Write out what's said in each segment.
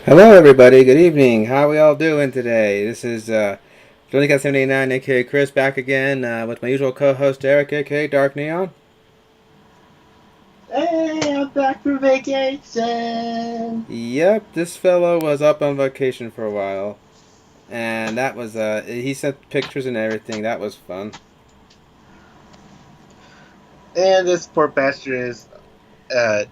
Hello, everybody. Good evening. How are we all doing today? This is JohnnyCat79, aka Chris, back again with my usual co-host Eric, aka Dark Neon. Hey, I'm back from vacation. Yep, this fellow was up on vacation for a while, and that was he sent pictures and everything. That was fun. And this poor bastard is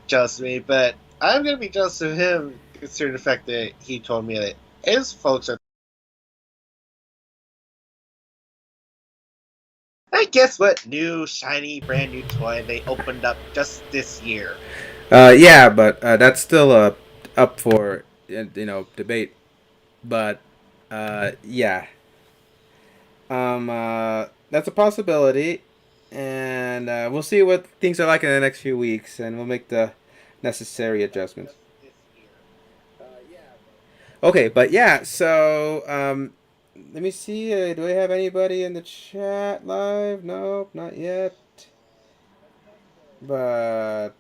jealous of me, but I'm gonna be jealous of him considering the fact that he told me that his folks are. And guess what? New, shiny, brand new toy they opened up just this year. Yeah, but that's still up for debate. But yeah, that's a possibility, and we'll see what things are like in the next few weeks, and we'll make the necessary adjustments. Just this year. Okay, but yeah, so let me see. Do I have anybody in the chat live? Nope, not yet. But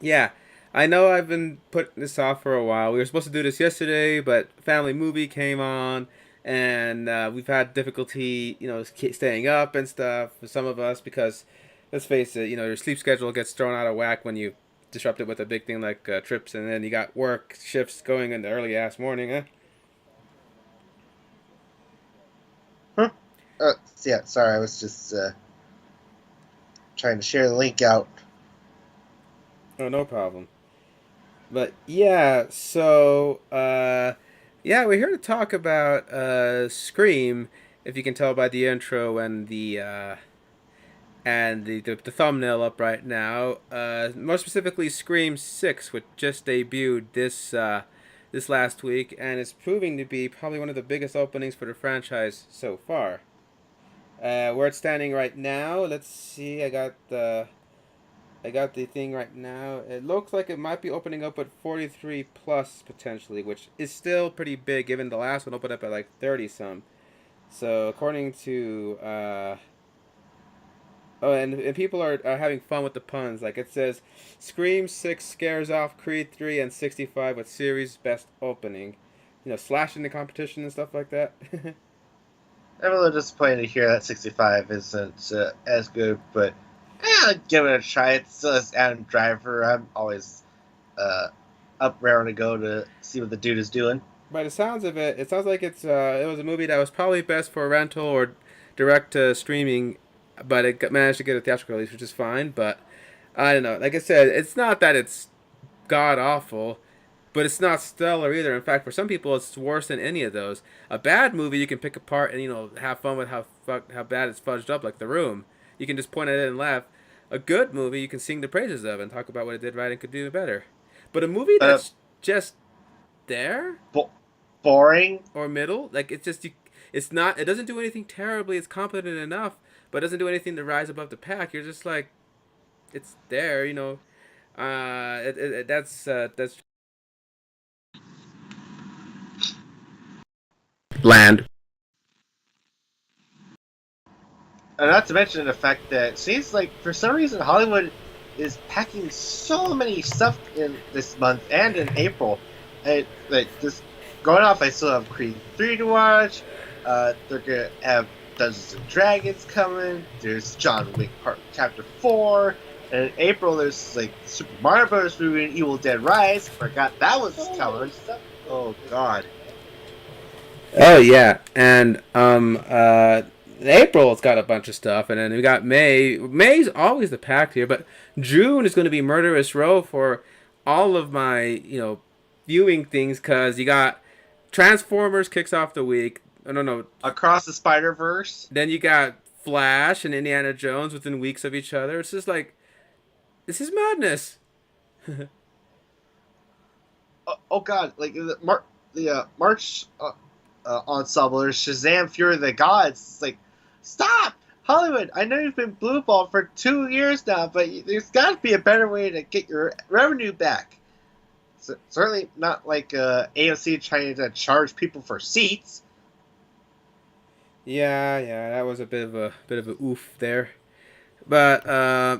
yeah, I know I've been putting this off for a while. We were supposed to do this yesterday, but family movie came on, and we've had difficulty, staying up and stuff for some of us because, let's face it, your sleep schedule gets thrown out of whack when you disrupt it with a big thing like trips, and then you got work shifts going in the early ass morning, huh? Huh? Yeah, sorry, I was just trying to share the link out. Oh, no problem. But yeah, so yeah, we're here to talk about Scream. If you can tell by the intro and the thumbnail up right now, more specifically, Scream 6, which just debuted this last week, and is proving to be probably one of the biggest openings for the franchise so far. Where it's standing right now, let's see. I got the thing right now. It looks like it might be opening up at 43 plus potentially, which is still pretty big given the last one opened up at like 30 some. So according to oh, and people are having fun with the puns. Like it says, Scream 6 scares off Creed 3 and 65 with series best opening. Slashing the competition and stuff like that. I'm a little disappointed to hear that 65 isn't as good, but I'll give it a try. It's still as Adam Driver. I'm always uh, up raring to go to see what the dude is doing. By the sounds of it, it sounds like it was a movie that was probably best for rental or direct to streaming, but managed to get a theatrical release, which is fine. But I don't know. Like I said, it's not that it's god awful, but it's not stellar either. In fact, for some people, it's worse than any of those. A bad movie you can pick apart and have fun with how bad it's fudged up, like The Room. You can just point at it and laugh. A good movie you can sing the praises of and talk about what it did right and could do better. But a movie Uh, that's just there bo- Boring. or middle, like it's just it's not. It doesn't do anything terribly. It's competent enough, but it doesn't do anything to rise above the pack. You're just like, it's there. That's bland. And not to mention the fact that it seems like for some reason Hollywood is packing so many stuff in this month and in April. And like just going off, I still have Creed 3 to watch. They're gonna have Dungeons and Dragons coming. There's John Wick Chapter 4. And in April, there's like Super Mario Bros. Movie and Evil Dead Rise. Forgot that was coming. Oh God. Oh yeah, and April it's got a bunch of stuff, and then we got May. May's always the packed here, but June is going to be murderous row for all of my viewing things because you got Transformers kicks off the week. No, no. Across the Spider Verse. Then you got Flash and Indiana Jones within weeks of each other. It's just like this is madness. Oh God, like the March ensemble or Shazam Fury of the Gods. It's like, stop! Hollywood, I know you've been blue ball for 2 years now, but there's got to be a better way to get your revenue back. Certainly not like AMC trying to charge people for seats. Yeah, that was a bit of a oof there. But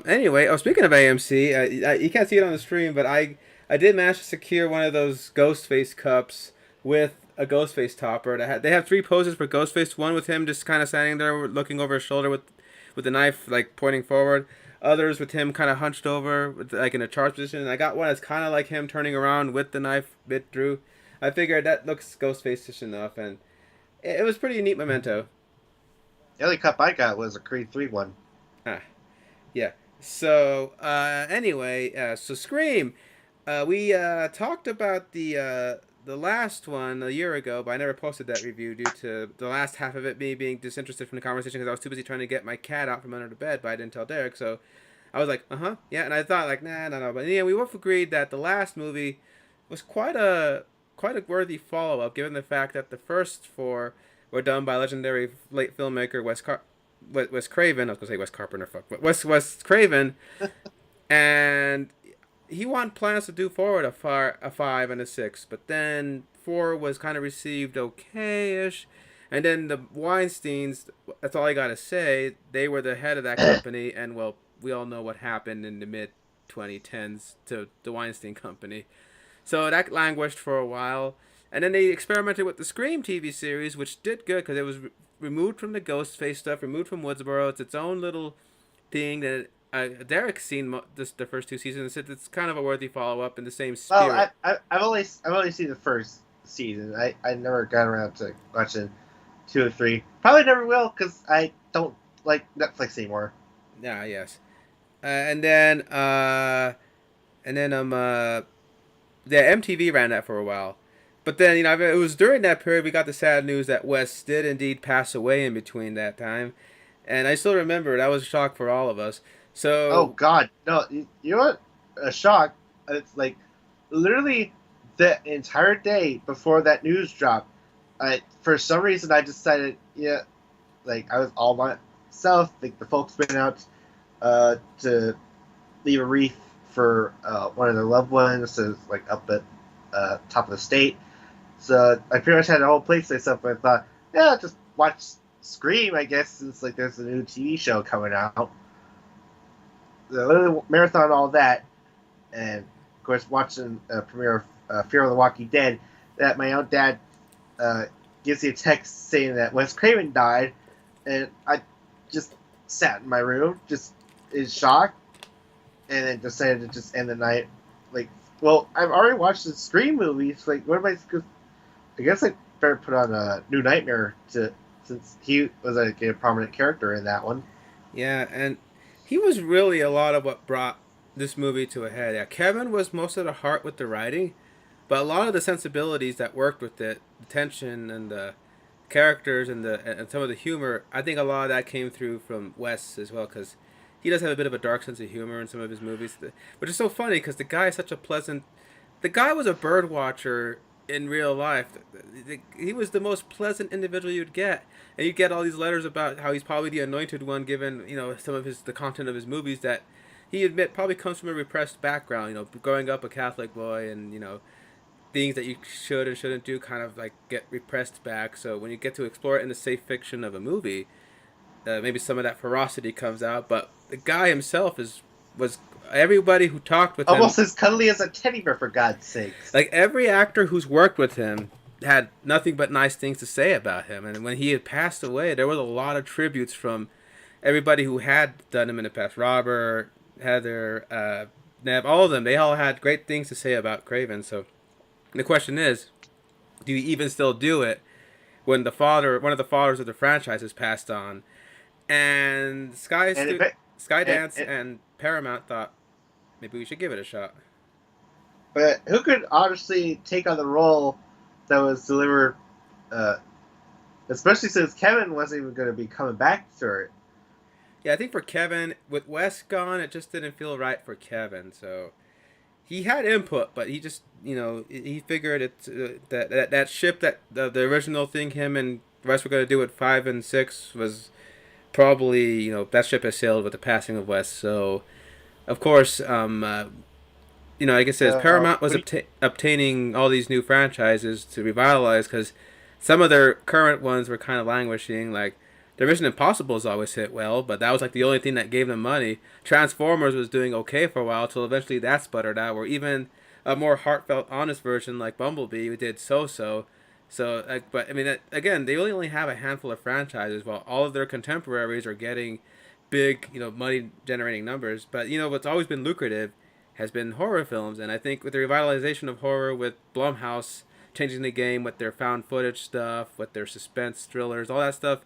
anyway, oh, speaking of AMC, you can't see it on the stream, but I did manage to secure one of those Ghostface cups with a Ghostface topper. They have three poses for Ghostface. One with him just kind of standing there, looking over his shoulder with the knife like pointing forward. Others with him kind of hunched over, like in a charge position. And I got one that's kind of like him turning around with the knife bit through. I figured that looks Ghostface-ish enough, and it was pretty neat memento. The only cup I got was a Creed 3 one. Ah, yeah. So anyway, so Scream. We talked about the last one a year ago, but I never posted that review due to the last half of it me being disinterested from the conversation because I was too busy trying to get my cat out from under the bed, but I didn't tell Derek. So I was like, yeah, and I thought like, nah, no. But yeah, we both agreed that the last movie was quite a worthy follow up, given the fact that the first four were done by legendary late filmmaker Wes Craven. I was gonna say Wes Carpenter, fuck, but Wes Craven, and he wanted plans to do forward a five and a six, but then four was kind of received okay-ish, and then the Weinstein's. That's all I gotta say. They were the head of that company, and well, we all know what happened in the mid 2010s to the Weinstein Company. So that languished for a while, and then they experimented with the Scream TV series, which did good because it was removed from the Ghostface stuff, removed from Woodsboro. It's its own little thing that Derek's seen the first two seasons and said it's kind of a worthy follow up in the same Well, spirit. I've only seen the first season. I never got around to watching 2 or 3. Probably never will because I don't like Netflix anymore. Yeah, yes, and then yeah, MTV ran that for a while. But then, it was during that period we got the sad news that Wes did indeed pass away in between that time. And I still remember that was a shock for all of us. Oh So, God, no! You know what? A shock. It's like literally the entire day before that news dropped. For some reason, I decided, yeah, like I was all by myself. Like the folks went out to leave a wreath for one of their loved ones, so like up at top of the state. So I pretty much had a whole place to myself. And I thought, yeah, just watch Scream, I guess, since like there's a new TV show coming out. So literally marathon all that, and of course watching a premiere of Fear of the Walking Dead. That my own dad gives me a text saying that Wes Craven died, and I just sat in my room, just in shock, and then decided to just end the night. Like, well, I've already watched the Scream movies. Like, what am I? I guess I better put on a New Nightmare since he was like a prominent character in that one. yeah, and he was really a lot of what brought this movie to a head. Yeah, Kevin was most of the heart with the writing, but a lot of the sensibilities that worked with it, the tension and the characters and some of the humor, I think a lot of that came through from Wes as well because he does have a bit of a dark sense of humor in some of his movies, which is so funny because the guy is such a pleasant. The guy was a bird watcher in real life. He was the most pleasant individual you'd get, and you get all these letters about how he's probably the anointed one, given some of the content of his movies that he admit probably comes from a repressed background. Growing up a Catholic boy, and things that you should and shouldn't do kind of like get repressed back. So when you get to explore it in the safe fiction of a movie, maybe some of that ferocity comes out. But the guy himself was everybody who talked with him, Almost as cuddly as a teddy bear, for God's sakes. like every actor who's worked with him had nothing but nice things to say about him. And when he had passed away, there was a lot of tributes from everybody who had done him in the past. Robert, Heather, Neb, all of them. They all had great things to say about Craven. So the question is, do you even still do it when one of the fathers of the franchise has passed on, and And, it, and, Skydance and and Paramount thought maybe we should give it a shot. but who could honestly take on the role that was delivered, uh, especially since Kevin wasn't even going to be coming back for it. Yeah, I think for Kevin, with Wes gone, it just didn't feel right for Kevin. So he had input, but he just, he figured it that ship that the original thing him and Wes were going to do at 5 and 6 was probably, that ship has sailed with the passing of Wes. So of course, like I said, Paramount was What do obtaining all these new franchises to revitalize because some of their current ones were kind of languishing. Like their Mission Impossible's always hit well, but that was like the only thing that gave them money. Transformers was doing okay for a while till eventually that sputtered out. Or even a more heartfelt, honest version like Bumblebee did so. So, like, but I mean, again, they really only have a handful of franchises, while all of their contemporaries are getting big, money generating numbers. But what's always been lucrative has been horror films, and I think with the revitalization of horror with Blumhouse changing the game with their found footage stuff, with their suspense thrillers, all that stuff,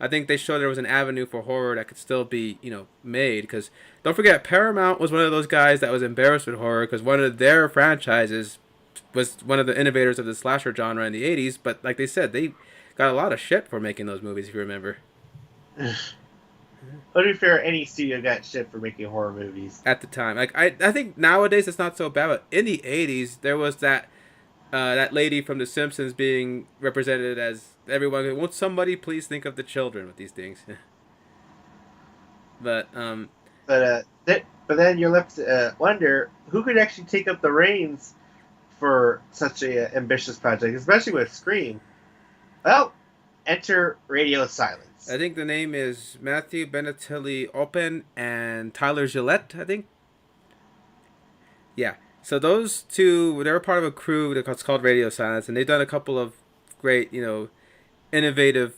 I think they showed there was an avenue for horror that could still be, made. Because don't forget, Paramount was one of those guys that was embarrassed with horror because one of their franchises was one of the innovators of the slasher genre in the 80s. But like they said, they got a lot of shit for making those movies, if you remember. to be fair, any studio got shit for making horror movies. At the time, like I think nowadays it's not so bad. But in the 80s, there was that lady from The Simpsons being represented as everyone. Won't somebody please think of the children with these things? but But then you're left to wonder who could actually take up the reins for such a ambitious project, especially with Scream. Well, enter Radio Silence. I think the name is Matthew Benatelli Open and Tyler Gillette. I think. Yeah. So those two, they were part of a crew that's called Radio Silence, and they've done a couple of great, innovative,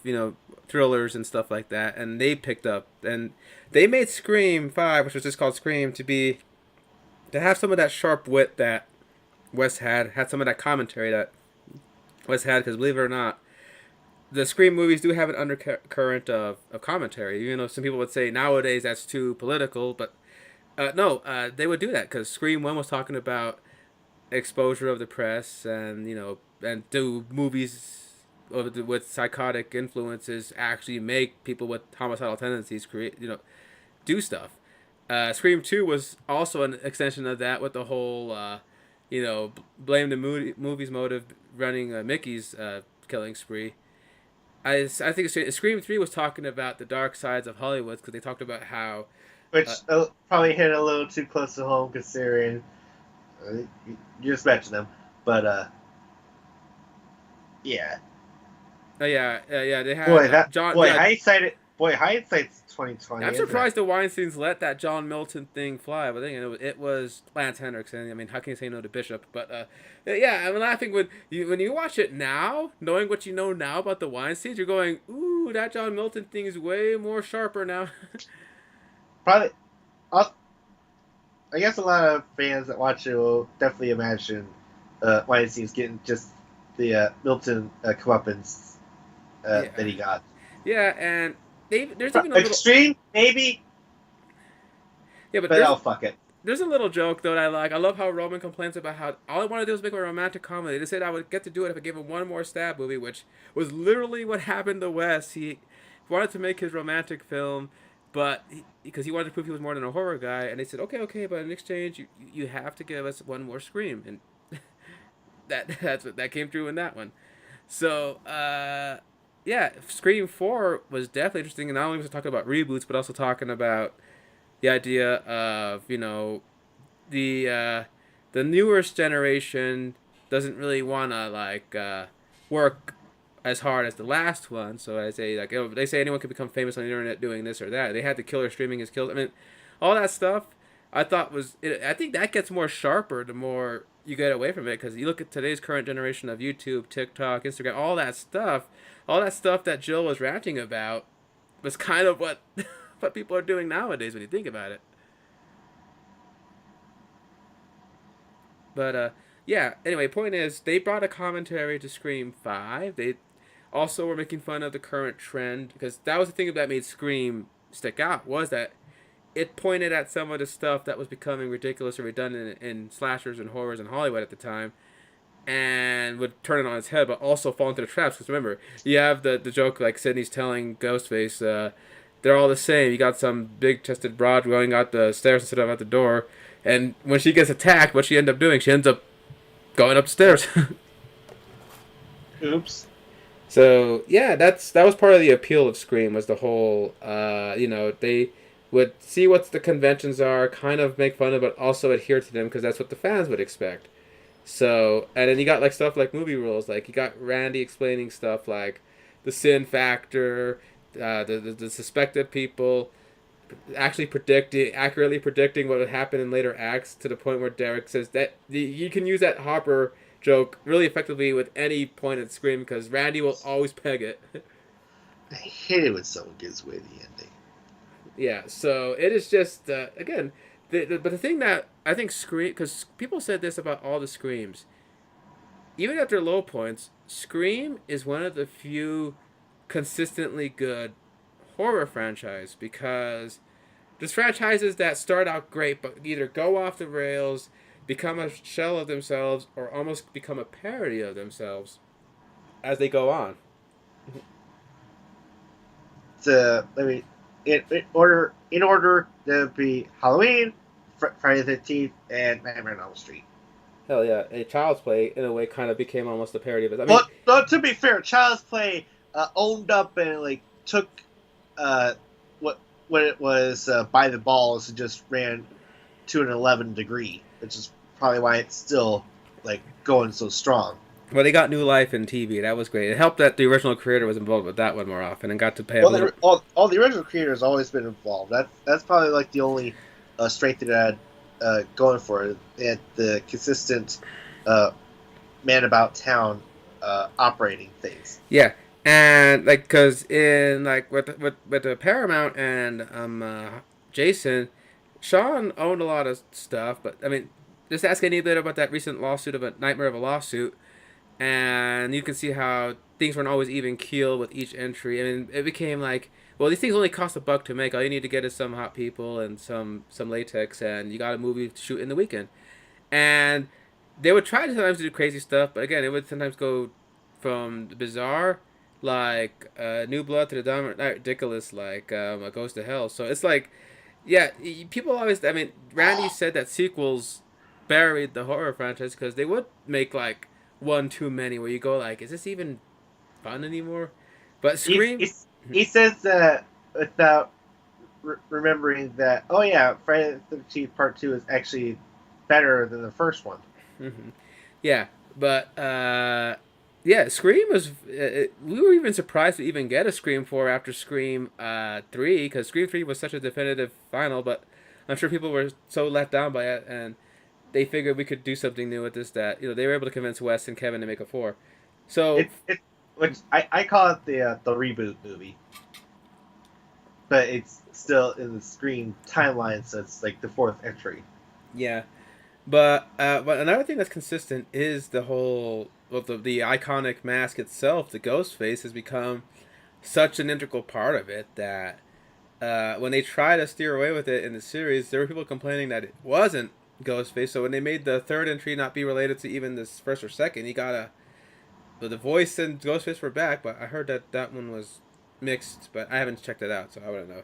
thrillers and stuff like that. And they picked up, and they made Scream 5, which was just called Scream, to have some of that sharp wit that Wes had some of that commentary that Wes had. Because believe it or not, the Scream movies do have an undercurrent of commentary. Some people would say nowadays that's too political, but no, they would do that because Scream 1 was talking about exposure of the press and and do movies with psychotic influences actually make people with homicidal tendencies create do stuff. Scream 2 was also an extension of that with the whole blame the movie's motive running Mickey's killing spree. I think Scream 3 was talking about the dark sides of Hollywood because they talked about how Which probably hit a little too close to home considering you just mentioned them. But, yeah. oh yeah, they had John. Boy, Yeah, hindsight's 2020. I'm surprised the Weinsteins let that John Milton thing fly, but it was Lance Henriksen. I mean, how can you say no to Bishop? But yeah, I'm laughing when you watch it now, knowing what you know now about the Weinsteins, you're going, ooh, that John Milton thing is way more sharper now. Probably, I'll, I guess a lot of fans that watch it will definitely imagine Weinstein's getting just the Milton comeuppance that he got. Yeah, and there's even a little extreme, maybe. Yeah, but oh, fuck it. There's a little joke though that I like. I love how Roman complains about how all I want to do is make a romantic comedy. They said I would get to do it if I gave him one more stab movie, which was literally what happened to Wes. He wanted to make his romantic film, but because he wanted to prove he was more than a horror guy, and they said, okay, but in exchange, you have to give us one more Scream, and that came through in that one. So yeah, Scream 4 was definitely interesting, and not only was it talking about reboots, but also talking about the idea of the newest generation doesn't really want to work as hard as the last one. So I say they say anyone could become famous on the internet doing this or that. They had the killer streaming his kills. I mean, all that stuff I thought I think that gets more sharper the more you get away from it because you look at today's current generation of YouTube, TikTok, Instagram, all that stuff that Jill was ranting about was kind of what what people are doing nowadays when you think about it. But yeah. Anyway, point is, they brought a commentary to Scream 5. They also were making fun of the current trend because that was the thing that made Scream stick out was that it pointed at some of the stuff that was becoming ridiculous or redundant in slashers and horrors in Hollywood at the time, and would turn it on its head, but also fall into the traps. Because remember, you have the joke like Sydney's telling Ghostface, they're all the same. You got some big chested broad going out the stairs instead of out the door, and when she gets attacked, what she ends up doing? She ends up going upstairs. Oops. So yeah, that was part of the appeal of Scream was the whole they would see what the conventions are, kind of make fun of, but also adhere to them because that's what the fans would expect. So and then you got like stuff like movie rules, like you got Randy explaining stuff like the sin factor, the suspected people, actually accurately predicting what would happen in later acts to the point where Derek says that you can use that Hopper joke really effectively with any point at Scream because Randy will always peg it. I hate it when someone gives away the ending. Yeah, so it is just again, but the thing that I think Scream because people said this about all the Screams, even at their low points, Scream is one of the few consistently good horror franchise because there's franchises that start out great but either go off the rails, become a shell of themselves, or almost become a parody of themselves as they go on. I mean, in order, there would be Halloween, Friday the 13th, and Nightmare on Elm Street. Hell yeah, a Child's Play in a way kind of became almost a parody of it. I mean, But to be fair, Child's Play owned up and like took uh, what when it was by the balls and just ran to an 11 degree, which is probably why it's still like going so strong. well, they got new life in TV. That was great. It helped that the original creator was involved with that one more often and got to pay a Well, little. all the original creators always been involved. That's probably like the only strength that it had going for it. And the consistent man about town operating things. Yeah, and like because in like with the Paramount and Jason, Sean owned a lot of stuff, but I mean, just ask any bit about that recent lawsuit of a nightmare of a lawsuit, and you can see how things weren't always even keel with each entry. I mean, it became like, well, these things only cost $1 to make. All you need to get is some hot people and some latex, and you got a movie to shoot in the weekend. And they would try to sometimes do crazy stuff, but again, it would sometimes go from the bizarre, like New Blood, to the downright ridiculous, like A Ghost to Hell. So it's like, yeah, people always. I mean, Randy said that sequels buried the horror franchise because they would make like one too many, where you go like, is this even fun anymore? But He's, Scream, he's, he says that without remembering that. Oh yeah, Friday the 13th Part 2 is actually better than the first one. mm-hmm. Yeah, but yeah, Scream was. We were even surprised to even get a Scream 4 after Scream 3 because Scream 3 was such a definitive final. But I'm sure people were so let down by it, and they figured we could do something new with this. That they were able to convince Wes and Kevin to make a 4. So It which I call it the reboot movie, but it's still in the Scream timeline, so it's like the fourth entry. yeah, but another thing that's consistent is the whole the iconic mask itself. The ghost face has become such an integral part of it that when they try to steer away with it in the series, there were people complaining that it wasn't Ghostface. So when they made the third entry not be related to even this first or second, you got a the voice and Ghostface were back, but I heard that that one was mixed, but I haven't checked it out, so I wouldn't know.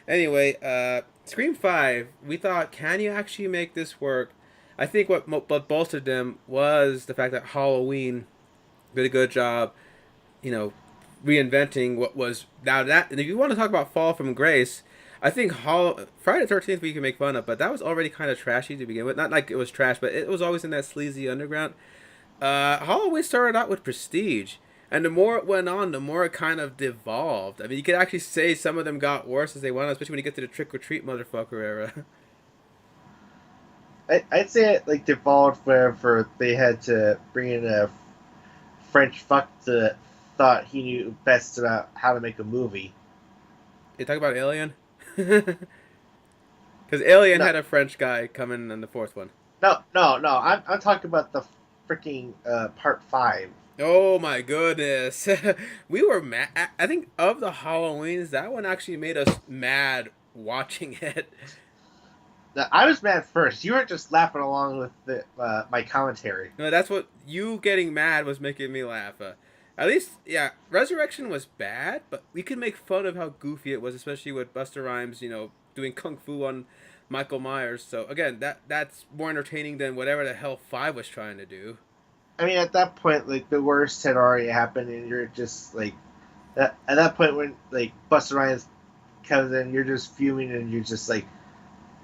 Anyway, Scream 5, we thought, can you actually make this work? I think what bolstered them was the fact that Halloween did a good job, you know, reinventing what was now that. And if you want to talk about fall from grace, I think Friday the 13th we can make fun of, but that was already kind of trashy to begin with. Not like it was trash, but it was always in that sleazy underground. Halloween started out with prestige, and the more it went on, the more it kind of devolved. I mean, you could actually say some of them got worse as they went on, especially when you get to the trick or treat motherfucker era. I'd say it like devolved wherever they had to bring in a French fuck that thought he knew best about how to make a movie. You talk about Alien, because Alien No, had a French guy come in the fourth one. no. I'm talking about the freaking part five. Oh my goodness. We were mad. I think of the Halloweens, that one actually made us mad watching it. I was mad first. You were just laughing along with my commentary. No, that's what you getting mad was making me laugh. At least, yeah, Resurrection was bad, but we could make fun of how goofy it was, especially with Buster Rhymes, doing kung fu on Michael Myers. So again, that's more entertaining than whatever the hell Five was trying to do. I mean, at that point, like the worst had already happened, and you're just like, at that point when like Buster Rhymes comes in, you're just fuming, and you're just like,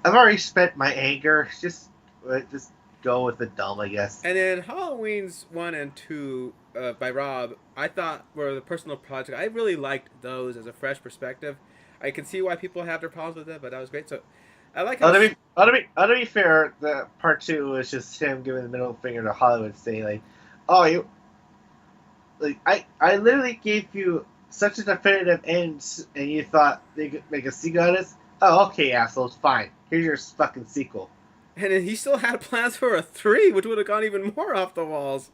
I've already spent my anger. Just go with the dumb, I guess. And then Halloween's 1 and 2 by Rob, I thought were the personal project. I really liked those as a fresh perspective. I can see why people have their problems with it, but that was great. So I like how To be fair, the part two was just him giving the middle finger to Hollywood, saying like, "Oh, you like I literally gave you such a definitive end, and you thought they could make a sequel out of this. Oh, okay, assholes, fine. Here's your fucking sequel." and then he still had plans for a 3, which would have gone even more off the walls.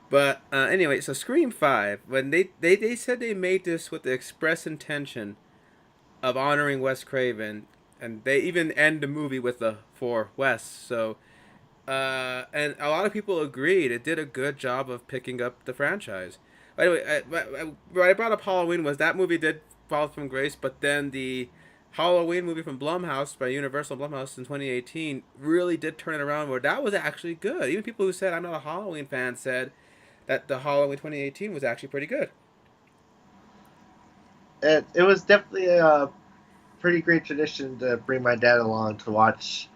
But anyway, so Scream 5, when they said they made this with the express intention of honoring Wes Craven, and they even end the movie with the for Wes. So and a lot of people agreed it did a good job of picking up the franchise. By the way, what I brought up Halloween was that movie did fall from grace, but then the Halloween movie from Blumhouse by Universal Blumhouse in 2018 really did turn it around where that was actually good. Even people who said I'm not a Halloween fan said that the Halloween 2018 was actually pretty good. It was definitely a pretty great tradition to bring my dad along to watch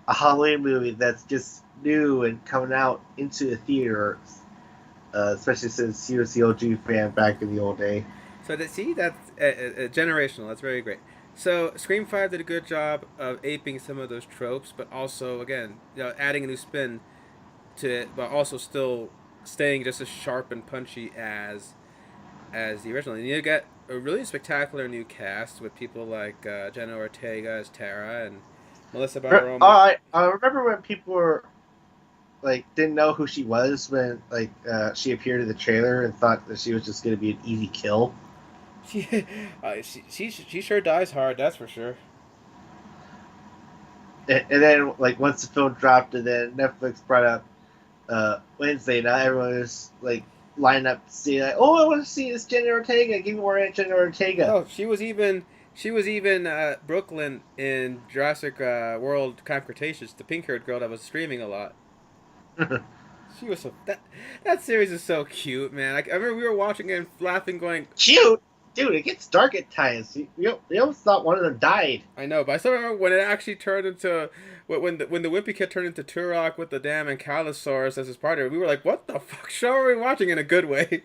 a Halloween movie that's just new and coming out into the theater, especially since he was the OG fan back in the old day. So see that's generational. That's very great. So Scream 5 did a good job of aping some of those tropes, but also again, adding a new spin to it, but also still staying just as sharp and punchy as the original. And you get a really spectacular new cast with people like Jenna Ortega as Tara and Melissa Bartiromo. I remember when people were like didn't know who she was when she appeared in the trailer and thought that she was just going to be an easy kill. She, she sure dies hard, that's for sure. And then like once the film dropped and then Netflix brought up Wednesday, now everyone was like lining up to see like, oh, I want to see this Jenna Ortega. Give me more Jenna Ortega. Oh, she was even Brooklyn in Jurassic World Camp Cretaceous, the pink-haired girl that was screaming a lot. She was so that series is so cute, man. I remember we were watching it and laughing, going, Cute, dude. It gets dark at times. You almost thought one of them died. I know, but I still remember when it actually turned into when the Wimpy Kid turned into Turok with the damn Ankylosaurus as his partner. We were like, "What the fuck show are we watching?" In a good way.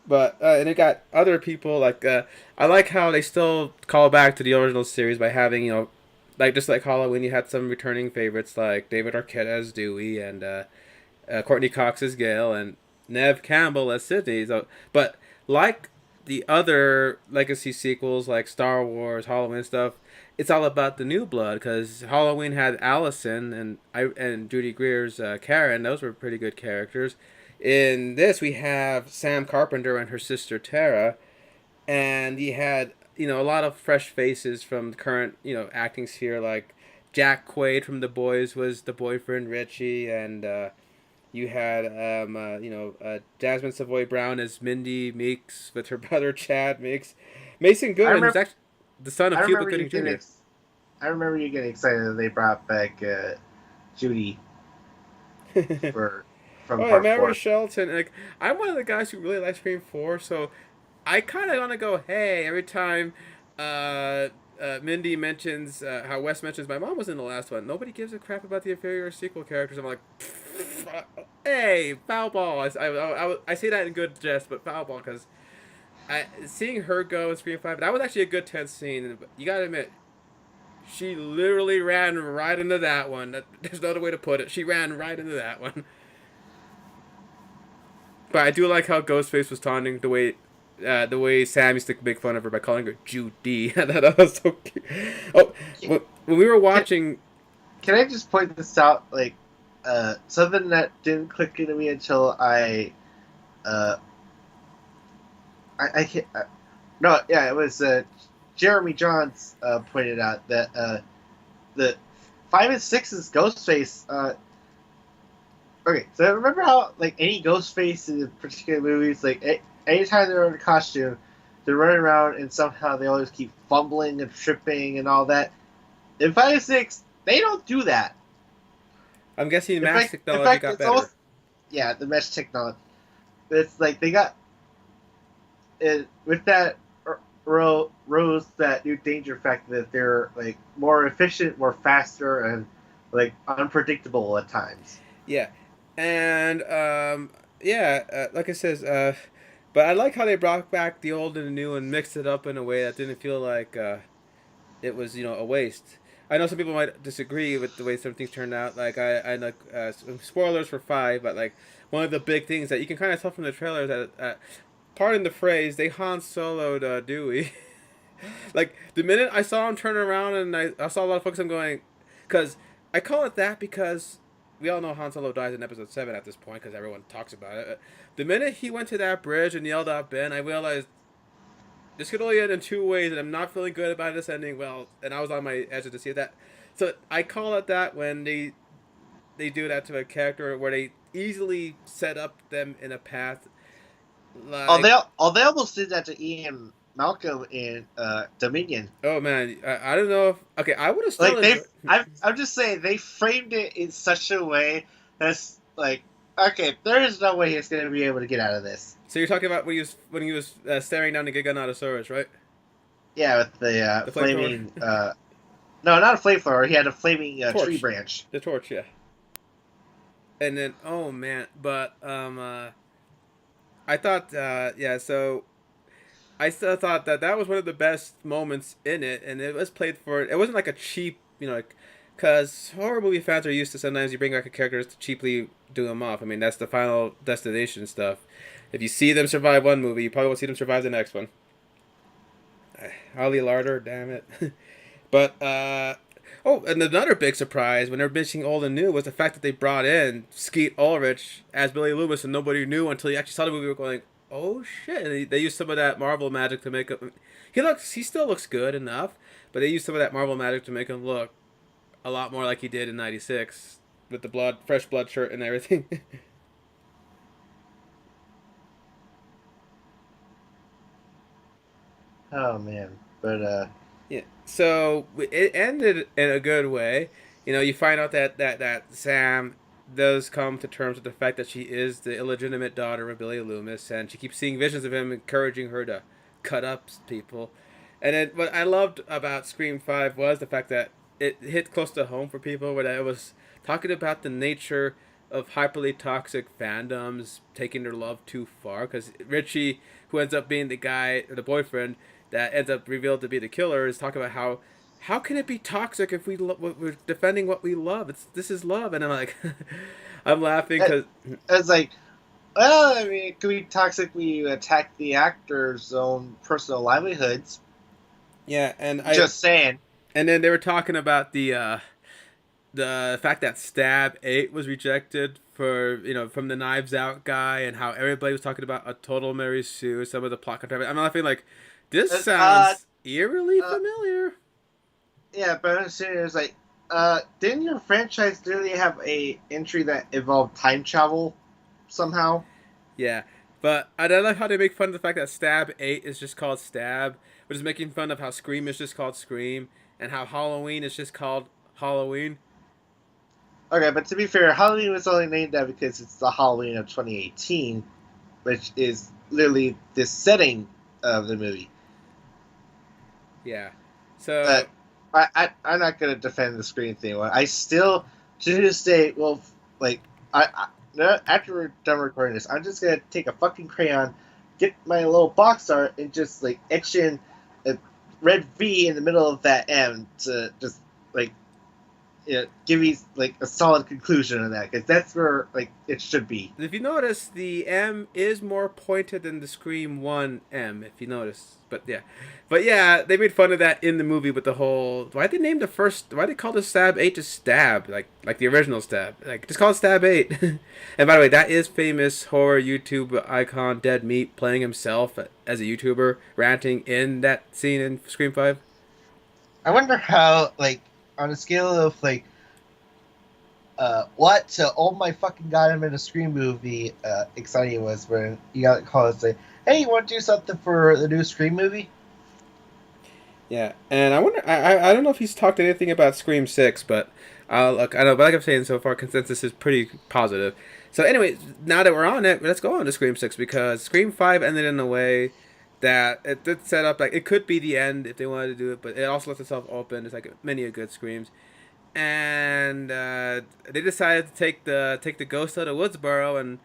But and it got other people like I like how they still call back to the original series by having like just like Halloween, you had some returning favorites like David Arquette as Dewey and Courtney Cox as Gail and Nev Campbell as Sydney. So, but like the other legacy sequels like Star Wars, Halloween stuff, it's all about the new blood because Halloween had Allison and Judy Greer's Karen. Those were pretty good characters. In this, we have Sam Carpenter and her sister Tara, and you had a lot of fresh faces from the current acting sphere like Jack Quaid from The Boys was the boyfriend Richie, and you had Jasmine Savoy Brown as Mindy Meeks with her brother Chad Meeks. Mason I Goodman was remember. actually the son I of Cuba remember you Gooding getting. Jr. I remember you getting excited that they brought back Judy for from Oh yeah, part Mary four. Shelton. Like I'm one of the guys who really likes Scream 4, so I kind of want to go, hey, every time Mindy mentions how Wes mentions my mom was in the last one. Nobody gives a crap about the inferior sequel characters. I'm like, hey, foul ball. I say that in good jest, but foul ball because seeing her go in Scream 5, that was actually a good tense scene. You gotta admit, she literally ran right into that one. There's no other way to put it. She ran right into that one. But I do like how Ghostface was taunting the way Sam used to make fun of her by calling her Judy. That was so cute. Oh, Yeah, well, when we were Can, watching. can I just point this out? Like, something that didn't click into me until uh, I can't. No, yeah, it was Jeremy Johns pointed out that the 5 and 6's Ghostface. Okay, so remember how like any Ghostface in particular movies, like anytime they're in a costume, they're running around and somehow they always keep fumbling and tripping and all that. In 5 and 6, they don't do that. I'm guessing In mask fact, in technology fact, got it's better. almost yeah, the mesh technology. It's like they got it with that rose that new danger factor that they're like more efficient, more faster, and like unpredictable at times. Yeah, and yeah, like I says, but I like how they brought back the old and the new and mixed it up in a way that didn't feel like it was a waste. I know some people might disagree with the way some things turned out. Like I like spoilers for five, but like one of the big things that you can kind of tell from the trailers that pardon the phrase, they Han Soloed Dewey. Like the minute I saw him turn around and I saw a lot of folks, I'm going, because I call it that because we all know Han Solo dies in Episode 7 at this point because everyone talks about it. The minute he went to that bridge and yelled out Ben, I realized this could only end in two ways, and I'm not feeling good about this ending. Well, and I was on my edge to see that. So I call it that when they do that to a character where they easily set up them in a path Oh, like, they almost did that to Ian Malcolm in Dominion. oh man, I don't know if okay, I would have still Like enjoyed. I'm just saying they framed it in such a way that's like, okay, there is no way he's gonna be able to get out of this. So you're talking about when he was staring down the Giganotosaurus, right? Yeah, with the The flamethrower, flaming. No, not a flamethrower. He had a flaming tree torch, branch. the torch, yeah. And then oh man, but I thought yeah, so I still thought that that was one of the best moments in it, and it was played for. It wasn't like a cheap, like, because horror movie fans are used to sometimes you bring back a character just to cheaply do them off. I mean, that's the Final Destination stuff. If you see them survive one movie, you probably won't see them survive the next one. Holly Larder, damn it. But oh, and another big surprise when they're mixing old and new was the fact that they brought in Skeet Ulrich as Billy Loomis, and nobody knew until you actually saw the movie. We're going, oh shit! And they used some of that Marvel magic to make him. He still looks good enough, but they used some of that Marvel magic to make him look a lot more like he did in '96 with the fresh blood shirt and everything. Oh man, but Yeah. So it ended in a good way. You find out that Sam does come to terms with the fact that she is the illegitimate daughter of Billy Loomis, and she keeps seeing visions of him encouraging her to cut up people. And then what I loved about Scream 5 was the fact that it hit close to home for people, where it was talking about the nature of hyperly toxic fandoms taking their love too far. Because Richie, who ends up being the guy or the boyfriend that ends up revealed to be the killer, is talking about how can it be toxic if we're defending what we love? This is love, and I'm like, I'm laughing it, because it's like, well, I mean, it could be toxic when you attack the actor's own personal livelihoods. yeah, Just saying. and then they were talking about the fact that Stab 8 was rejected for from the Knives Out guy, and how everybody was talking about a total Mary Sue, some of the plot contrivance. I'm laughing like this Uh, uh, sounds eerily uh, familiar. yeah, but I'm saying it's like, didn't your franchise literally have a entry that involved time travel somehow? Yeah, but I don't like how they make fun of the fact that Stab 8 is just called Stab, which is making fun of how Scream is just called Scream, and how Halloween is just called Halloween. Okay, but to be fair, Halloween was only named that because it's the Halloween of 2018, which is literally the setting of the movie. Yeah. But So I'm not gonna defend the Scream thing. I still, to this day, well, like no, after we're done recording this, I'm just gonna take a fucking crayon, get my little box art, and just like etch in a red V in the middle of that M to just like give me like a solid conclusion on that because that's where like it should be. If you notice, the M is more pointed than the Scream One M. If you notice, but yeah, they made fun of that in the movie with the whole. Why they name the first? Why they call the Stab 8 just Stab, like the original Stab? Like just call it Stab 8. And by the way, that is famous horror YouTube icon Dead Meat playing himself as a YouTuber ranting in that scene in Scream 5. I wonder how like on a scale of like what to oh my fucking god I'm in a Scream movie exciting was when you got a call and say, hey, you want to do something for the new Scream movie? Yeah, and I wonder. I don't know if he's talked anything about Scream 6, but look. I know, but like I'm saying, so far consensus is pretty positive. So anyway, now that we're on it, let's go on to Scream 6 because Scream 5 ended in a way that it did set up like it could be the end if they wanted to do it, but it also left itself open. It's like many a good Screams, and they decided to take the ghost out of Woodsboro and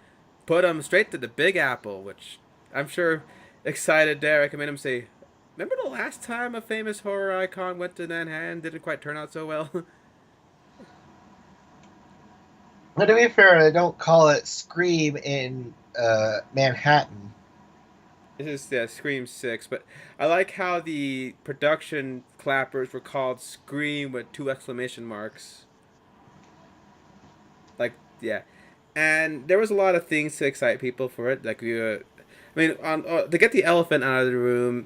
put him straight to the Big Apple, which I'm sure excited Derek. I made him say, "Remember the last time a famous horror icon went to Manhattan? Didn't quite turn out so well." But to be fair, they don't call it Scream in Manhattan. This is Scream 6, but I like how the production clappers were called Scream with two exclamation marks. Like, yeah. And there was a lot of things to excite people for it. Like, I mean, to get the elephant out of the room,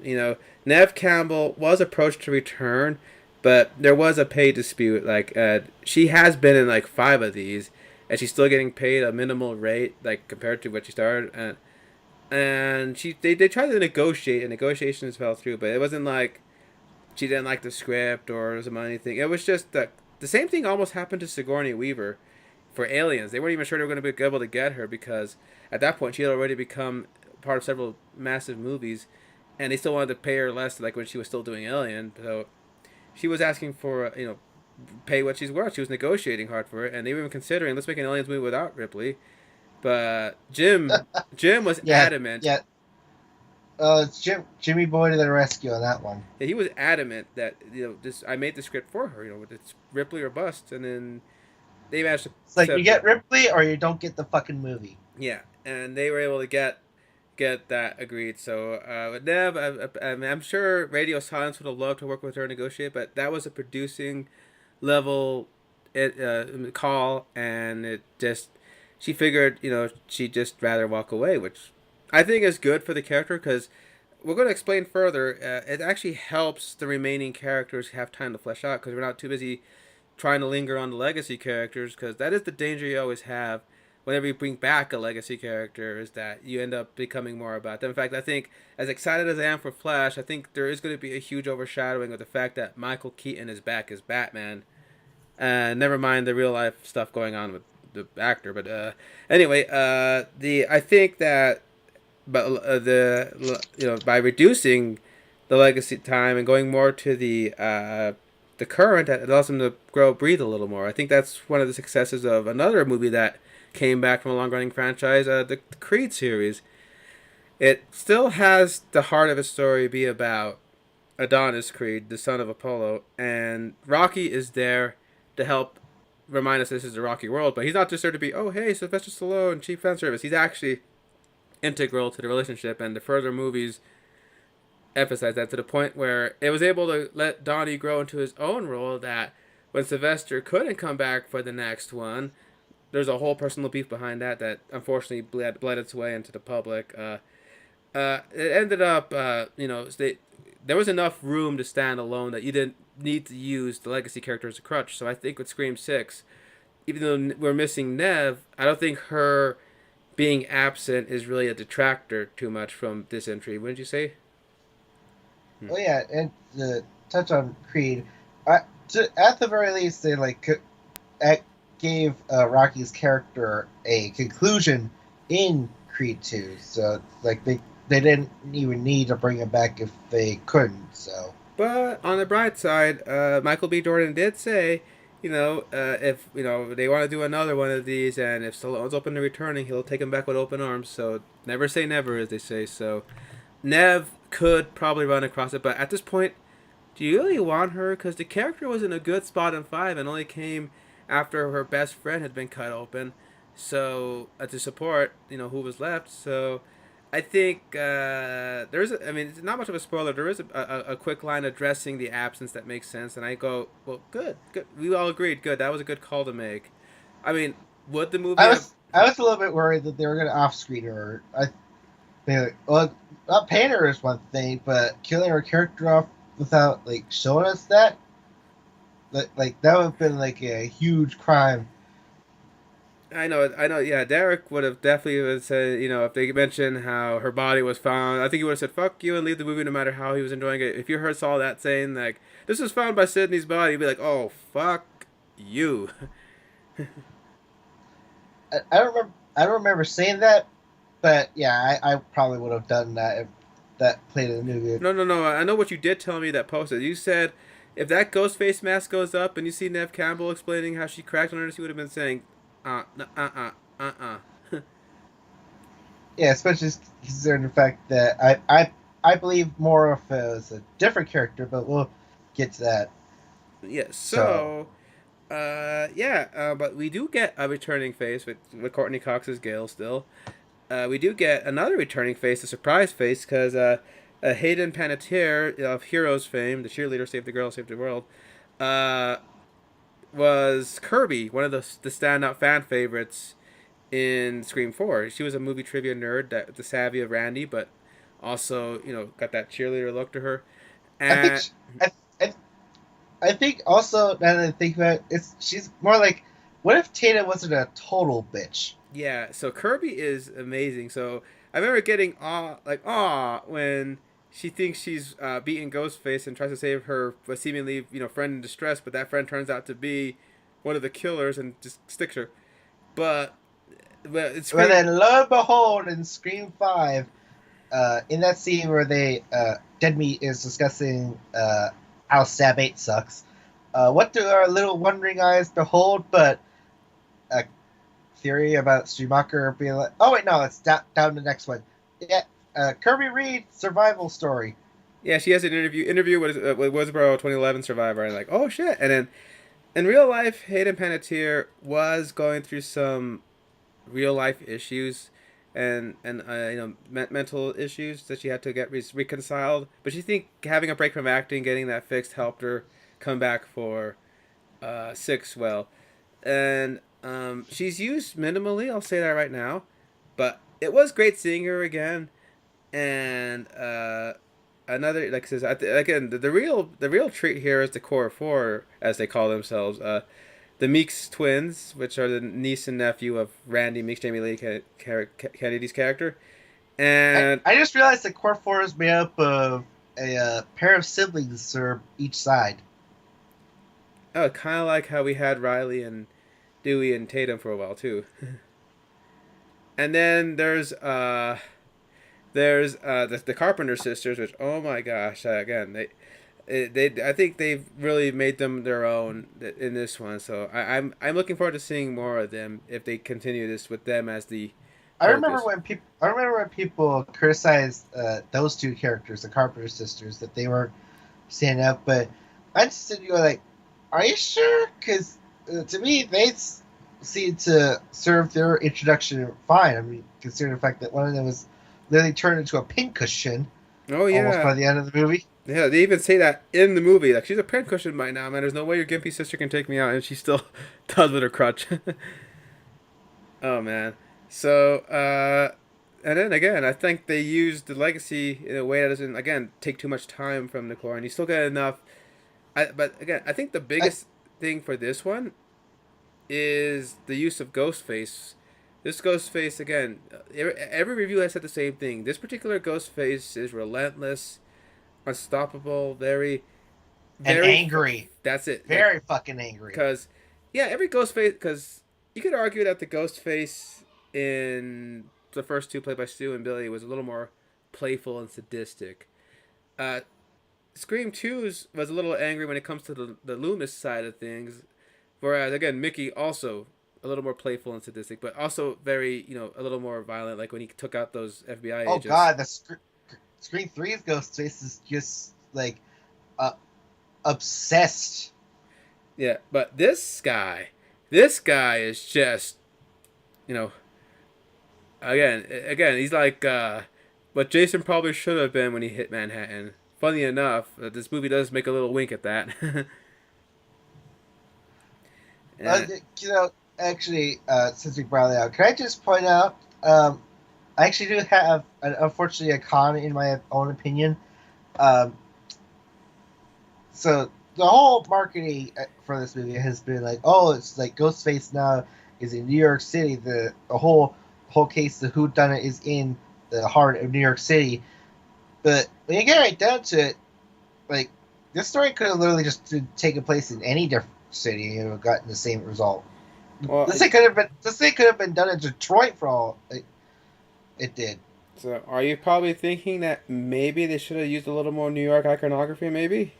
Nev Campbell was approached to return, but there was a pay dispute. Like, she has been in like 5 of these, and she's still getting paid a minimal rate, like compared to what she started. And they tried to negotiate, and negotiations fell through. But it wasn't like she didn't like the script or there was some anything. It was just the same thing almost happened to Sigourney Weaver for Aliens. They weren't even sure they were going to be able to get her because at that point she had already become part of several massive movies, and they still wanted to pay her less, like when she was still doing Alien. So she was asking for pay what she's worth. She was negotiating hard for it, and they were even considering let's make an Aliens movie without Ripley. But Jim was Yeah, adamant. yeah. It's Jimmy Boy to the rescue on that one. Yeah, he was adamant that this I made the script for her. It's Ripley or bust, and then they managed to It's like set you up get Ripley or you don't get the fucking movie. yeah, and they were able to get that agreed. So with Nev, I'm sure Radio Silence would have loved to work with her and negotiate, but that was a producing level call, and it just she figured she'd just rather walk away, which I think is good for the character because we're going to explain further. It actually helps the remaining characters have time to flesh out because we're not too busy trying to linger on the legacy characters because that is the danger you always have whenever you bring back a legacy character is that you end up becoming more about them. In fact, I think as excited as I am for Flash, I think there is going to be a huge overshadowing of the fact that Michael Keaton is back as Batman. Never mind the real life stuff going on with the actor, but anyway, the I think that but by reducing the legacy time and going more to the current, it allows them to breathe a little more. I think that's one of the successes of another movie that came back from a long running franchise, the Creed series. It still has the heart of its story be about Adonis Creed, the son of Apollo, and Rocky is there to help remind us this is a Rocky world, but he's not just there to be, oh, hey, Sylvester Stallone, cheap fan service. He's actually integral to the relationship, and the further movies emphasize that to the point where it was able to let Donnie grow into his own role that when Sylvester couldn't come back for the next one, there's a whole personal beef behind that unfortunately bled its way into the public. It ended up, there was enough room to stand alone that you didn't need to use the legacy character as a crutch. So I think with Scream 6, even though we're missing Nev, I don't think her being absent is really a detractor too much from this entry. Wouldn't you say? Oh yeah, and to touch on Creed, at the very least, they gave Rocky's character a conclusion in Creed 2. So they didn't even need to bring him back if they couldn't. So, But on the bright side, Michael B. Jordan did say, if they want to do another one of these, and if Stallone's open to returning, he'll take him back with open arms. So never say never, as they say. So Nev could probably run across it, but at this point, Do you really want her? Because the character was in a good spot in five and only came after her best friend had been cut open. So to support, who was left. So I think there's. I mean, it's not much of a spoiler. There is a quick line addressing the absence that makes sense, and I go, well, good, good. We all agreed, good. That was a good call to make. I mean, would the movie have? I was a little bit worried that they were going to off screen her. Well, not paying her is one thing, but killing her character off without like showing us that, like that would have been like a huge crime. I know, I know. Yeah, Derek would have definitely would said, if they mentioned how her body was found, I think he would have said "fuck you" and leave the movie, no matter how he was enjoying it. If you heard saw that saying like this was found by Sydney's body, you'd be like, "Oh, fuck you." I don't remember. I don't remember saying that, but yeah, I probably would have done that if that played in the movie. No, no, no. I know what you did tell me that posted. You said if that ghost face mask goes up and you see Nev Campbell explaining how she cracked on her, she would have been saying, uh." Yeah, especially considering the fact that I believe more of it was a different character, but we'll get to that. Yeah. So But we do get a returning face with Courtney Cox's Gale still. We do get another returning face, a surprise face, because Hayden Panettiere of Heroes fame, the cheerleader, Save the Girl, Save the World, uh, was Kirby, one of the standout fan favorites in Scream 4. She was a movie trivia nerd, that the savvy of Randy, but also, got that cheerleader look to her. I think And I, I I think also now that I think about it, she's more like, what if Tata wasn't a total bitch? yeah, so Kirby is amazing. So I remember getting awe when she thinks she's beating Ghostface and tries to save her seemingly friend in distress, but that friend turns out to be one of the killers and just sticks her. But it's But Scream. then lo and behold, in Scream 5, in that scene where Dead Meat is discussing how Stab 8 sucks, what do our little wondering eyes behold but a theory about Schumacher being like, oh wait, no, it's down the next one. Yeah, Kirby Reed survival story. Yeah, she has an interview with Woodsboro 2011 Survivor, and like, oh shit. And then in real life, Hayden Panettiere was going through some real life issues and mental issues that she had to get reconciled. But she think having a break from acting, getting that fixed, helped her come back for six well. And she's used minimally. I'll say that right now, but it was great seeing her again. And another, like I says, again, the real treat here is the core four, as they call themselves. The Meeks twins, which are the niece and nephew of Randy Meeks, Jamie Lee Kennedy's character, and I just realized that Core 4 is made up of a pair of siblings for each side. oh, kind of like how we had Riley and Dewey and Tatum for a while too. And then there's the Carpenter sisters, which, oh my gosh, again they I think they've really made them their own in this one. So I'm looking forward to seeing more of them if they continue this with them as the focus. I remember when people criticized those two characters, the Carpenter sisters, that they weren't standing up. But I just said, you go like, are you sure? Because to me, seem to serve their introduction fine. I mean, considering the fact that one of them was literally turned into a pincushion Oh almost yeah, by the end of the movie. yeah. They even say that in the movie. Like, she's a pincushion by now, man. There's no way your gimpy sister can take me out, and she still does with her crutch. Oh man. So and then again, I think they used the legacy in a way that doesn't again take too much time from the core, and you still get enough. But again, I think the I, biggest thing for this one is the use of Ghostface. This Ghostface again, every review has said the same thing. This particular Ghostface is relentless, unstoppable, very, and very. angry, That's it. Like, very fucking angry. because yeah, every Ghostface. Because you could argue that the Ghostface in the first two, played by Stu and Billy, was a little more playful and sadistic. Uh, Scream 2's was a little angry when it comes to the Loomis side of things, whereas again Mickey also a little more playful and sadistic, but also very a little more violent, like when he took out those FBI Oh agents. god, Screen 3's Ghostface is just like, uh, obsessed. Yeah, but this guy is just, you know, again, he's like what Jason probably should have been when he hit Manhattan. Funny enough, this movie does make a little wink at that. Uh, and you know, actually, since we brought it out, can I just point out? I actually do have, unfortunately, a con in my own opinion. Um, so the whole marketing for this movie has been like, oh, it's like Ghostface now is in New York City. The whole case of who done it is in the heart of New York City. But when you get right down to it, like this story could have literally just taken place in any different city and have gotten the same result. well, This thing could have been done in Detroit for all it did. so are you probably thinking that maybe they should have used a little more New York iconography? Maybe.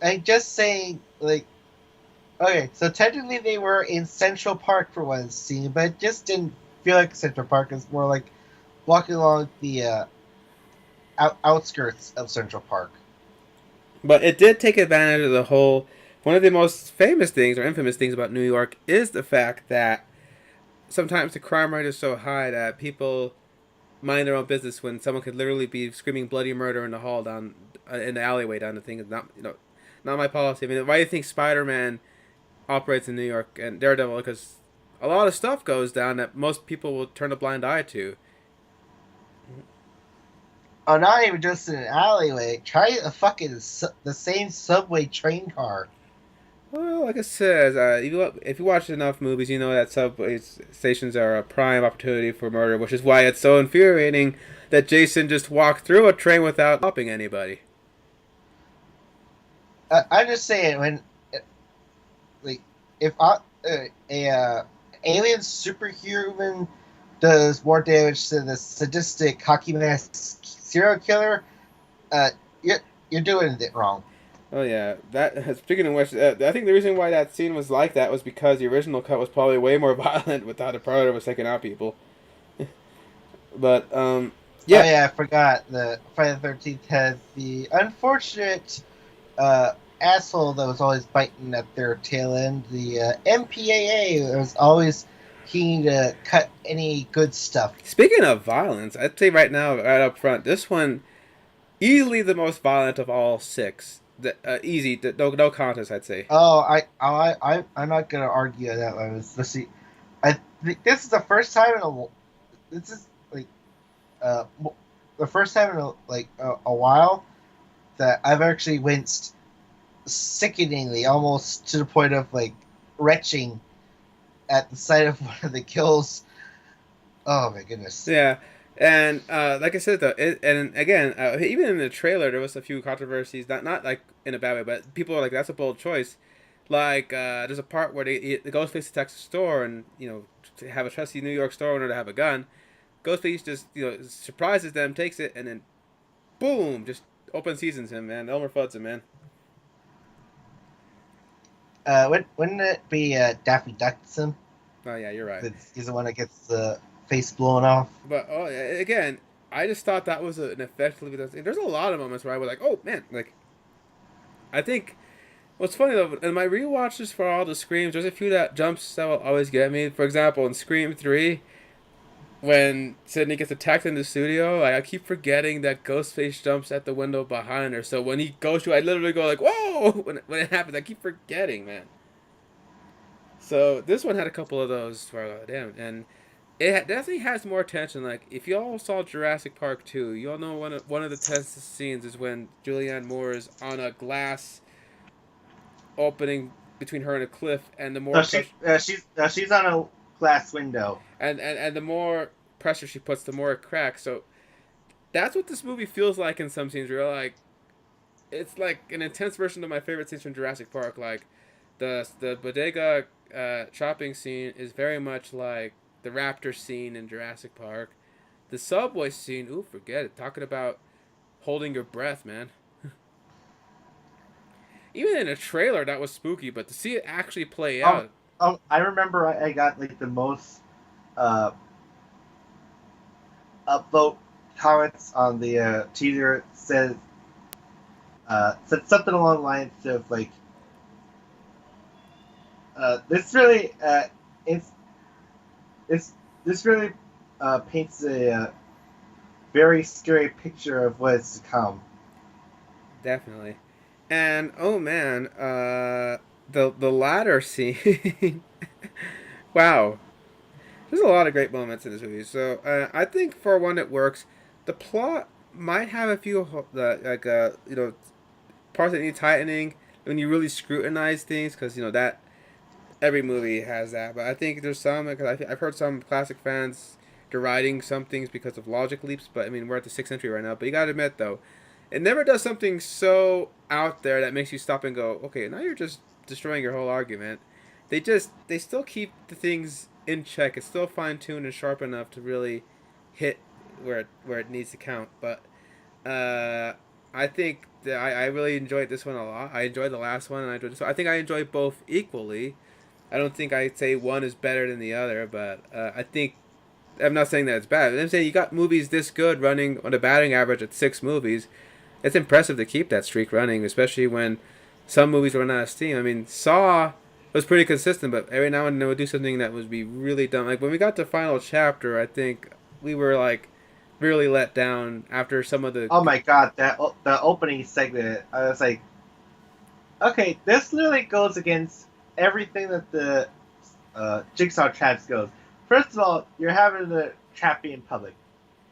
I just saying like okay, so technically they were in Central Park for one scene, but it just didn't feel like Central Park. It's more like walking along the outskirts of Central Park. But it did take advantage of the whole. One of the most famous things or infamous things about New York is the fact that sometimes the crime rate is so high that people mind their own business when someone could literally be screaming bloody murder in the hall down in the alleyway down the thing. It's not not my policy. I mean, why do you think Spider-Man operates in New York and Daredevil? Because a lot of stuff goes down that most people will turn a blind eye to. Oh, not even just in an alleyway. Try a fucking the same subway train car. Well, like I said, if you watch enough movies, you know that subway stations are a prime opportunity for murder, which is why it's so infuriating that Jason just walked through a train without stopping anybody. I'm just saying when like if a alien superhuman does more damage to the sadistic hockey mask serial killer, uh, you're you're doing it wrong. Oh yeah, that. Speaking of which, I think the reason why that scene was like that was because the original cut was probably way more violent with how the Predator was taking out people. But Oh yeah, yeah, I forgot the Friday the 13th had the unfortunate asshole that was always biting at their tail end. The MPAA was always keen to cut any good stuff. speaking of violence, I'd say right now, right up front, this one easily the most violent of all six. Easy, no contest, I'd say. Oh, I'm not gonna argue on that one. Especially, I think this is the first time in a this is like uh the first time in a while that I've actually winced sickeningly, almost to the point of like retching at the sight of one of the kills. Oh my goodness. Yeah, and like I said though, and again, even in the trailer, there was a few controversies. Not like in a bad way, but people are like, "That's a bold choice." Like, there's a part where the Ghostface attacks a store, and to have a trusty New York store owner to have a gun, Ghostface just surprises them, takes it, and then boom, just open seasons him, man. Elmer Fudd's him, man. Wouldn't it be Daffy Duckson? Oh yeah, you're right. He's the one that gets the face blown off. But again, I just thought that was an effectively. There's a lot of moments where I was like, oh man, like I think what's funny though, in my rewatches for all the screams, there's a few that jumps that will always get me. For example, in Scream 3, when Sydney gets attacked in the studio, I keep forgetting that Ghostface jumps at the window behind her. So when he goes to, I literally go like, "Whoa!" When it happens, I keep forgetting, man. So this one had a couple of those where damn, and definitely has more tension. Like if y'all saw Jurassic Park 2, y'all know one of the tensest scenes is when Julianne Moore is on a glass opening between her and a cliff, and the more No, pressure she's on a glass window. and the more pressure she puts, the more it cracks. So that's what this movie feels like in some scenes. Where you're like, it's like an intense version of my favorite scenes from Jurassic Park. Like the bodega shopping scene is very much like the raptor scene in Jurassic Park. The subway scene, ooh, forget it. Talking about holding your breath, man. Even in a trailer, that was spooky, but to see it actually play Oh, out. I remember I got like the most uh, upvote comments on the teaser. It says said something along the lines of like, this really it's, it's this really paints a very scary picture of what is to come. Definitely. And oh man, the ladder scene. Wow, there's a lot of great moments in this movie. So I think for one it works. The plot might have a few like parts that need tightening when you really scrutinize things, because that every movie has that. But I think there's some, because I've heard some classic fans deriding some things because of logic leaps. But I mean, we're at the sixth century right now. But you gotta admit though, it never does something so out there that makes you stop and go, okay, now you're just destroying your whole argument. They still keep the things in check. It's still fine tuned and sharp enough to really hit where it needs to count. But uh, I think that I really enjoyed this one a lot. I enjoyed the last one, and I enjoyed this one. I think I enjoyed both equally. I don't think I'd say one is better than the other, but I think I'm not saying that it's bad. I'm saying you got movies this good running on a batting average at 6 movies. It's impressive to keep that streak running, especially when some movies run out of steam. I mean, Saw was pretty consistent, but every now and then they would do something that would be really dumb. Like when we got to final chapter, I think we were like really let down after some of the. Oh my god, that the opening segment, I was like, okay, this literally goes against everything that the Jigsaw traps goes. First of all, you're having the trap be in public.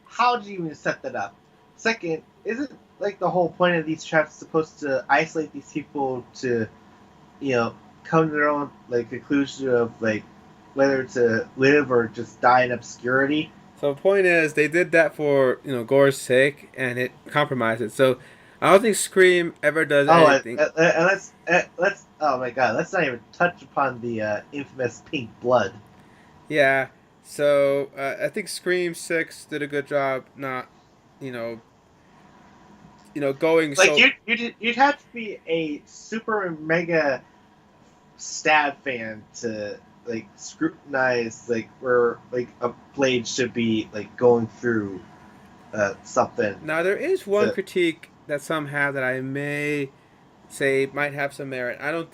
How do you even set that up? Second, isn't like the whole point of these traps supposed to isolate these people to, you know, come to their own like conclusion of like whether to live or just die in obscurity? So the point is, they did that for gore's sake, and it compromised it. So I don't think Scream ever does Oh, anything. and let's oh my god, let's not even touch upon the infamous pink blood. Yeah. So I think Scream 6 did a good job, not you know going Like so. you'd have to be a super mega stab fan to like scrutinize like where like a blade should be like going through something. Now there is one To, critique that some have that I may say might have some merit. I don't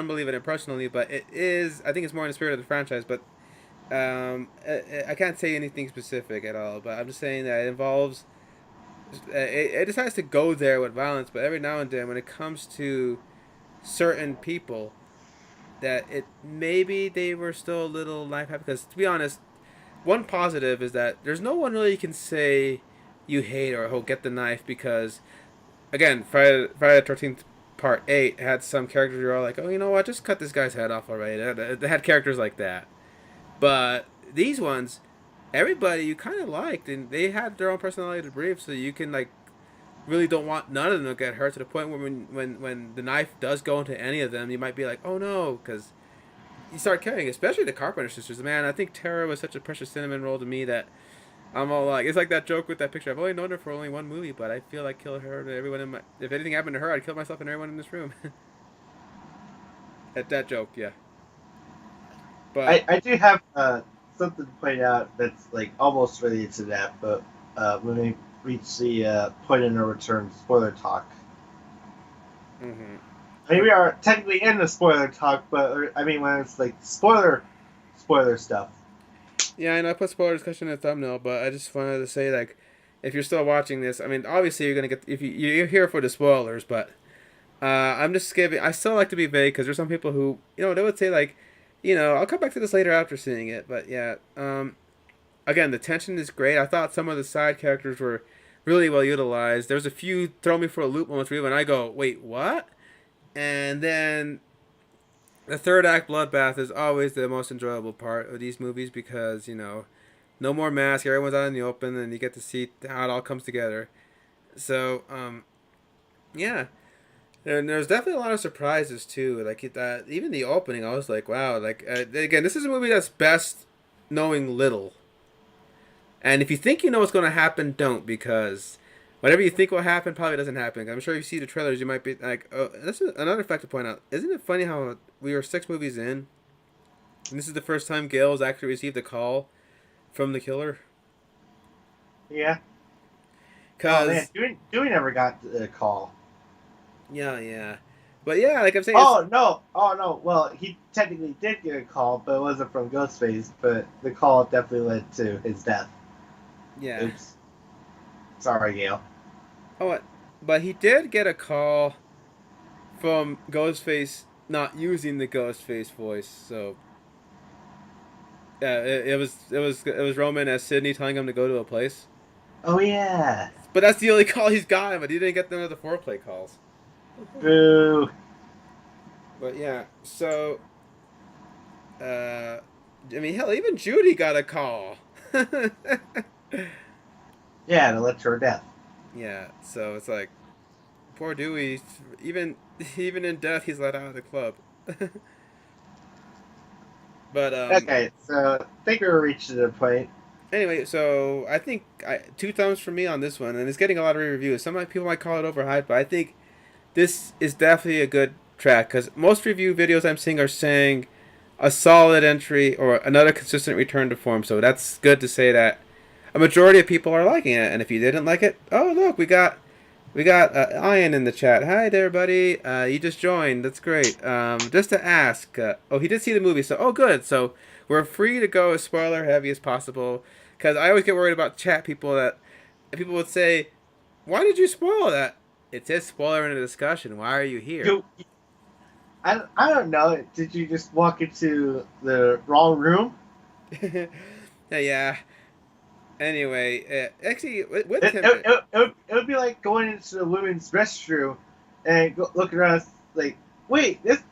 believe in it personally, but it is. I think it's more in the spirit of the franchise. But I can't say anything specific at all. But I'm just saying that it involves. It decides to go there with violence, but every now and then, when it comes to certain people, that it maybe they were still a little knife happy. Because to be honest, one positive is that there's no one really you can say you hate or oh get the knife, because again, Friday the 13th Part 8 had some characters who are like, oh, you know what, just cut this guy's head off already. They had characters like that. But these ones, everybody you kind of liked, and they had their own personality to breathe, so you can, like, really don't want none of them to get hurt, to the point where when the knife does go into any of them, you might be like, oh no, because you start caring, especially the Carpenter sisters. Man, I think Tara was such a precious cinnamon roll to me that I'm all like, it's like that joke with that picture. I've only known her for only one movie, but I feel like kill her and everyone in my. If anything happened to her, I'd kill myself and everyone in this room. At that joke, yeah. But I do have something to point out that's like almost related to that, but when we reach the point of no return spoiler talk. mm-hmm. I mean, we are technically in the spoiler talk, but I mean, when it's like spoiler stuff. Yeah, I know I put spoiler discussion in the thumbnail, but I just wanted to say, like, if you're still watching this, I mean, obviously you're gonna get if you're here for the spoilers, but I'm just giving. I still like to be vague, because there's some people who they would say like, I'll come back to this later after seeing it, but yeah. Again, the tension is great. I thought some of the side characters were really well utilized. There's a few throw me for a loop moments when I go, wait, what? And then the third act bloodbath is always the most enjoyable part of these movies, because no more mask, everyone's out in the open, and you get to see how it all comes together. So yeah, and there's definitely a lot of surprises too. Like that, even the opening, I was like, wow. Like again, this is a movie that's best knowing little. And if you think you know what's going to happen, don't, because whatever you think will happen probably doesn't happen. I'm sure if you see the trailers, you might be like, oh, this is another fact to point out. Isn't it funny how we were 6 movies in, and this is the first time Gail's actually received a call from the killer? Yeah. Oh man, Because Dewey never got a call. Yeah, yeah. But yeah, like I'm saying, it's Oh no! Oh no! Well, he technically did get a call, but it wasn't from Ghostface. But the call definitely led to his death. yeah. Oops. Sorry, Gail. Oh, but he did get a call from Ghostface not using the Ghostface voice. So yeah, it was Roman as Sydney telling him to go to a place. Oh yeah. But that's the only call he's gotten. But he didn't get none of the foreplay calls. Boo. But yeah, so I mean, hell, even Judy got a call. Yeah, to let her death. Yeah, so it's like poor Dewey. Even even in death, he's let out of the club. But Okay, so I think we're reaching the point. anyway, so I think two thumbs for me on this one, and it's getting a lot of reviews. Some people might call it overhyped, but I think this is definitely a good track because most review videos I'm seeing are saying a solid entry or another consistent return to form. So that's good to say that a majority of people are liking it. And if you didn't like it, oh look, we got Ian in the chat. Hi there, buddy. You just joined. That's great. Just to ask. Oh, he did see the movie, so oh, good. So we're free to go as spoiler heavy as possible. Because I always get worried about chat people that people would say, "Why did you spoil that?" It says spoiler in the discussion. Why are you here? You, I don't know. Did you just walk into the wrong room? Yeah. Anyway, actually, with It, him, it, it, it, would, it would be like going into the women's restroom and looking around like, wait, this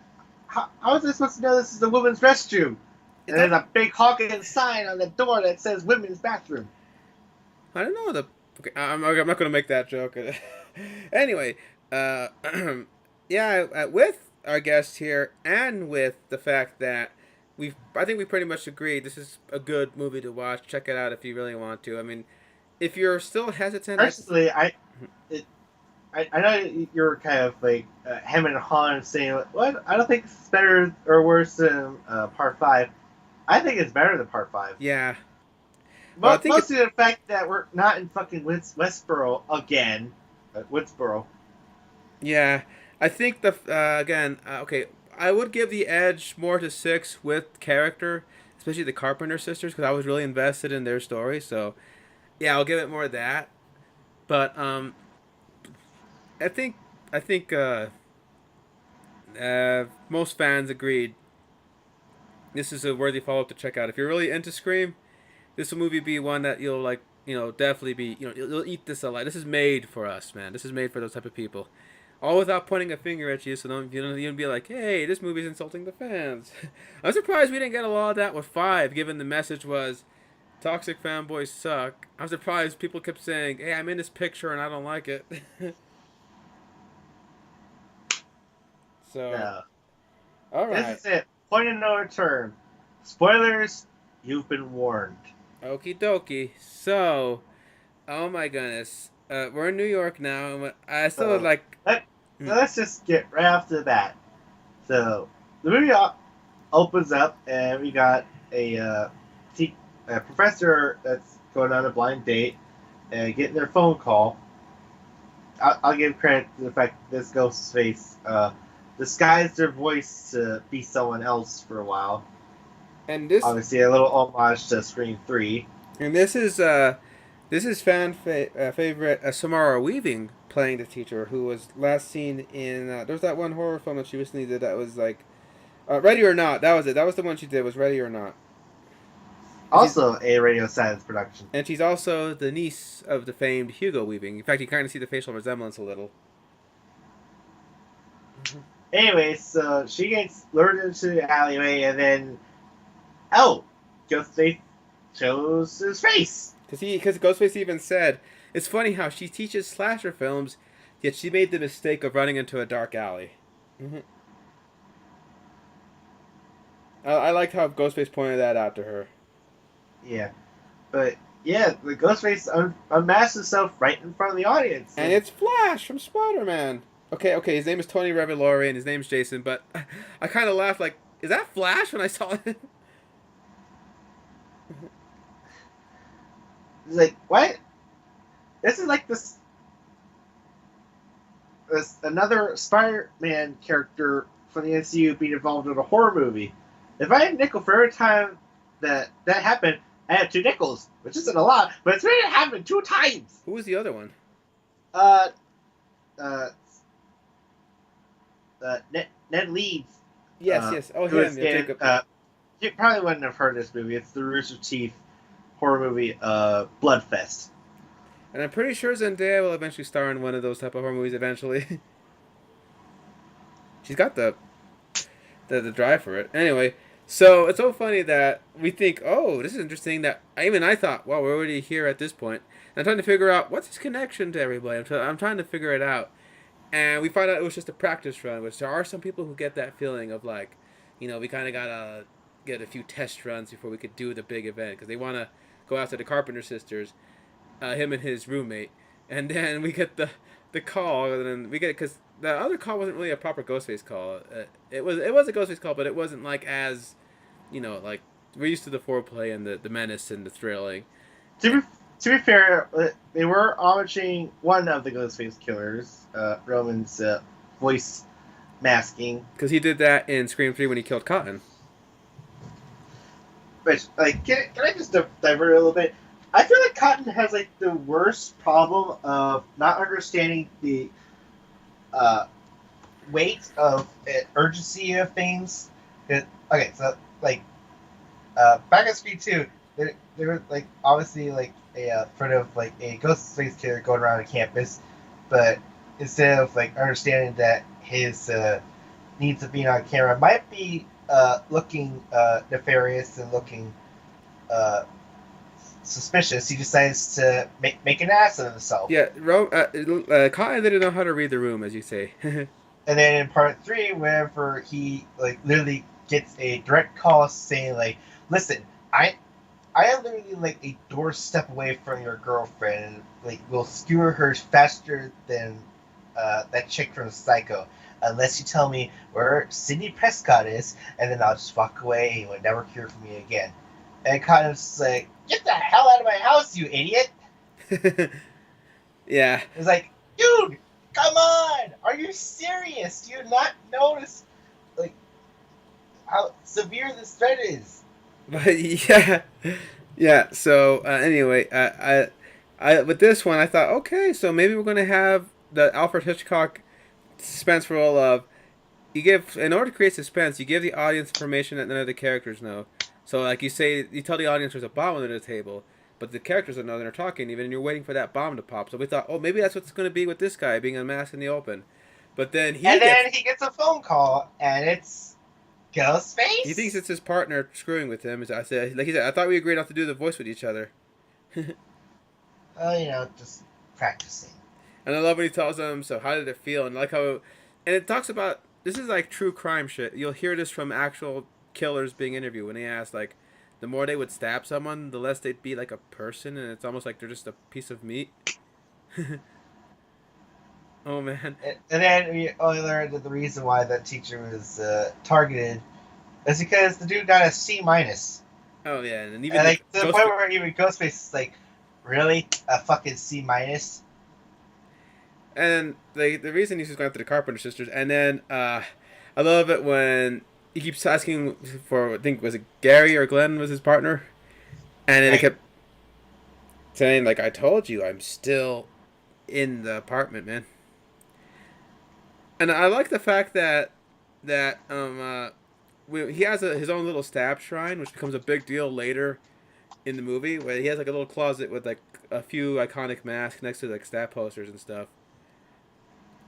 how is I supposed to know this is the women's restroom? is And there's that a big honking sign on the door that says women's bathroom. I don't know the. Okay, I'm not gonna make that joke. Anyway, uh, yeah, with our guest here, and with the fact that I think we pretty much agreed this is a good movie to watch. Check it out if you really want to. I mean, if you're still hesitant, Personally, it, I know you're kind of like hemming and hawing, saying, "What? I don't think it's better or worse than Part 5." I think it's better than Part 5. yeah. Well, I think it. Mostly the fact that we're not in fucking Westboro again. Woodsboro. Yeah, I think the again. Okay, I would give the edge more to 6 with character, especially the Carpenter sisters, because I was really invested in their story. So yeah, I'll give it more of that. But I think I think most fans agreed this is a worthy follow up to check out. If you're really into Scream, this will movie be one that you'll like. Definitely be. You'll eat this a lot. This is made for us, man. This is made for those type of people. All without pointing a finger at you, so you don't even be like, "Hey, this movie's insulting the fans." I'm surprised we didn't get a lot of that with 5, given the message was toxic fanboys suck. I'm surprised people kept saying, "Hey, I'm in this picture and I don't like it." So, No. all This right. is it. Point of no return. Spoilers, you've been warned. Okie dokie. So, oh my goodness. We're in New York now. And I still So, like. let, Hmm, so let's just get right off the bat. So, the movie opens up, and we got a professor that's going on a blind date and getting their phone call. I'll give credit to the fact that this Ghostface disguised their voice to be someone else for a while. and this Obviously, a little homage to Scream 3. and this is favorite Samara Weaving playing the teacher who was last seen in there's that one horror film that she recently did that was like Ready or Not. That was it. That was the one she did was Ready or Not. And she's Also, a Radio Silence production. and she's also the niece of the famed Hugo Weaving. In fact, you kind of see the facial resemblance a little. Anyway, so she gets lured into the alleyway, and then, oh, Ghostface shows his face. Because Ghostface even said, it's funny how she teaches slasher films, yet she made the mistake of running into a dark alley. Hmm. I liked how Ghostface pointed that out to her. Yeah, but yeah, the Ghostface unmasked himself right in front of the audience, And and it's Flash from Spider Man. Okay, his name is Tony Revolori and his name's Jason, but I kind of laughed like, is that Flash when I saw it? he's like, "What? This is like this." another Spider-Man character from the MCU being involved in a horror movie. If I had a nickel for every time that happened, I had 2 nickels, which isn't a lot, but it's made it happen 2 times. Who was the other one? Uh, uh, Ned Leeds, Yes, yes. Oh, who is him. Yeah, in. Jacob. Yeah. You probably wouldn't have heard of this movie. It's the Rooster Teeth horror movie, Bloodfest. And I'm pretty sure Zendaya will eventually star in one of those type of horror movies eventually. She's got the drive for it. Anyway, so it's so funny that we think, oh, this is interesting. That even I thought, well, we're already here at this point. And I'm trying to figure out what's his connection to everybody. I'm trying to figure it out. And we find out it was just a practice run, which there are some people who get that feeling of like, we kind of gotta get a few test runs before we could do the big event because they want to go after the Carpenter sisters, him and his roommate, and then we get the call, and then we get because the other call wasn't really a proper Ghostface call. It was a Ghostface call, but it wasn't like as, like we're used to the foreplay and the menace and the thrilling. To be, to be fair, they were homaging one of the Ghostface killers, Roman's voice masking. Because he did that in Scream 3 when he killed Cotton. But like, can I just divert a little bit? I feel like Cotton has like the worst problem of not understanding the uh, weight of urgency of things. Okay, so like back at Speed 2, there was like obviously like a sort of like a Ghostface killer going around a campus, but instead of like understanding that his needs of being on camera might be looking nefarious and looking suspicious, he decides to make an ass of himself. Yeah, Cotton didn't know how to read the room, as you say. And then in part 3, whenever he like literally gets a direct call saying like, "Listen, I am literally like a doorstep away from your girlfriend, and like will skewer her faster than that chick from Psycho. Unless you tell me where Sidney Prescott is, and then I'll just walk away and you will never hear from me again." And kind of like, "Get the hell out of my house, you idiot!" Yeah. It's like, dude, come on! Are you serious? Do you not notice like how severe this threat is? But yeah, yeah. So anyway, with this one, I thought, okay, so maybe we're gonna have the Alfred Hitchcock suspenseful of you give in order to create suspense, you give the audience information that none of the characters know. So like you tell the audience there's a bomb under the table, but the characters don't know they're talking even, and you're waiting for that bomb to pop. So we thought, oh, maybe that's what's gonna be with this guy being unmasked in the open. But then he gets a phone call, and it's he thinks Ghostface. it's his partner screwing with him. As I said, like he said, I thought we agreed not to do the voice with each other. Just practicing. And I love when he tells them, so how did it feel? And like how, and it talks about, this is like true crime shit. You'll hear this from actual killers being interviewed when they ask, like, the more they would stab someone, the less they'd be like a person. And it's almost like they're just a piece of meat. Oh, man. And then we only learned that the reason why that teacher was targeted is because the dude got a C minus. Oh, yeah. And even And like to the point where even Ghostface is like, really? A fucking C minus? And the reason he's just going after the Carpenter sisters. And then I love it when he keeps asking for, I think, was it Gary or Glenn was his partner? And then Right. he kept saying, like, I told you, I'm still in the apartment, man. And I like the fact that he has his own little stab shrine, which becomes a big deal later in the movie, where he has like a little closet with like a few iconic masks next to like stab posters and stuff.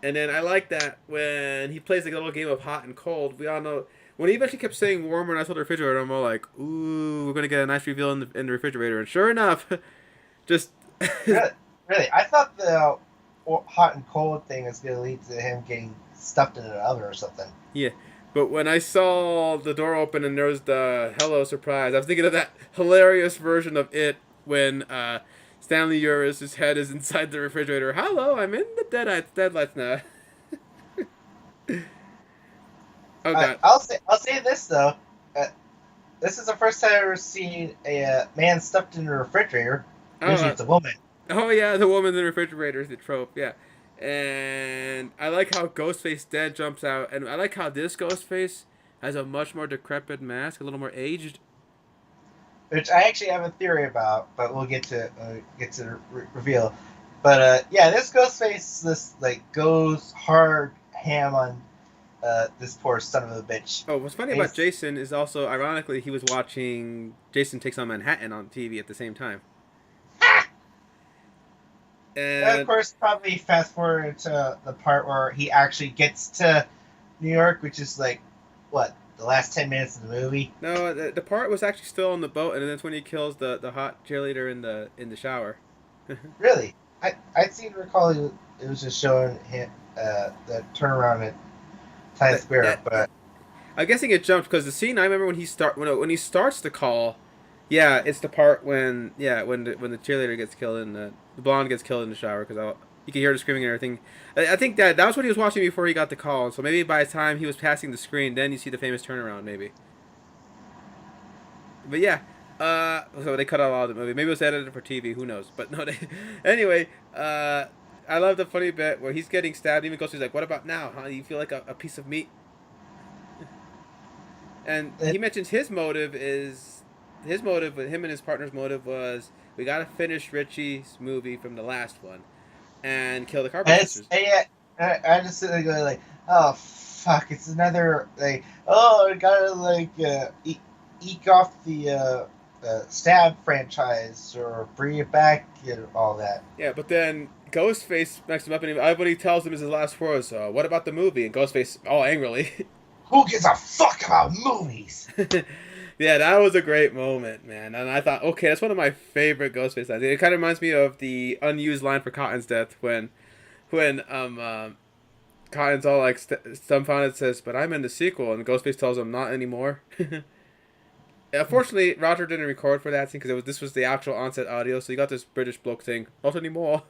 And then I like that when he plays like a little game of hot and cold. We all know when he eventually kept saying warmer, and I told the refrigerator, I'm all like, ooh, we're gonna get a nice reveal in the refrigerator. And sure enough, just Really? Really? I thought the hot and cold thing was going to lead to him getting stuffed in an oven or something. yeah. But when I saw the door open and there was the hello surprise, I was thinking of that hilarious version of it when Stanley Uris's head is inside the refrigerator. Hello, I'm in the deadlights now. Oh god. I'll say this though. This is the first time I've ever seen a man stuffed in a refrigerator. Usually it's a woman. Oh yeah, the woman in the refrigerator is the trope. Yeah, And I like how Ghostface then jumps out, and I like how this Ghostface has a much more decrepit mask, a little more aged. which I actually have a theory about, but we'll get to the reveal. But yeah, this Ghostface this like goes hard ham on this poor son of a bitch. Oh, what's funny And about Jason is also, ironically, he was watching Jason Takes on Manhattan on TV at the same time. of And course, probably fast forward to the part where he actually gets to New York, which is like what the last 10 minutes of the movie. no, the part was actually still on the boat, and that's when he kills the hot cheerleader in the shower. Really, I seem to recall it was just showing him the turnaround at Times Yeah, Square, but I'm guessing it jumped because the scene I remember when he starts the call, yeah, it's the part when when the cheerleader gets killed and the blonde gets killed in the shower because you can hear her screaming and everything. I think that was what he was watching before he got the call. So maybe by the time he was passing the screen, then you see the famous turnaround, maybe. But yeah, so they cut out all the movie. Maybe it was edited for TV. Who knows? But no, anyway, I love the funny bit where he's getting stabbed. Even goes, he's like, "What about now? Huh? You feel like a piece of meat?" And he mentions his motive with him and his partner's motive was we gotta finish Richie's movie from the last one and kill the Carpenter it's sisters. yeah, I just sit there going like, oh fuck, it's another like, oh, I gotta like eke off the stab franchise or bring it back and all that. Yeah, but then Ghostface smacks him up and everybody tells him his last words. What about the movie? And Ghostface, all angrily. Who gives a fuck about movies? Yeah, that was a great moment, man. And I thought, okay, that's one of my favorite Ghostface lines. It kind of reminds me of the unused line for Cotton's death when Cotton's all like dumbfounded, says, "But I'm in the sequel," and Ghostface tells him, "Not anymore." Unfortunately, Roger didn't record for that scene because this was the actual onset audio, so you got this British bloke thing, "Not anymore."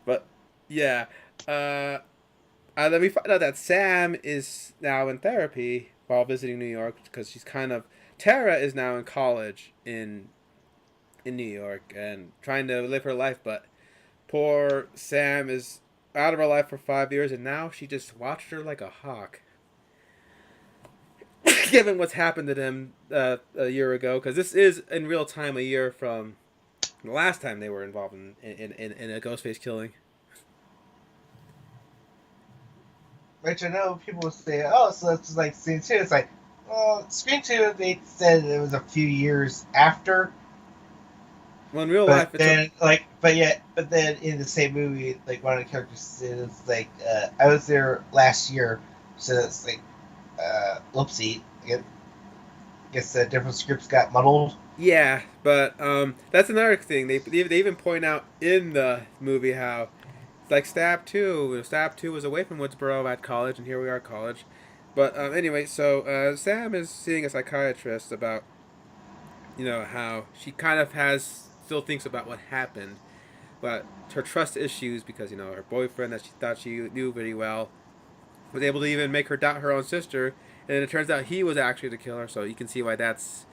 But yeah, uh, then we find out that Sam is now in therapy while visiting New York because she's kind of Tara is now in college in New York and trying to live her life, but poor Sam is out of her life for 5 years, and now she just watched her like a hawk. Given what's happened to them a year ago, because this is in real time a year from the last time they were involved in a Ghostface killing. Which I know people will say, oh, so that's like Scream 2. It's like, well, Scream 2, they said it was a few years after. Well, in real But life, it's a then, but then in the same movie, like one of the characters said, it's like, I was there last year, so it's like, whoopsie. I guess different scripts got muddled. yeah, but that's another thing. They even point out in the movie how it's like Stab Two. Stab Two was away from Woodsboro at college, and here we are at college. But anyway, so Sam is seeing a psychiatrist about how she kind of has still thinks about what happened, but her trust issues because her boyfriend that she thought she knew very well was able to even make her doubt her own sister, and it turns out he was actually the killer. So you can see why that's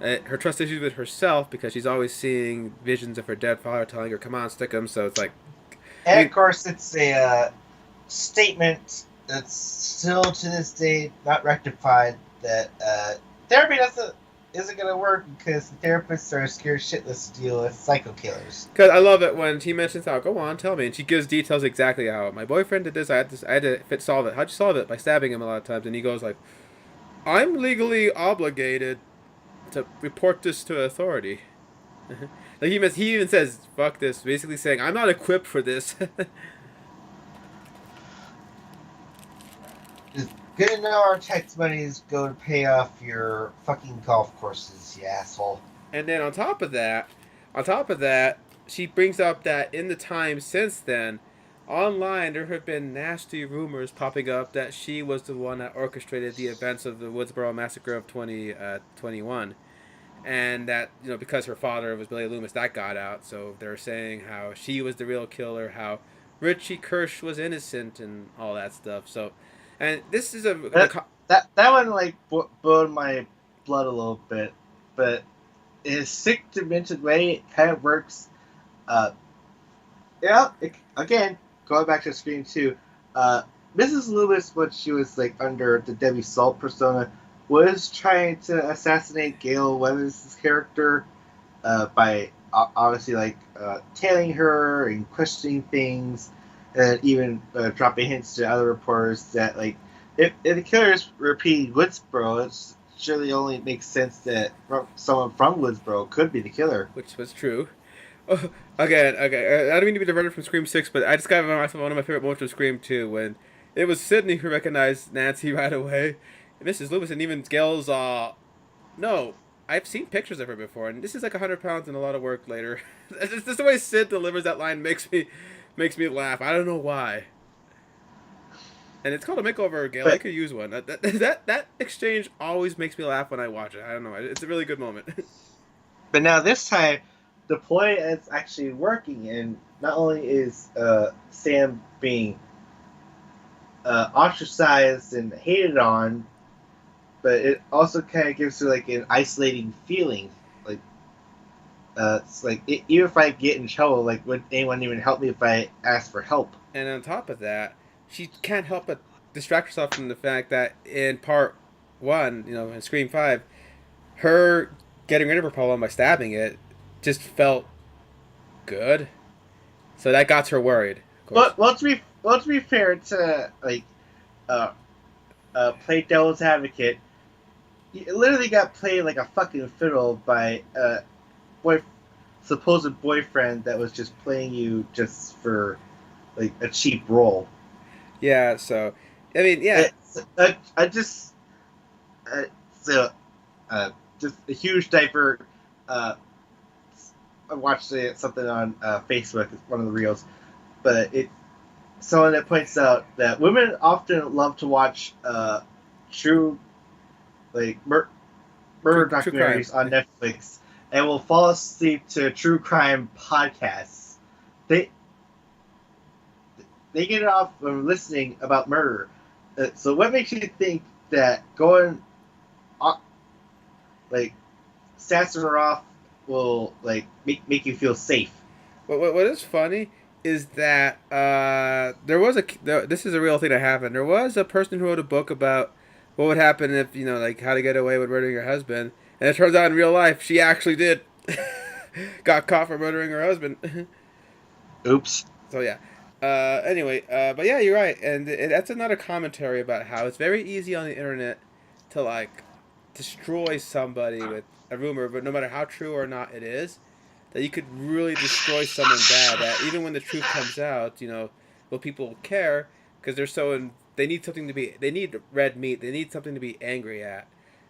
her trust issues with herself because she's always seeing visions of her dead father telling her, "Come on, stick him." So it's like, I And of mean, course, it's a statement that's still to this day not rectified that therapy isn't going to work because the therapists are scared shitless to deal with psycho killers. because I love it when she mentions how, "Go on, tell me," and she gives details exactly how my boyfriend did this. I had to solve it. How'd you solve it? By stabbing him a lot of times, and he goes like, "I'm legally obligated to report this to authority." Like he even says "fuck this," basically saying I'm not equipped for this. It's good to know our tax monies go to pay off your fucking golf courses, you asshole. And then on top of that, she brings up that in the time since then, online there have been nasty rumors popping up that she was the one that orchestrated the events of the Woodsboro massacre of 2021. And that because her father was Billy Loomis, that got out. So they're saying how she was the real killer, how Richie Kirsch was innocent, and all that stuff. So, and this is That that one like boiled my blood a little bit, but his sick demented way kind of works. Uh, Yeah, again, going back to Scream 2, uh, Mrs. Loomis, when she was like under the Debbie Salt persona, was trying to assassinate Gail Weathers' character by obviously tailing her and questioning things, and even dropping hints to other reporters that if the killer is repeating Woodsboro, it surely only makes sense that someone from Woodsboro could be the killer. which was true. Oh, again, okay, I don't mean to be diverted from Scream 6, but I just got one of my favorite moments from Scream 2 when it was Sydney who recognized Nancy right away. And Mrs. Lewis and even Gail's, no, I've seen pictures of her before, and this is like 100 pounds and a lot of work later. Just the way Sid delivers that line makes me laugh. I don't know why. And it's called a makeover, Gail. I But could use one. That exchange always makes me laugh when I watch it. I don't know. It's a really good moment. but now this time, the ploy is actually working, and not only is Sam being ostracized and hated on, but it also kind of gives her like an isolating feeling. Like, it's like even if I get in trouble, like would anyone even help me if I ask for help? And on top of that, she can't help but distract herself from the fact that in part one, in Scream 5, her getting rid of her problem by stabbing it just felt good. So that got her worried, of course. Well, to be fair, to uh, play devil's advocate, you literally got played like a fucking fiddle by a boy, supposed boyfriend that was just playing you just for like a cheap role. Yeah, so, I mean, yeah. I just uh, so just a huge diaper. Uh, I watched something on Facebook, one of the reels, but it someone that points out that women often love to watch true like murder True crime. documentaries on Netflix and will fall asleep to true crime podcasts. They they get it off from listening about murder. So what makes you think that going like sassing her off will make you feel safe? What is funny is that this is a real thing that happened. There was a person who wrote a book about what would happen if, like how to get away with murdering your husband. And it turns out in real life, she actually did. Got caught for murdering her husband. Oops. So yeah. Anyway, but yeah, you're right, and that's another commentary about how it's very easy on the internet to like destroy somebody with a rumor, but no matter how true or not it is, that you could really destroy someone bad. That even when the truth comes out, will people care because they need something to be, they need red meat, they need something to be angry at,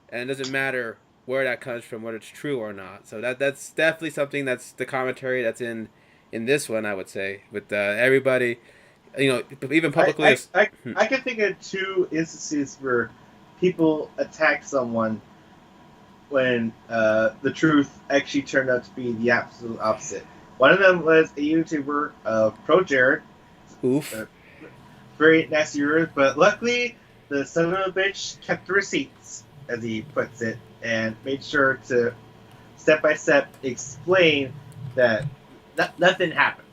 and it doesn't matter where that comes from, whether it's true or not. So that's definitely something that's the commentary that's in this one, I would say, with everybody, even I, publicly. I, I, I can think of two instances where people attack someone when the truth actually turned out to be the absolute opposite. One of them was a YouTuber, Pro Jared, uh, Oof. very nasty words, but luckily the son of a bitch kept the receipts, as he puts it, and made sure to step by step explain that nothing happened.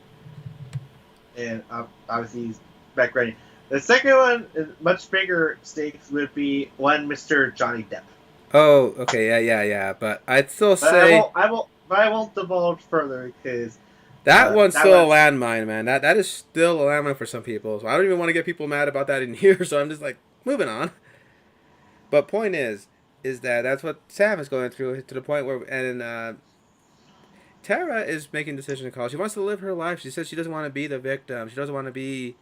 And obviously he's back ready. The second one, much bigger stakes, would be one Mr. Johnny Depp. Oh, okay, yeah. But I'd still But I say won't. I won't. But I won't divulge further because that one's that still a was. landmine, man. That is still a landmine for some people. So I don't even want to get people mad about that in here. So I'm just like moving on. But point is that that's what Sam is going through to the point where, and Tara is making decisions in college. She wants to live her life. She says she doesn't want to be the victim. She doesn't want to be,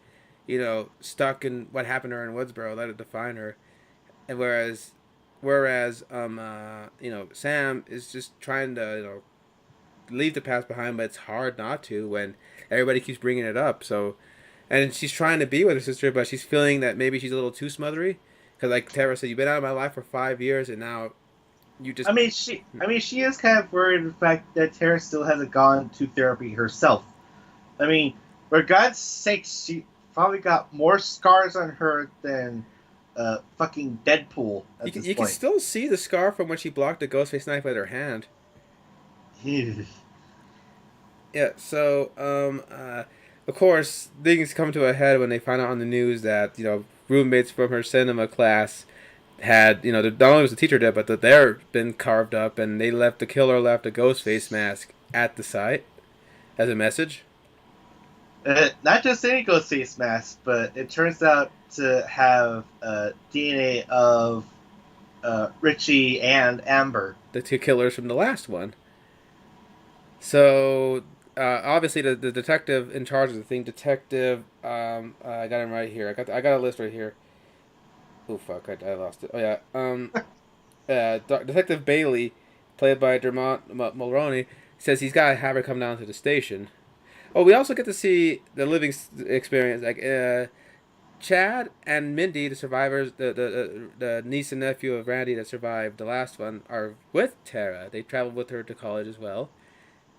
stuck in what happened to her in Woodsboro. Let it define her. And whereas Sam is just trying to leave the past behind, but it's hard not to when everybody keeps bringing it up. So, and she's trying to be with her sister, but she's feeling that maybe she's a little too smothery. Because, like Tara said, you've been out of my life for 5 years, and now you just. I mean, she. I mean, she is kind of worried the fact that Tara still hasn't gone to therapy herself. I mean, for God's sake, she probably got more scars on her than fucking Deadpool You at can, this you can point. still see the scar from when she blocked the ghostface knife with her hand. Yeah. So, of course, things come to a head when they find out on the news that roommates from her cinema class had not only was the teacher dead, but that they're been carved up, and the killer left a ghost face mask at the site as a message. Not just any ghost face mask, but it turns out to have DNA of Richie and Amber. The two killers from the last one. So obviously the detective in charge of the thing, detective. I got him right here. I got a list right here. Oh fuck, I lost it. Oh yeah. Detective Bailey, played by Dermot Mulroney, says he's got to have her come down to the station. Oh, we also get to see the living experience, like Chad and Mindy, the survivors, the niece and nephew of Randy that survived the last one, are with Tara. They traveled with her to college as well,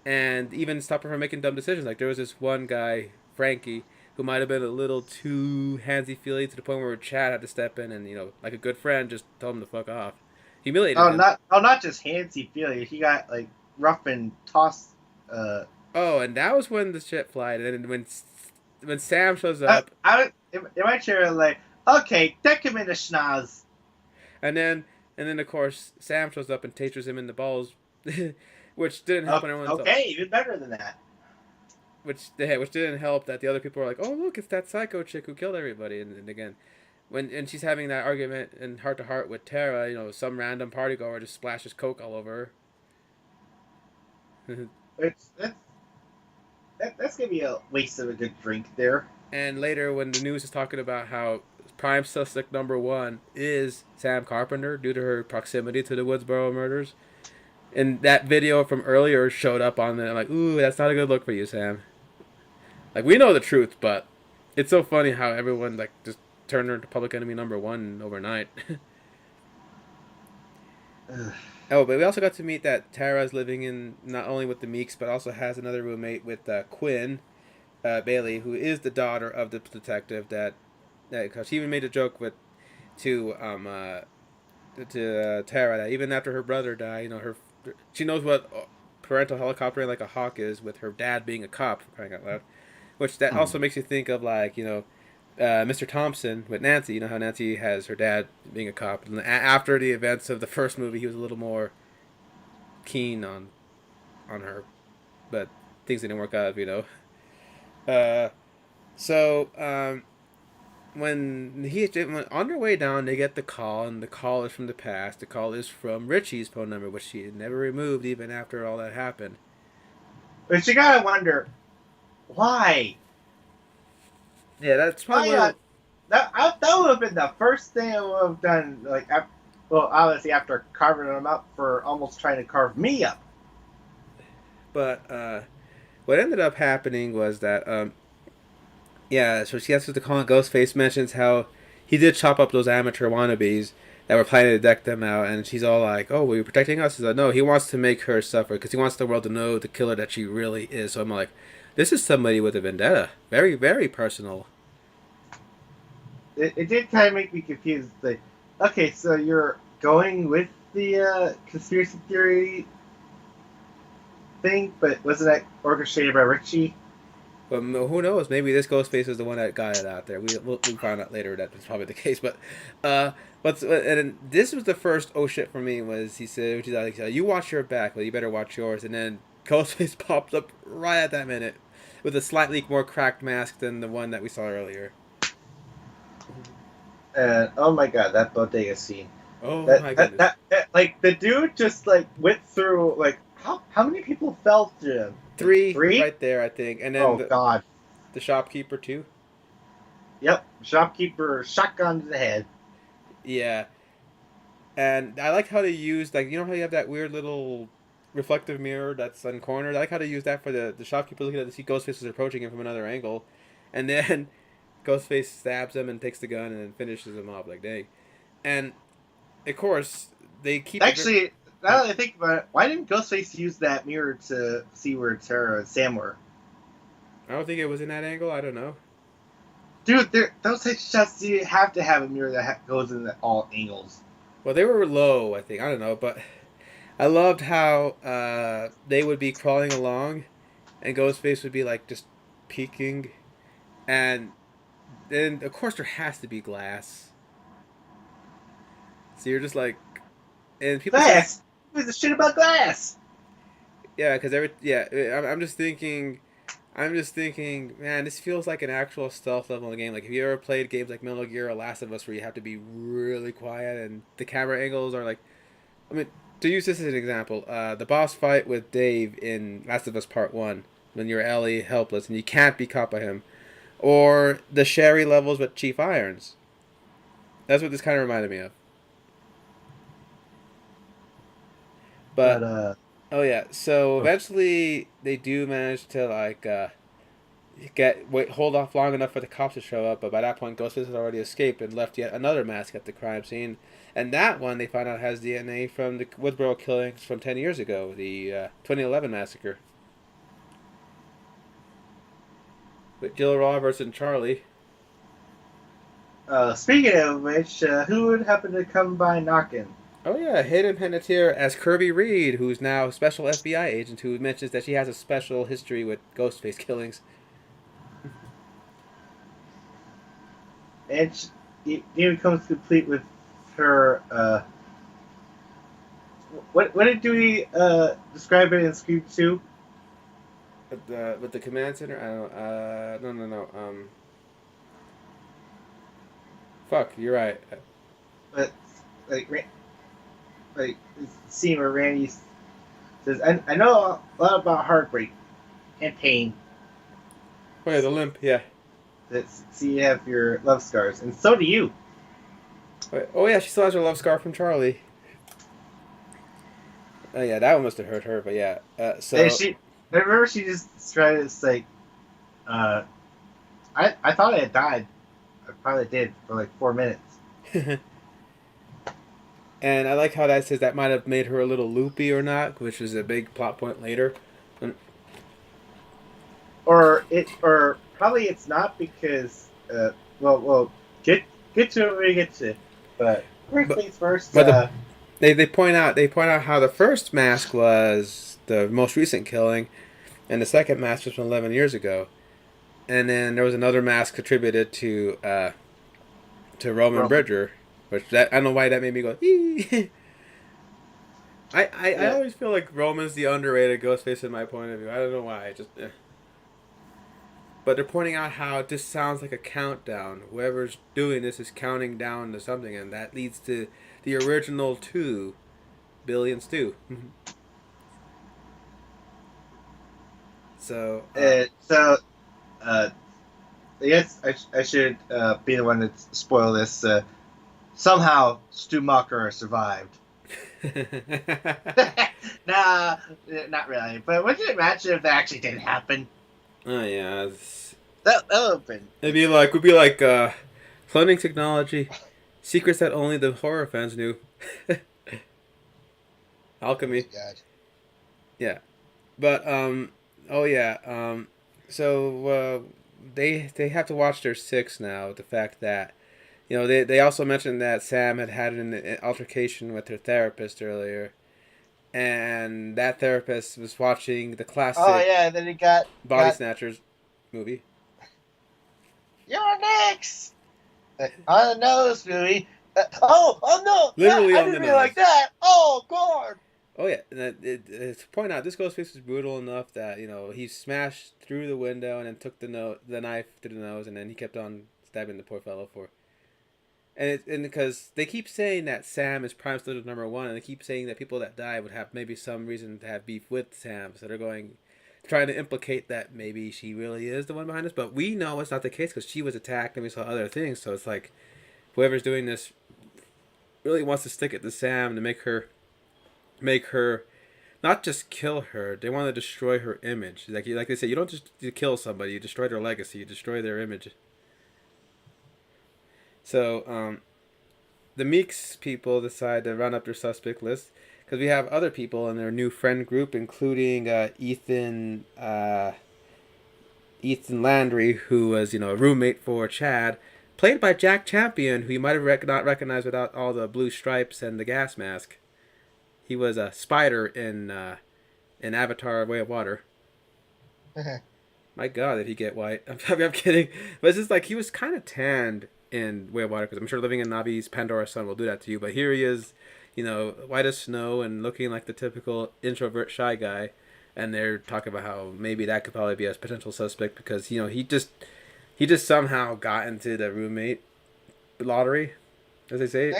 and even stopped her from making dumb decisions. Like there was this one guy, Frankie, who might have been a little too handsy feely to the point where Chad had to step in and like a good friend, just told him to fuck off, humiliated him. Not just handsy feely. He got like rough and tossed. Uh, Oh, and that was when the shit flied, and then when Sam shows up, I was in my chair like, okay, take him in the schnoz. and then of course Sam shows up and tasers him in the balls, which didn't help anyone. Okay, even better than that. Which didn't help that the other people were like, oh look, it's that psycho chick who killed everybody, and again, and she's having that argument and heart to heart with Tara, some random party goer just splashes coke all over her. It's that's gonna be a waste of a good drink there. And later, when the news is talking about how prime suspect number one is Sam Carpenter due to her proximity to the Woodsboro murders, and that video from earlier showed up on there, like, ooh, that's not a good look for you, Sam. Like we know the truth, but it's so funny how everyone like just turned her into public enemy number one overnight. Oh, but we also got to meet that Tara's living in not only with the Meeks, but also has another roommate with Quinn Bailey, who is the daughter of the detective that cause she even made a joke with to Tara that even after her brother died, she knows what parental helicoptering like a hawk is, with her dad being a cop, for crying out loud. Which that also makes you think of like Mr. Thompson with Nancy. You know how Nancy has her dad being a cop, and after the events of the first movie, he was a little more keen on her, but things didn't work out. Uh, so when on their way down, they get the call, and the call is from the past. The call is from Richie's phone number, which she had never removed even after all that happened. But you gotta wonder why. Yeah, that's probably Why? That would have been the first thing I would have done. Like, well, obviously after carving him up for almost trying to carve me up. But what ended up happening was that yeah, so she answers the call, and Ghostface mentions how he did chop up those amateur wannabes that were planning to deck them out, and she's all like, "Oh, were you protecting us?" He's like, "No, he wants to make her suffer because he wants the world to know the killer that she really is." So I'm like, "This is somebody with a vendetta, very, very personal." It did kind of make me confused. Like, okay, so you're going with the conspiracy theory thing, but wasn't that orchestrated by Richie? But who knows? Maybe this Ghostface is the one that got it out there. We'll find out later that that's probably the case. But and this was the first oh shit for me was he said, "You watch your back, well you better watch yours." And then Ghostface popped up right at that minute with a slightly more cracked mask than the one that we saw earlier. And oh my god, that bodega scene. Oh That my that, goodness! that that like the dude just like went through like how many people fell through him? Three Three? right there, I think, and then Oh god. the shopkeeper too. Yep. Shopkeeper shotgun to the head. Yeah, and I like how they used like how you have that weird little reflective mirror that's on corner. I like how they use that for the shopkeeper looking at to see Ghostface is approaching him from another angle, and then Ghostface stabs him and takes the gun and then finishes him off like dang. And of course they keep Actually, now that I think about it, why didn't Ghostface use that mirror to see where Tara and Sam were? I don't think it was in that angle. I don't know. Dude, those headshots you have to have a mirror that goes in all angles. Well, they were low. I think I don't know, but I loved how they would be crawling along, and Ghostface would be like just peeking, and then of course there has to be glass. So you're just like, and people say, Glass. Who's the shit about glass? yeah, because I'm just thinking. I'm just thinking, man, this feels like an actual stealth level in the game. Like, have you ever played games like Metal Gear or Last of Us where you have to be really quiet and the camera angles are like, I mean, to use this as an example, the boss fight with Dave in Last of Us Part 1, when you're Ellie helpless and you can't be caught by him, or the Sherry levels with Chief Irons. That's what this kind of reminded me of. But But, oh yeah, so oh, eventually they do manage to, like, hold off long enough for the cops to show up, but by that point Ghostface had already escaped and left yet another mask at the crime scene. And that one they found out has DNA from the Woodsboro killings from 10 years ago, the 2011 massacre. With Jill Roberts and Charlie. speaking of which, who would happen to come by knocking? Oh yeah, Hayden Panettiere as Kirby Reed, who's now a special FBI agent who mentions that she has a special history with Ghostface killings. And she even comes complete with her. What did Dewey describe it in Scream 2? With the command center, I don't. No. Fuck, you're right. But like like the scene where Randy says, I know a lot about heartbreak and pain. Oh yeah, the limp. Yeah. That see you have your love scars, and so do you. Oh yeah, she still has her love scar from Charlie. Oh yeah, that one must have hurt her. But yeah, And so I remember she just tried to say, uh, I thought I had died. I probably did for like 4 minutes. and I like how that says that might have made her a little loopy or not, which is a big plot point later. And, Or probably it's not because, well, get to it when we get to it. But first but things first, but they point out how the first mask was the most recent killing, and the second mask was from 11 years ago. And then there was another mask attributed to Roman Roman. Bridger, which that I don't know why that made me go. Ee. I Yeah, always feel like Roman's the underrated Ghostface in my point of view. I don't know why. But they're pointing out how this sounds like a countdown. Whoever's doing this is counting down to something, and that leads to the original 2 billion stew. so, so uh, I guess I should be the one to spoil this. Somehow, Stu Macher survived. Nah, not really. But would you imagine if that actually did happen? oh yeah, That would have been. would be like cloning technology, secrets that only the horror fans knew. Oh my Alchemy, god. yeah. But oh yeah, so they have to watch their six now. The fact that they also mentioned that Sam had an altercation with her therapist earlier, and that therapist was watching the Oh classic yeah, then he got Body Snatchers movie. you're next on the nose, Louie. Oh no, that, Literally I on the didn't mean like nose. that. Oh god. Oh yeah, and to point out, this Ghostface was brutal enough that he smashed through the window and then took the knife to the nose, and then he kept on stabbing the poor fellow for. And because they keep saying that Sam is Prime Slitter's number one, and they keep saying that people that die would have maybe some reason to have beef with Sam, so they're trying to implicate that maybe she really is the one behind this. But we know it's not the case because she was attacked and we saw other things. So it's like whoever's doing this really wants to stick it to Sam to make her not just kill her. They want to destroy her image. Like they say, you don't just kill somebody; you destroy their legacy, you destroy their image. So the Meeks people decide to run up their suspect list because we have other people in their new friend group, including Ethan Landry, who was a roommate for Chad, played by Jack Champion, who you might have not recognized without all the blue stripes and the gas mask. He was a spider in Avatar: Way of Water. My God, did he get white? I'm kidding, but it's just like he was kind of tanned in Way of Water because I'm sure living in Navi's Pandora sun will do that to you. But here he is, white as snow and looking like the typical introvert, shy guy. And they're talking about how maybe that could probably be a potential suspect because he just somehow got into the roommate lottery, as they say.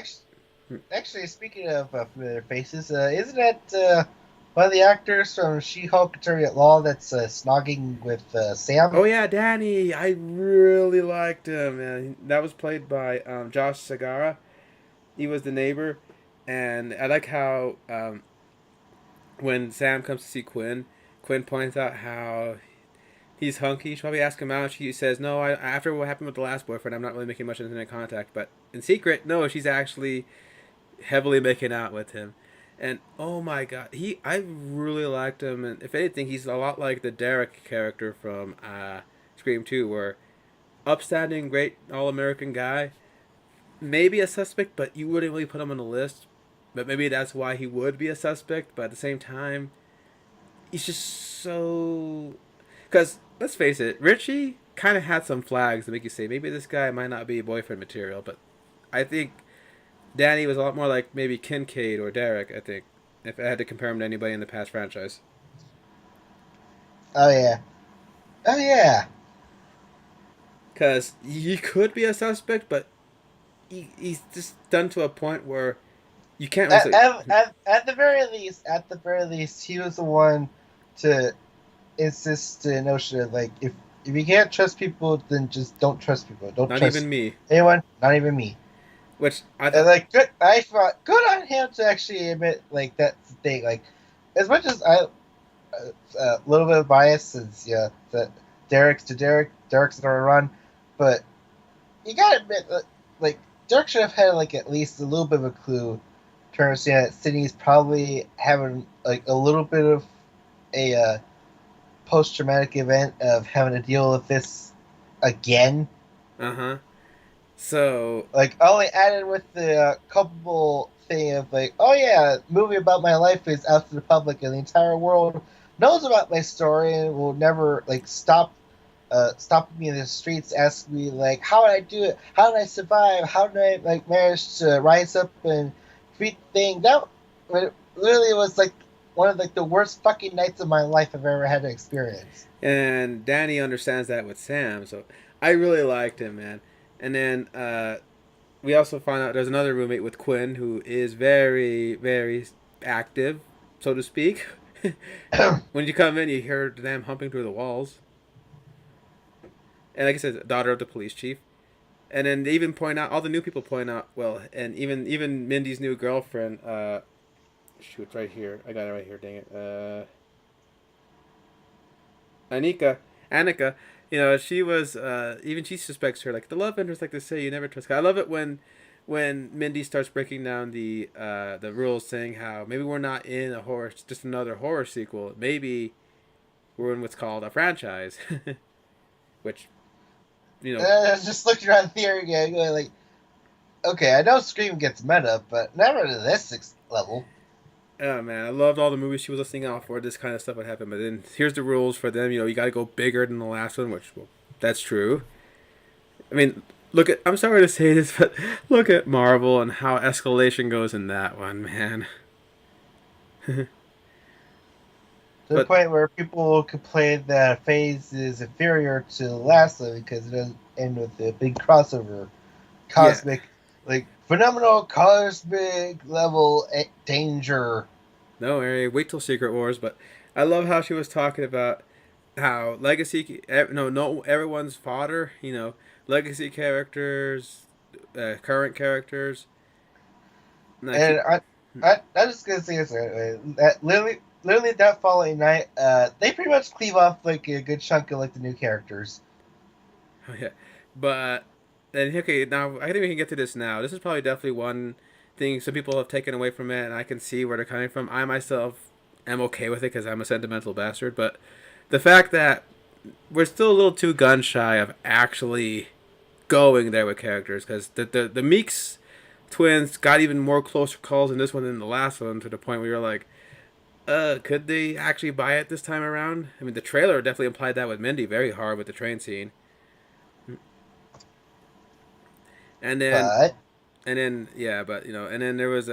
Actually, speaking of familiar faces, isn't that one of the actors from She-Hulk Attorney at Law that's snogging with Sam? Oh yeah, Danny. I really liked him, man. That was played by Josh Sagara. He was the neighbor, and I like how when Sam comes to see Quinn, Quinn points out how he's hunky. She probably ask him out. She says, "No, after what happened with the last boyfriend, I'm not really making much internet contact." But in secret, no, she's actually heavily making out with him. And oh my God, I really liked him. And if anything, he's a lot like the Derek character from Scream 2, where upstanding, great, all American guy, maybe a suspect, but you wouldn't really put him on the list. But maybe that's why he would be a suspect. But at the same time, he's just so. Because let's face it, Richie kind of had some flags to make you say maybe this guy might not be boyfriend material. But I think Danny was a lot more like maybe Kincaid or Derek. I think if I had to compare him to anybody in the past franchise, Oh yeah, oh yeah. because he could be a suspect, but he's just done to a point where you can't really At, say. at, at the very least, he was the one to insist the notion of like if you can't trust people, then just don't trust people. Don't Not trust even me. anyone, not even me. Which I And thought, like good, I thought good on him to actually admit like that's the thing. Like as much as I a little bit of bias since yeah that Derek's gonna run, but you gotta admit that like Derek should have had like at least a little bit of a clue to understand that Sydney's probably having like a little bit of a post traumatic event of having to deal with this again. uh-huh. So, Like only added with the culpable thing of like, oh yeah, movie about my life is out to the public, and the entire world knows about my story and will never like stop me in the streets, asking me like, how did I do it? How did I survive? How did I like manage to rise up and beat the thing? That literally was like one of like the worst fucking nights of my life I've ever had to experience. and Danny understands that with Sam, so I really liked him, man. And then we also find out there's another roommate with Quinn who is very, very active, so to speak. When you come in, you hear them humping through the walls. And like I said, daughter of the police chief. And then they even point out, all the new people point out, well, and even Mindy's new girlfriend, shoot, it's right here. I got it right here, dang it. Annika, she was, even she suspects her. Like, the love interest, like they say, you never trust. I love it when Mindy starts breaking down the rules, saying how maybe we're not in a horror, just another horror sequel. Maybe we're in what's called a franchise, which I was just looking around the area going like, okay, I know Scream gets meta, but never to this level. oh man, I loved all the movies she was listening out for. This kind of stuff would happen, but then here's the rules for them. You got to go bigger than the last one, which well, that's true. I mean, look at. I'm sorry to say this, but look at Marvel and how escalation goes in that one, man. To the But point where people complain that Phase is inferior to the last one because it doesn't end with a big crossover, yeah, cosmic, like phenomenal cosmic level danger. no, Ari, wait till Secret Wars. But I love how she was talking about how legacy. No, everyone's fodder. Legacy characters, current characters. And I And keep. I'm just gonna say this that literally that following night, they pretty much cleave off like a good chunk of like the new characters. Oh yeah, but then okay, now I think we can get to this now. This is probably definitely one thing some people have taken away from it, and I can see where they're coming from. I myself am okay with it because I'm a sentimental bastard, but the fact that we're still a little too gun shy of actually going there with characters because the Meeks twins got even more closer calls in this one than the last one to the point where you're like, Could they actually buy it this time around? I mean, the trailer definitely implied that with Mindy very hard with the train scene, and then But yeah, but and then there was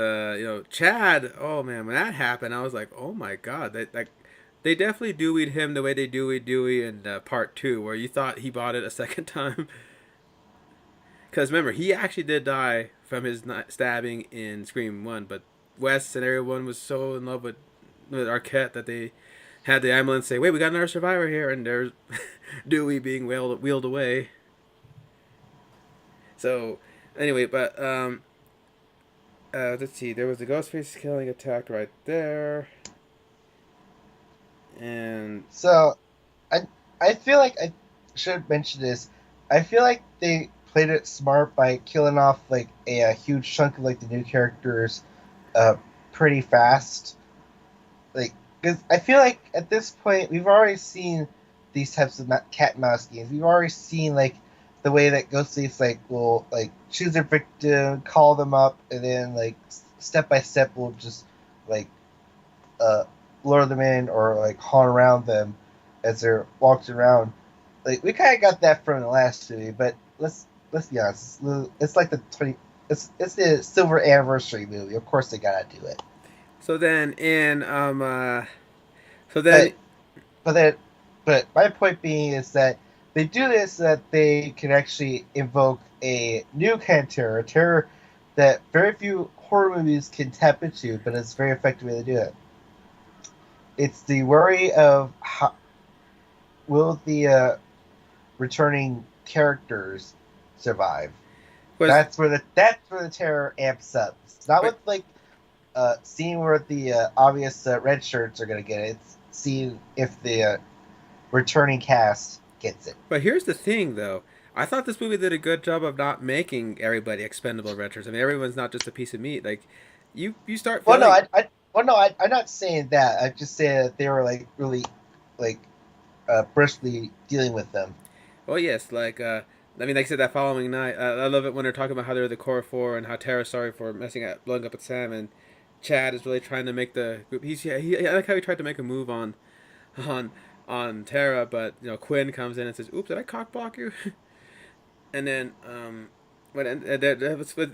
Chad. Oh man, when that happened, I was like, oh my god, they definitely Dewey'd him the way they Dewey in part two, where you thought he bought it a second time. Because remember, he actually did die from his stabbing in Scream One, but Wes and everyone was so in love with Arquette that they had the ambulance say, "Wait, we got another survivor here," and there's Dewey being wheeled away. So anyway, but let's see. There was the Ghostface killing attack right there, and so I I feel like I should mention this. I feel like they played it smart by killing off like a huge chunk of like the new characters, uh, pretty fast. Like, because I feel like at this point we've already seen these types of cat and mouse games. We've already seen like the way that Ghostface like will like choose a victim, call them up, and then like step by step will just like uh lure them in or like haunt around them as they're walking around. Like we kind of got that from the last movie, but let's be honest. It's like the 20. It's the silver anniversary movie. Of course they gotta do it. so then in so then But but then but my point being is that they do this so that they can actually invoke a new kind of terror, a terror that very few horror movies can tap into, but it's a very effective way to do it. It's the worry of how will the returning characters survive. was That's where the terror amps up. It's not but with like seeing where the obvious red shirts are gonna get it. It's seeing if the returning cast gets it. But here's the thing, though. I thought this movie did a good job of not making everybody expendable renters. I mean, everyone's not just a piece of meat. Like, you start Well, no, feeling. I'm not saying that. I just say that they were like really, like, briskly dealing with them. Oh yes, I mean, like I said, that following night, I love it when they're talking about how they're the core four and how Tara's sorry for messing up, blowing up with Sam, and Chad is really trying to make the group. I like how he tried to make a move on on Tara, but Quinn comes in and says, "Oops, did I cock block you?" And then when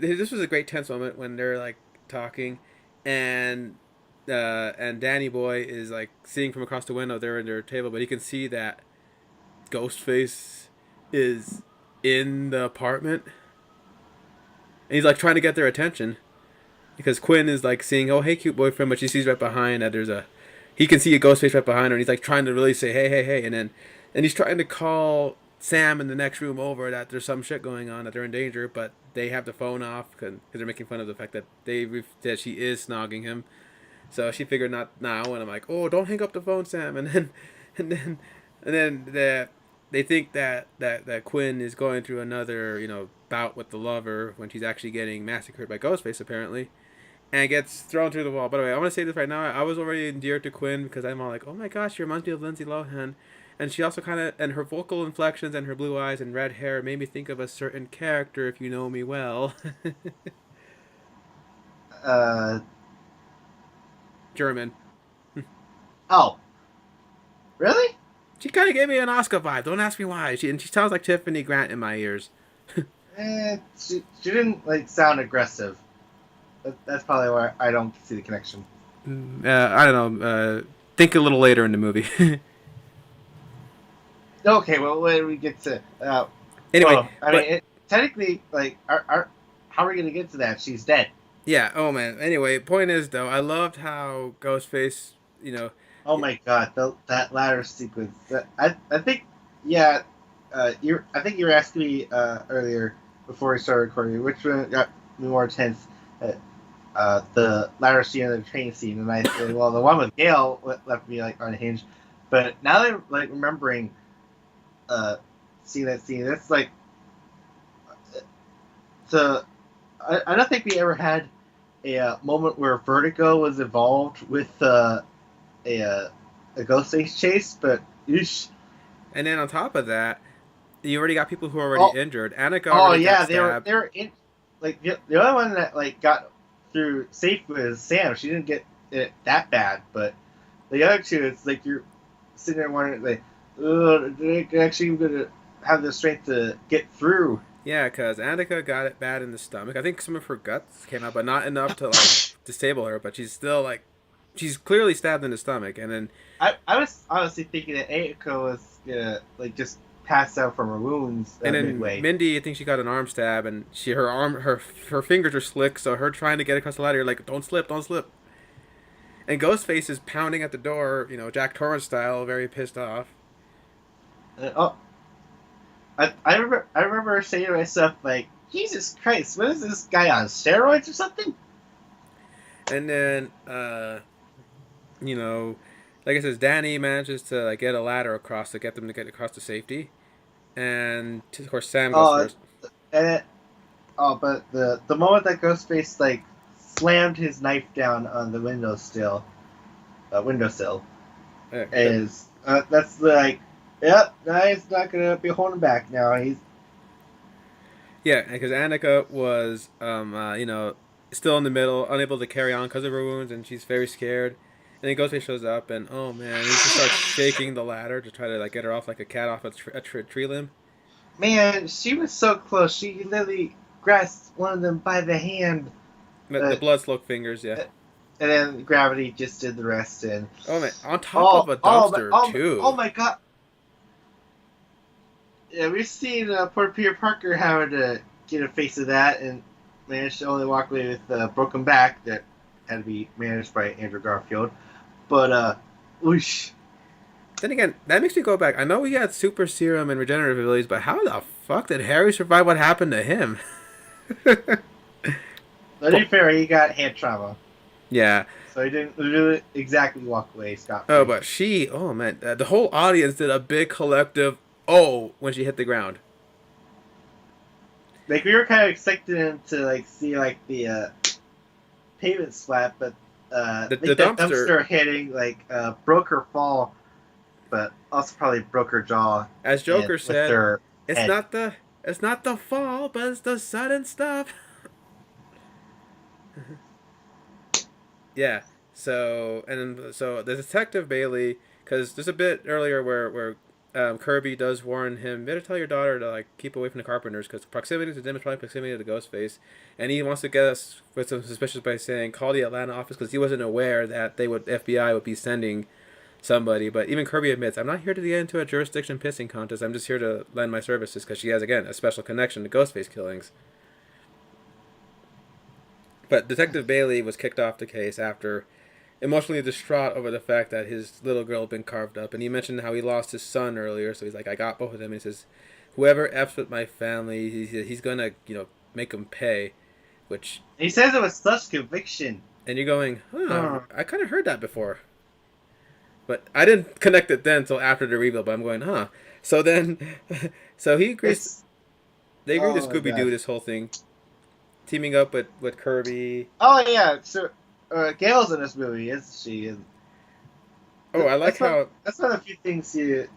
this was a great tense moment when they're like talking, and and Danny Boy is like seeing from across the window. They're in their table, but he can see that Ghostface is in the apartment, and he's like trying to get their attention because Quinn is like seeing, oh hey cute boyfriend, but she sees right behind that there's a he can see a ghost face right behind her, and he's like trying to really say hey, and he's trying to call Sam in the next room over that there's some shit going on, that they're in danger, but they have the phone off because they're making fun of the fact that that she is snogging him. So she figured not now, and I'm like, oh, don't hang up the phone, Sam. And then, and then they think that Quinn is going through another bout with the lover when she's actually getting massacred by Ghostface apparently, and gets thrown through the wall. By the way, I want to say this right now. I was already endeared to Quinn because I'm all like, oh my gosh, you reminds me of Lindsay Lohan. And she also kind of, and her vocal inflections and her blue eyes and red hair made me think of a certain character, if you know me well. Uh, German. oh, really? She kind of gave me an Oscar vibe. Don't ask me why. She sounds like Tiffany Grant in my ears. She didn't like sound aggressive. That's probably why I don't see the connection. I don't know. Think a little later in the movie. Okay, well, when we get to, Anyway, well, I mean, but technically, like, how are we gonna get to that? She's dead. yeah. Oh man. Anyway, point is though, I loved how Ghostface. You know, Oh my god, that ladder sequence. I think, yeah, I think you were asking me earlier before we started recording which one got me more tense. The ladder scene and the train scene, and I said, well, the one with Gail left me like unhinged. But now that I'm like remembering, uh, seeing that scene, that's like, so I don't think we ever had a moment where Vertigo was involved with a a ghost chase, but oosh. and then on top of that, you already got people who are already Oh, injured. Annika oh already got yeah, stabbed. they were in like the only one that like got through safe was Sam. She didn't get it that bad, but The other two, it's like you're sitting there wondering, like, are they actually going to have the strength to get through? Yeah, because Annika got it bad in the stomach. I think some of her guts came out, but not enough to like disable her. But she's still like, she's clearly stabbed in the stomach, and then I was honestly thinking that Aiko was gonna like just pass out from her wounds midway. Mindy, I think she got an arm stab, and her fingers are slick, so her trying to get across the ladder, you're like, don't slip, don't slip. And Ghostface is pounding at the door, Jack Torrance style, very pissed off. Oh, I remember saying to myself like, Jesus Christ, what is this guy on steroids or something? And then, you know, like I says, Danny manages to like get a ladder across to get them to get across to safety, and of course Sam goes Oh, first. and but the moment that Ghostface like slammed his knife down on the windowsill Yep. is that's like, yep, now he's not gonna be holding back now. He's Yeah, because Annika was, still in the middle, unable to carry on because of her wounds, and she's very scared. And then Ghostface shows up, and oh man, he just starts shaking the ladder to try to like get her off like a cat off a tree limb. Man, she was so close. She literally grasped one of them by the hand, The uh, blood soaked fingers, yeah. and then gravity just did the rest. And Oh man, on top of a dumpster oh too. my god! Yeah, we've seen poor Peter Parker having to get a face of that, and managed to only walk away with a broken back that had to be managed by Andrew Garfield. But whoosh. Then again, that makes me go back. I know he had super serum and regenerative abilities, but how the fuck did Harry survive what happened to him? To be fair, he got hand trauma, Yeah. so he didn't really exactly walk away scot Oh, free. but oh man, the whole audience did a big collective oh when she hit the ground. Like we were kind of expecting him to like see like the pavement slap, but The like that dumpster, dumpster hitting like broke her fall, but also probably broke her jaw as and Joker with said, her it's head. not the it's not the fall, but it's the sudden stuff. Yeah. So so the detective Bailey, because there's a bit earlier where Kirby does warn him, better tell your daughter to like keep away from the Carpenters because proximity to them is probably proximity to the Ghostface, and he wants to get us with some suspicious by saying call the Atlanta office because he wasn't aware that FBI would be sending somebody. But even Kirby admits, I'm not here to get into a jurisdiction pissing contest. I'm just here to lend my services because she has again a special connection to Ghostface killings. But Detective Bailey was kicked off the case after emotionally distraught over the fact that his little girl had been carved up. And he mentioned how he lost his son earlier, so he's like, I got both of them. And he says, whoever F's with my family, he's going to, make them pay. Which, He says it with such conviction. and you're going, Hmm. I kind of heard that before. But I didn't connect it then until after the reveal, but I'm going, huh. So then, so he agrees, It's they agree to oh my Scooby Doo god. this whole thing, teaming up with Kirby. Oh yeah, so Gail's in this movie, isn't she? And Oh, I like how that's one of the few things you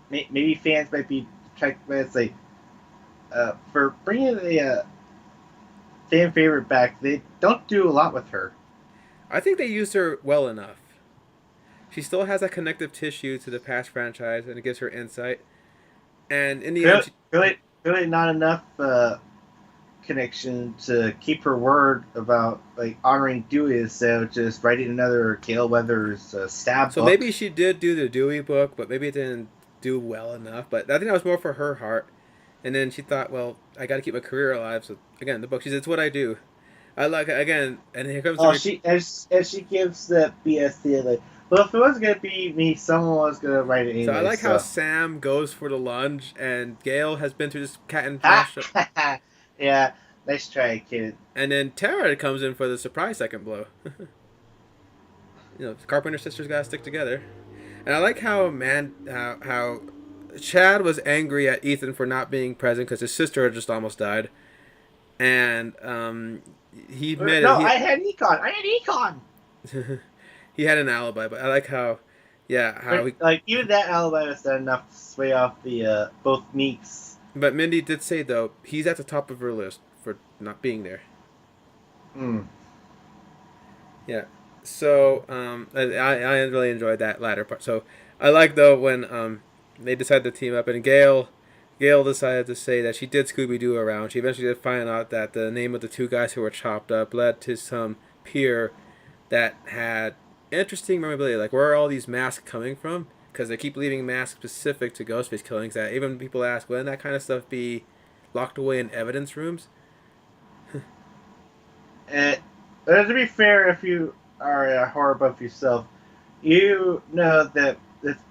maybe fans might be attracted by. It's like for bringing a fan favorite back, they don't do a lot with her. I think they used her well enough. She still has that connective tissue to the past franchise, and it gives her insight. And in the end, Really, really not enough connection to keep her word about like honoring Dewey. So just writing another Gale Weathers stab so book. maybe she did do the Dewey book, but maybe it didn't do well enough. But I think that was more for her heart. And then she thought, well, I got to keep my career alive. So again, the book. She said, it's what I do. I like again, and here comes the. Oh, she as she gives the BS like, well, if it was gonna be me, someone was gonna write it So I anyway. like how So, Sam goes for the lunge, and Gail has been through this cat and mouse. yeah, nice try, kid. And then Tara comes in for the surprise second blow. The Carpenter sisters gotta stick together. And I like how Chad was angry at Ethan for not being present because his sister had just almost died, and he admitted No, I had econ. he had an alibi. But I like how, yeah, how But, he. like even that alibi was not enough to sway off the both Meeks. But Mindy did say though he's at the top of her list for not being there. Hmm. Yeah. So I really enjoyed that latter part. So I like though when they decided to team up and Gail decided to say that she did Scooby Doo around. She eventually did find out that the name of the two guys who were chopped up led to some pier that had interesting memorabilia. Like, where are all these masks coming from? Because they keep leaving masks specific to Ghostface killings. That even people ask, wouldn't that kind of stuff be locked away in evidence rooms? And to be fair, if you are a horror buff yourself, you know that it's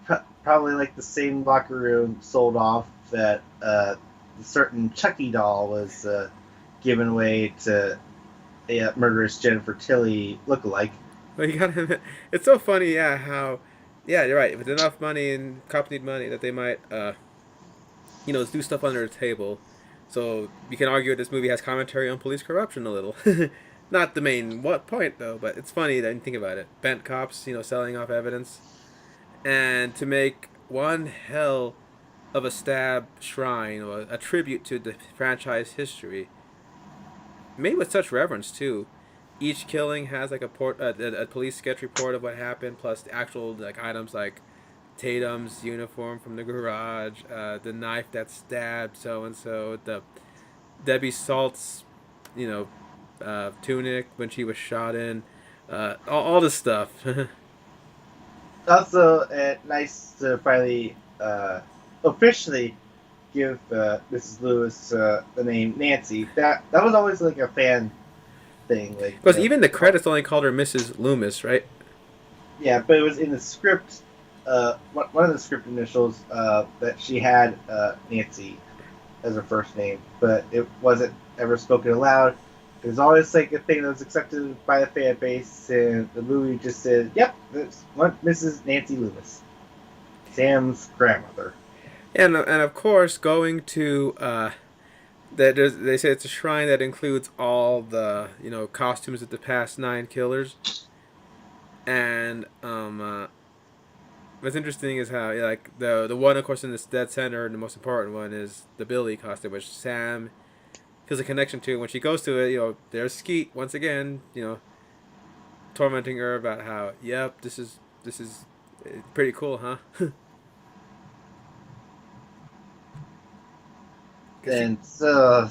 probably like the same locker room sold off that a certain Chucky doll was given away to a murderous Jennifer Tilly lookalike. Well, you gotta admit, it's so funny, yeah. How, yeah, you're right. If it's enough money and cops need money, that they might, do stuff under the table. So you can argue that this movie has commentary on police corruption a little. Not the main what point though, but it's funny that you think about it. Bent cops, selling off evidence, and to make one hell of a stab shrine or a tribute to the franchise history, made with such reverence too. Each killing has like a police sketch report of what happened, plus the actual like items like Tatum's uniform from the garage, the knife that stabbed so and so, the Debbie Salt's, you know, tunic when she was shot in, all this stuff. Also, nice to finally officially give Mrs. Lewis the name Nancy. That was always like a fan thing, like Because even the credits only called her Mrs. Loomis, right? yeah, but it was in the script. One of the script initials that she had Nancy as her first name, but it wasn't ever spoken aloud. It was always like a thing that was accepted by the fan base, and the movie just said, "Yep, that's what Mrs. Nancy Loomis, Sam's grandmother." And of course, going to they say it's a shrine that includes all the costumes of the past nine killers, and what's interesting is how like the one of course in this dead center, and the most important one is the Billy costume, which Sam feels a connection to. When she goes to it, there's Skeet once again, tormenting her about how, yep, this is pretty cool, huh? Because she And so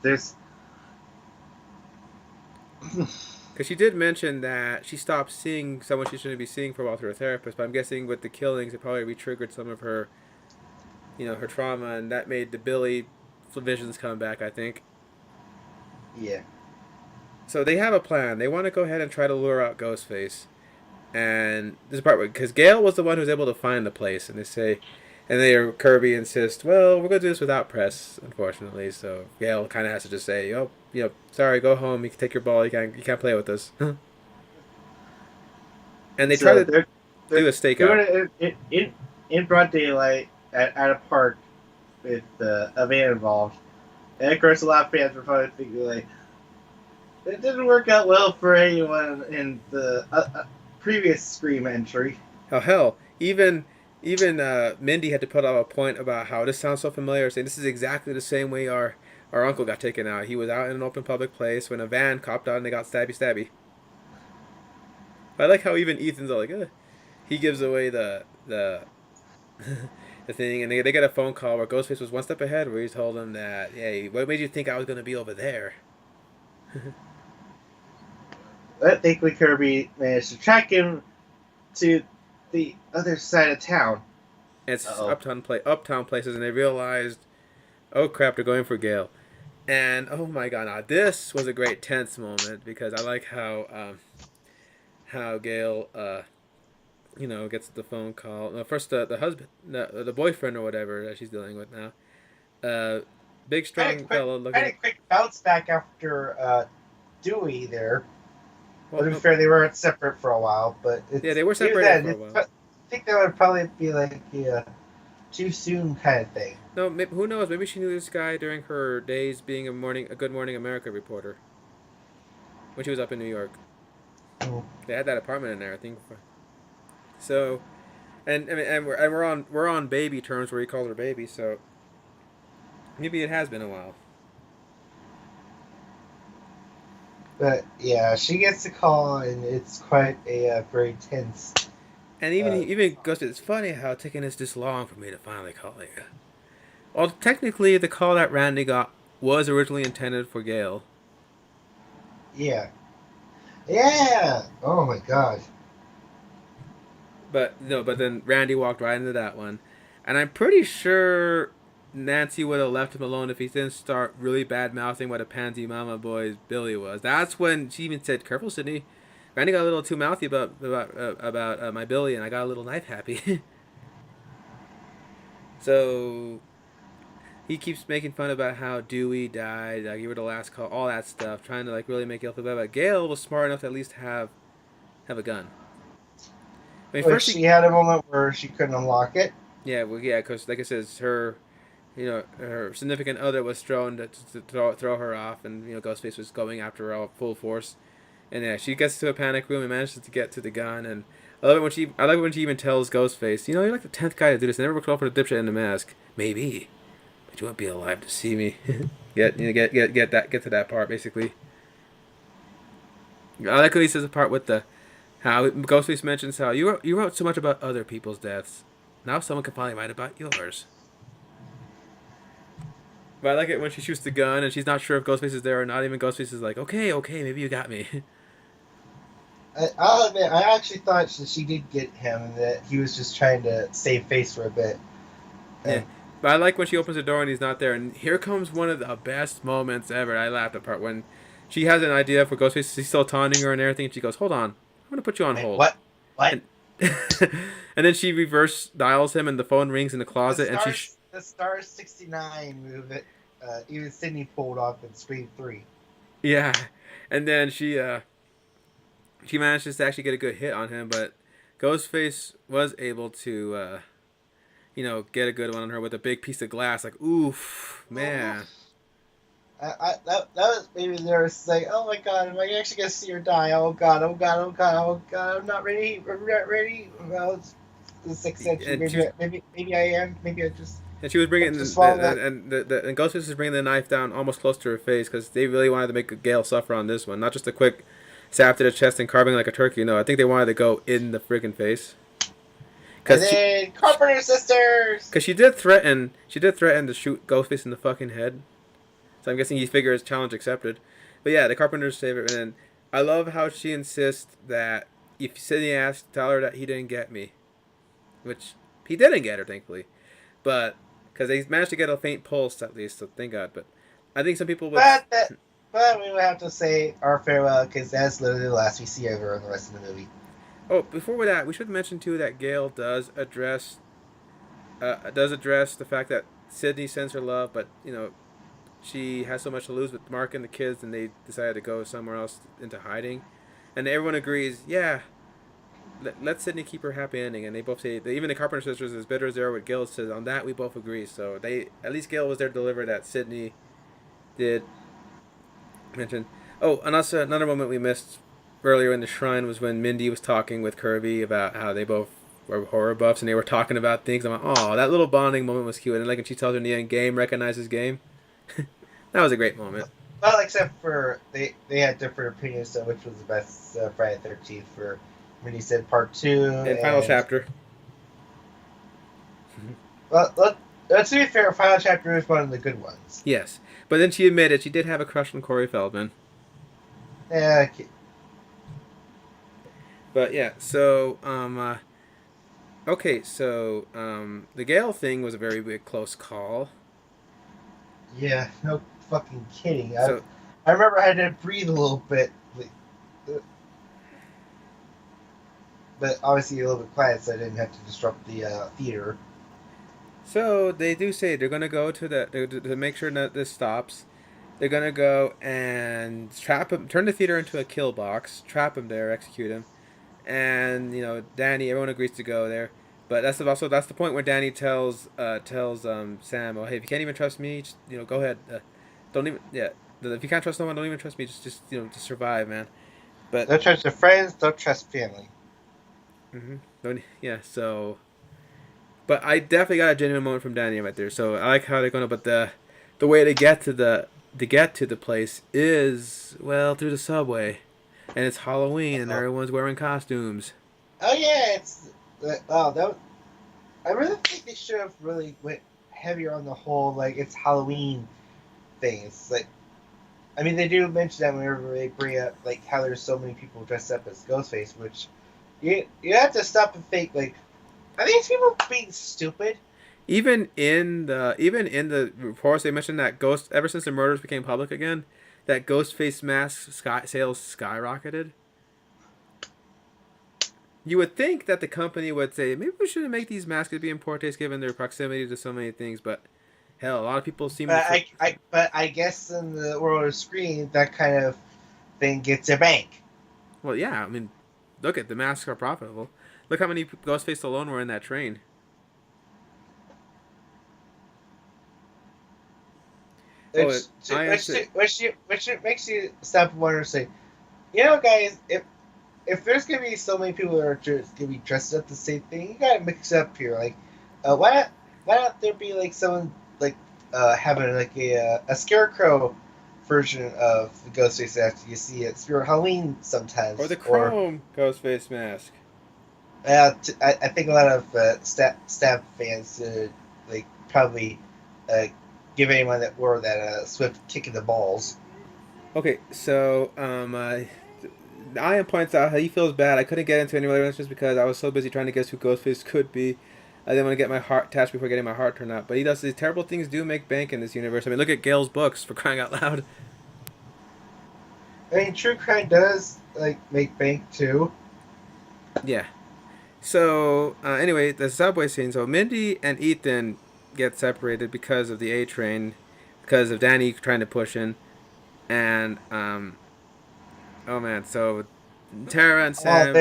there's Because she did mention that she stopped seeing someone she shouldn't be seeing for a while through a therapist, but I'm guessing with the killings, it probably re-triggered some of her, her trauma, and that made the Billy visions come back, I think. yeah. So they have a plan. They want to go ahead and try to lure out Ghostface. And this is part because Gail was the one who was able to find the place, and they say, and they Kirby insists, well, we're gonna do this without press, unfortunately. So Gail kind of has to just say, oh, sorry, go home. You can take your ball. You can't play with us. And they try So to they're do a doing stakeout. it in broad daylight at a park with a van involved. And of course, a lot of fans were probably thinking like, it didn't work out well for anyone in the previous Scream entry. Oh hell, even Mindy had to put up a point about how this sounds so familiar, saying this is exactly the same way our uncle got taken out. He was out in an open public place when a van copped out and they got stabby stabby. I like how even Ethan's all like, he gives away the the thing, and they get a phone call where Ghostface was one step ahead, where he told him that, hey, what made you think I was gonna be over there? But thankfully, Kirby managed to track him to the other side of town. And Uh it's oh. uptown places, and they realized, oh crap, they're going for Gale. And oh my god, now this was a great tense moment because I like how Gail gets the phone call. No, first the husband, the boyfriend or whatever that she's dealing with now. Uh, big strong fellow Kind looking. of quick bounce back after Dewey there. But Well, to be no, fair, they weren't separate for a while. But yeah, it's they were even separated then, for a while. I think that would probably be like a too soon kind of thing. No, who knows? Maybe she knew this guy during her days being a Good Morning America reporter when she was up in New York. Mm. They had that apartment in there, I think. So, and we're on baby terms where he calls her baby. So maybe it has been a while. But yeah, she gets the call, and it's quite a very tense. And even Uh, he even goes, it's funny how it's taking us this long for me to finally call you. Well, technically, the call that Randy got was originally intended for Gail. yeah, yeah. Oh my god. But no, but then Randy walked right into that one, and I'm pretty sure Nancy would have left him alone if he didn't start really bad mouthing what a pansy mama boy's Billy was. That's when she even said, "Careful, Sydney." Randy got a little too mouthy about my Billy, and I got a little knife happy. So he keeps making fun about how Dewey died, like you were the last call, all that stuff, trying to like really make Gail feel bad. But Gail was smart enough to at least have a gun. I mean, Which first he she had a moment where she couldn't unlock it. yeah, well, yeah, because like I said, her, her significant other was thrown to throw her off, and Ghostface was going after her all full force, and yeah, she gets to a panic room and manages to get to the gun, and I like it when she even tells Ghostface, you're like the 10th guy to do this. I never worked well for the dipshit in the mask, maybe, but you won't be alive to see me. Get to that part basically. I like when he says the part with the how Ghostface mentions how you wrote so much about other people's deaths. Now someone can finally write about yours. But I like it when she shoots the gun and she's not sure if Ghostface is there or not. Even Ghostface is like, okay, okay, maybe you got me. I'll admit, I actually thought that she did get him, and that he was just trying to save face for a bit. Yeah. And But I like when she opens the door and he's not there. And here comes one of the best moments ever. I laughed at part when she has an idea for Ghostface. He's still taunting her and everything. And she goes, hold on. I'm going to put you on wait, hold. what? What? And and then she reverse dials him and the phone rings in the closet. And The star 69 move it. Even Sydney pulled off in Scream 3. yeah. And then she manages to actually get a good hit on him. But Ghostface was able to get a good one on her with a big piece of glass. Like, oof, man. That was maybe there was like, oh my god, am I actually gonna see her die? Oh god, oh god, oh god, oh god, I'm not ready. I'm not ready. Well, it's the sixth century. And she was, Maybe I am. Maybe I just and she was I bringing just swallow that. and Ghostface was bringing the knife down almost close to her face because they really wanted to make Gale suffer on this one, not just a quick stab to the chest and carving like a turkey. No, I think they wanted to go in the freaking face. And Cause then Carpenter Sisters. she did threaten to shoot Ghostface in the fucking head. So I'm guessing he figures challenge accepted. But yeah, the Carpenter's favorite. And then I love how she insists that if Sydney asks, tell her that he didn't get me, which he didn't get her, thankfully. But because they managed to get a faint pulse at least, so thank God. But I think some people would. But that, but we would have to say our farewell because that's literally the last we see of her in the rest of the movie. Oh, before that, we should mention too that Gail does address the fact that Sydney sends her love, but she has so much to lose with Mark and the kids, and they decided to go somewhere else into hiding. And everyone agrees, yeah, let Sydney keep her happy ending. And they both say, even the Carpenter sisters, as bitter as they are with Gil, says on that we both agree. So they at least Gil was there to deliver that Sydney did mention. Oh, and also another moment we missed earlier in the shrine was when Mindy was talking with Kirby about how they both were horror buffs and they were talking about things. I'm like, oh, that little bonding moment was cute. And like when she tells her in the end, game recognizes game. That was a great moment. Well, except for they had different opinions on which was the best Friday the 13th. For when he said part two And final chapter. Well, let's be fair. Final chapter is one of the good ones. Yes, but then she admitted she did have a crush on Corey Feldman. Yeah. But yeah, so okay, so the Gale thing was a very big close call. Yeah. No fucking kidding. So I remember I had to breathe a little bit, but obviously a little bit quiet, so I didn't have to disrupt the theater. so they do say they're gonna go to make sure that this stops. They're gonna go and trap him, turn the theater into a kill box, trap him there, execute him, and Danny. Everyone agrees to go there, but that's the point where Danny tells Sam, oh hey, if you can't even trust me, just go ahead, don't even if you can't trust no one, don't even trust me, just survive, man. But Don't trust your friends. Don't trust family. yeah, so but I definitely got a genuine moment from Danny right there. So I like how they're going to, but the way to get to to get to the place is, well, through the subway. And it's Halloween and Oh, everyone's wearing costumes. oh yeah, it's oh that. I really think they should have really went heavier on the whole like it's Halloween thing. It's like I mean they do mention that whenever they bring up like how there's so many people dressed up as Ghostface, which you have to stop and think like are these people being stupid? Even in the reports, they mentioned that ghost ever since the murders became public again, that ghost face mask sales skyrocketed. You would think that the company would say maybe we shouldn't make these masks be in poor taste given their proximity to so many things, but hell, a lot of people seem to. But I guess in the world of screen that kind of thing gets a bank. Well, yeah, I mean, look at the masks are profitable. Look how many Ghostface alone were in that train. Oh, Which I actually. which makes you stop and wonder, say, you know, guys, if there's gonna be so many people that are just gonna be dressed up the same thing, you gotta mix it up here. Like, why not there be like someone like having like a scarecrow version of the Ghostface after you see it through Halloween Or the sometimes, or Chrome Ghostface mask. I think a lot of stab fans like probably uh, give anyone that wore that swift kick in the balls. Okay, so Ian points out how he feels bad. I couldn't get into any other just because I was so busy trying to guess who Ghostface could be. I didn't want to get my heart attached before getting my heart turned out. But he does these terrible things do make bank in this universe. I mean, look at Gail's books for crying out loud. I mean, true crime does like make bank too. Yeah. So anyway, the subway scene. So Mindy and Ethan get separated because of the A train, because of Danny trying to push in, and oh man, so Tara and Oh, Sam.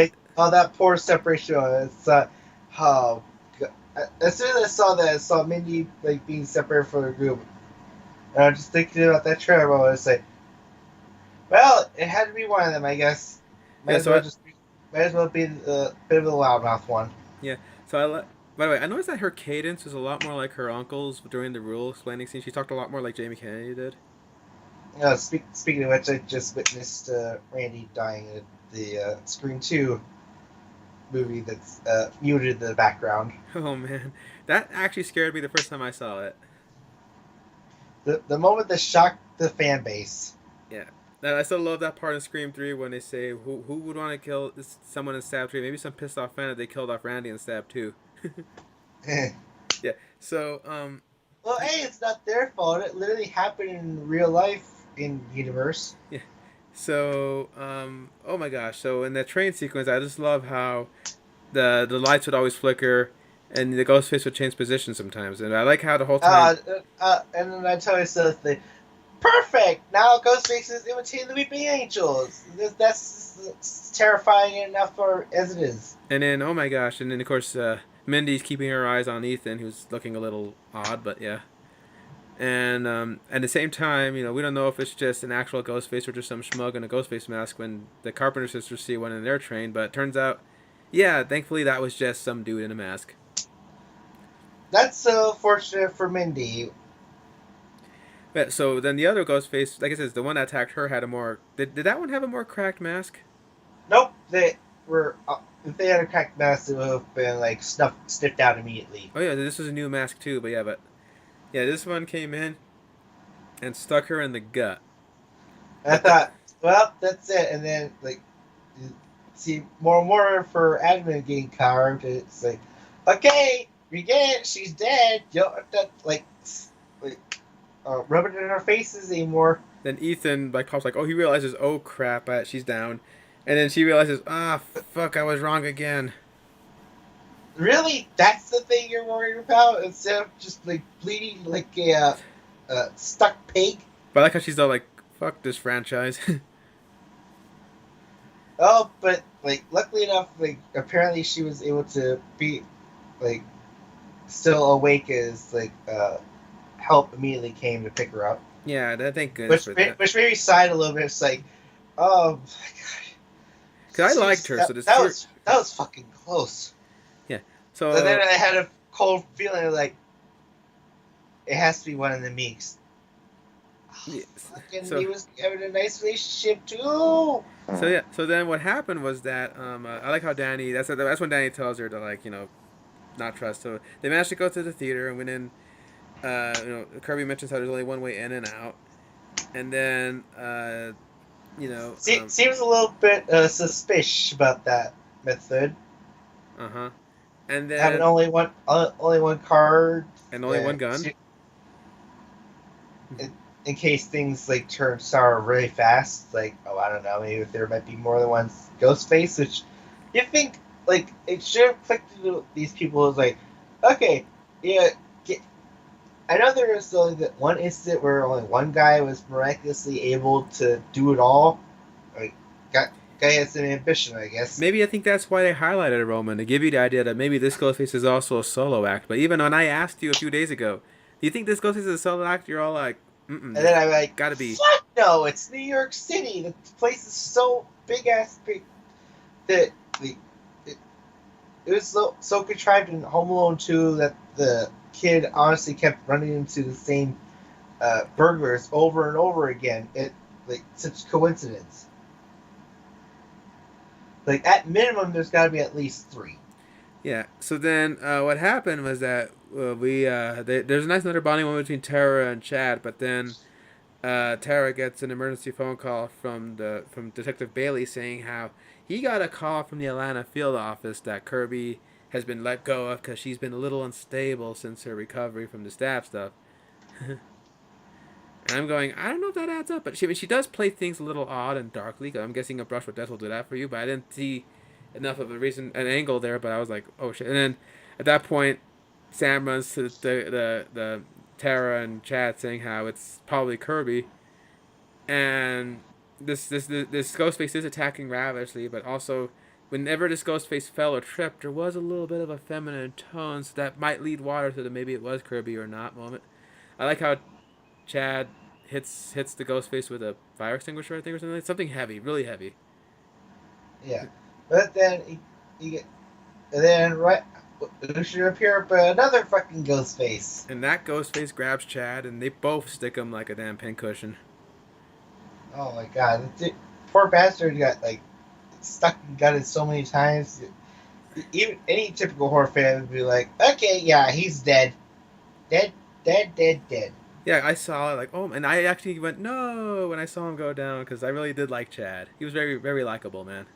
that poor separation. It's oh, as soon as I saw that, I saw Mindy like being separated from the group, and I'm just thinking about that trailer. I was like, well, it had to be one of them, I guess. Might Yeah. as well might as well be the bit of the loudmouth one. Yeah. So I let. By the way, I noticed that her cadence was a lot more like her uncle's during the rule explaining scene. She talked a lot more like Jamie Kennedy did. Speaking of which, I just witnessed Randy dying at the Scream 2 movie that's muted in the background. Oh man, that actually scared me the first time I saw it. The moment that shocked the fan base. Yeah. And I still love that part in Scream 3 when they say, who would want to kill someone in Stab 3? Maybe some pissed off fan that they killed off Randy in Stab 2. Well, Yeah. So, hey, it's not their fault. It literally happened in real life in universe. yeah. So, oh my gosh. So, in that train sequence, I just love how the lights would always flicker and the ghost face would change position sometimes. And I like how the whole time. And then I tell myself that perfect. Now Ghostface is imitating the Weeping Angels. That's terrifying enough for as it is. And then, oh my gosh. And then, of course, Mindy's keeping her eyes on Ethan, who's looking a little odd, but yeah. And at the same time, we don't know if it's just an actual ghost face or just some schmug in a ghost face mask when the Carpenter sisters see one in their train. But it turns out, yeah, thankfully that was just some dude in a mask. That's so fortunate for Mindy. But, so then the other ghost face, like I said, the one that attacked her had a more. Did that one have a more cracked mask? Nope, they were. If they had a cracked mask, it would have been like sniffed out immediately. Oh yeah, this was a new mask too. But yeah, this one came in and stuck her in the gut. And I But the, thought, well, that's it. And then like, you see more and more for admin getting carved. It's like, okay, we get it. She's dead. You don't have to like rub it in our faces anymore. then Ethan pops like, oh, he realizes, oh crap, she's down, and then she realizes, fuck, I was wrong again. Really, that's the thing you're worried about instead of just like bleeding like a stuck pig. But I like how she's all like, fuck this franchise. Oh, but like luckily enough, like apparently she was able to be like still awake as like help immediately came to pick her up. Yeah, thank goodness for that. Which made me sigh a little bit. It's like, oh my god, Cause I liked her, so this that was fucking close. yeah. And then So I had a cold feeling like it has to be one of the Meeks. Yes. Fucking, So he was having a nice relationship too. so yeah. So then what happened was that I like how Danny. That's when Danny tells her to like not trust. So they managed to go to the theater and went in. Kirby mentions how there's only one way in and out, and then you know Seems a little bit suspicious about that method. uh huh, and Having then only one card, and only uh, one gun. to, in, in case things like turn sour really fast. Like, oh, I don't know, maybe there might be more than one Ghostface, which you think like it should have clicked to these people as like, okay, yeah, get, I know there was only that one incident where only one guy was miraculously able to do it all. Like, guy has some ambition, I guess. Maybe I think that's why they highlighted Roman to give you the idea that maybe this Ghostface is also a solo act. But even when I asked you a few days ago, do you think this Ghostface is a solo act? You're all like, And then it's I'm like, got to be. fuck no, it's New York City. The place is so big that the it, it was so contrived in Home Alone 2 that the kid honestly kept running into the same burglars over and over again. It like such coincidence. Like at minimum, there's got to be at least three. Yeah. So then what happened was that there's a nice another bonding moment between Tara and Chad, but then Tara gets an emergency phone call from Detective Bailey saying how he got a call from the Atlanta field office that Kirby has been let go of because she's been a little unstable since her recovery from the stab stuff. And I'm going, I don't know if that adds up, but she does play things a little odd and darkly. I'm guessing a brush with death will do that for you, but I didn't see enough of an angle there. But I was like, oh shit! And then at that point, Sam runs to the Tara and Chad saying how it's probably Kirby, and this Ghostface is attacking ravishly, but also whenever this Ghostface fell or tripped, there was a little bit of a feminine tone, so that might lead water to the maybe it was Kirby or not moment. I like how Chad hits the Ghostface with a fire extinguisher, I think, or something heavy, really heavy. Yeah, but then he get and then right, who should appear but another fucking Ghostface. And that Ghostface grabs Chad, and they both stick him like a damn pincushion. Oh my god, poor bastard got like stuck and gutted so many times. Even any typical horror fan would be like, okay, yeah, he's dead, dead, dead, dead, dead. Yeah, I saw it like, oh, and I actually went no when I saw him go down because I really did like Chad. He was very very likable, man.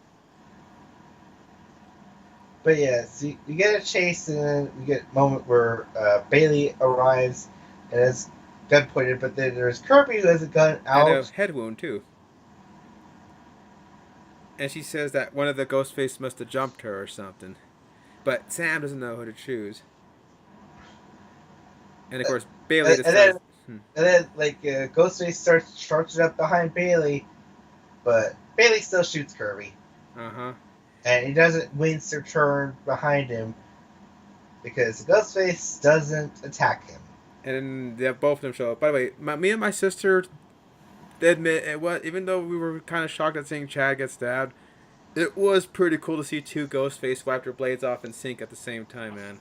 But yeah, so you get a chase, and then we get a moment where Bailey arrives and has gun pointed, but then there's Kirby who has a gun And a out. head wound too. And she says that one of the Ghostface must have jumped her or something. But Sam doesn't know who to choose. And of course, Bailey And decides. then like Ghostface starts charging up behind Bailey, but Bailey still shoots Kirby, Uh huh. and he doesn't wince or turn behind him because Ghostface doesn't attack him. And yeah, both of them show up. By the way, me and my sister admit it was, even though we were kind of shocked at seeing Chad get stabbed, it was pretty cool to see two Ghostface wipe their blades off in sync at the same time, man.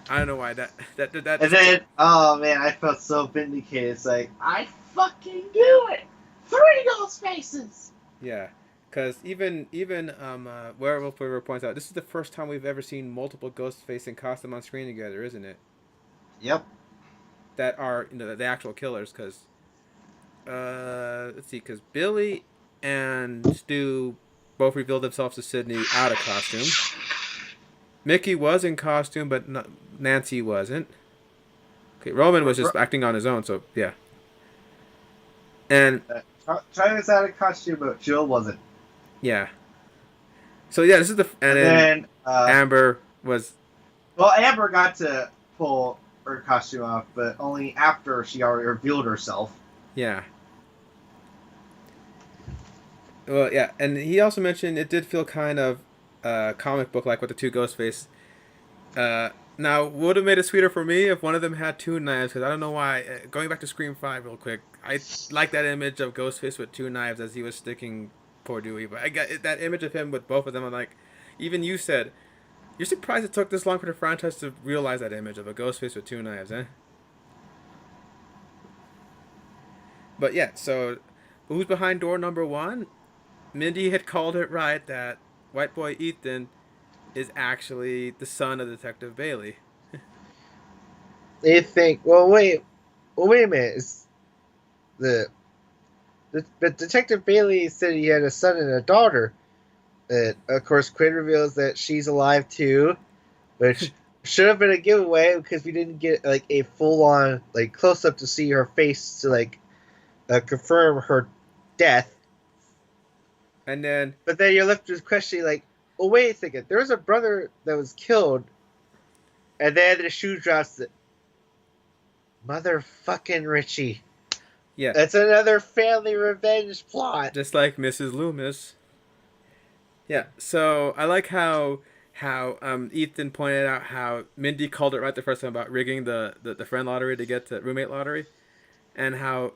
I don't know why that And just then, oh man, I felt so vindicated. It's like, I fucking knew it! Three Ghostfaces! yeah, because even Werewolf River points out this is the first time we've ever seen multiple Ghostface in costume on screen together, isn't it? Yep. That are the actual killers, because let's see, because Billy and Stu both revealed themselves to Sydney out of costume. Mickey was in costume, but Nancy wasn't. Okay, Roman was just acting on his own, so yeah. And Charlie was out of costume, but Jill wasn't. yeah, so yeah, this is and And then then, Amber was well, Amber got to pull her costume off, but only after she already revealed herself. yeah. Well, yeah, and he also mentioned it did feel kind of comic book like with the two Ghostface. Uh, Now, would have made it sweeter for me if one of them had two knives, because I don't know why. Going back to Scream 5 real quick, I like that image of Ghostface with two knives as he was sticking poor Dewey, but I got that image of him with both of them. I'm like, even you said, you're surprised it took this long for the franchise to realize that image of a Ghostface with two knives, eh? But yeah, so who's behind door number one? Mindy had called it right that white boy Ethan is actually the son of Detective Bailey. They think, well, wait a minute. The, but Detective Bailey said he had a son and a daughter. Of course, Quinn reveals that she's alive too, which should have been a giveaway because we didn't get like a full on like close up to see her face to like confirm her death. And then, But then you're left with questioning like, well, wait a second. There was a brother that was killed, and then the shoe drops. Motherfucking Richie. yeah, That's another family revenge plot. just like Mrs. Loomis. Yeah, so I like how Ethan pointed out how Mindy called it right the first time about rigging the friend lottery to get the roommate lottery, and how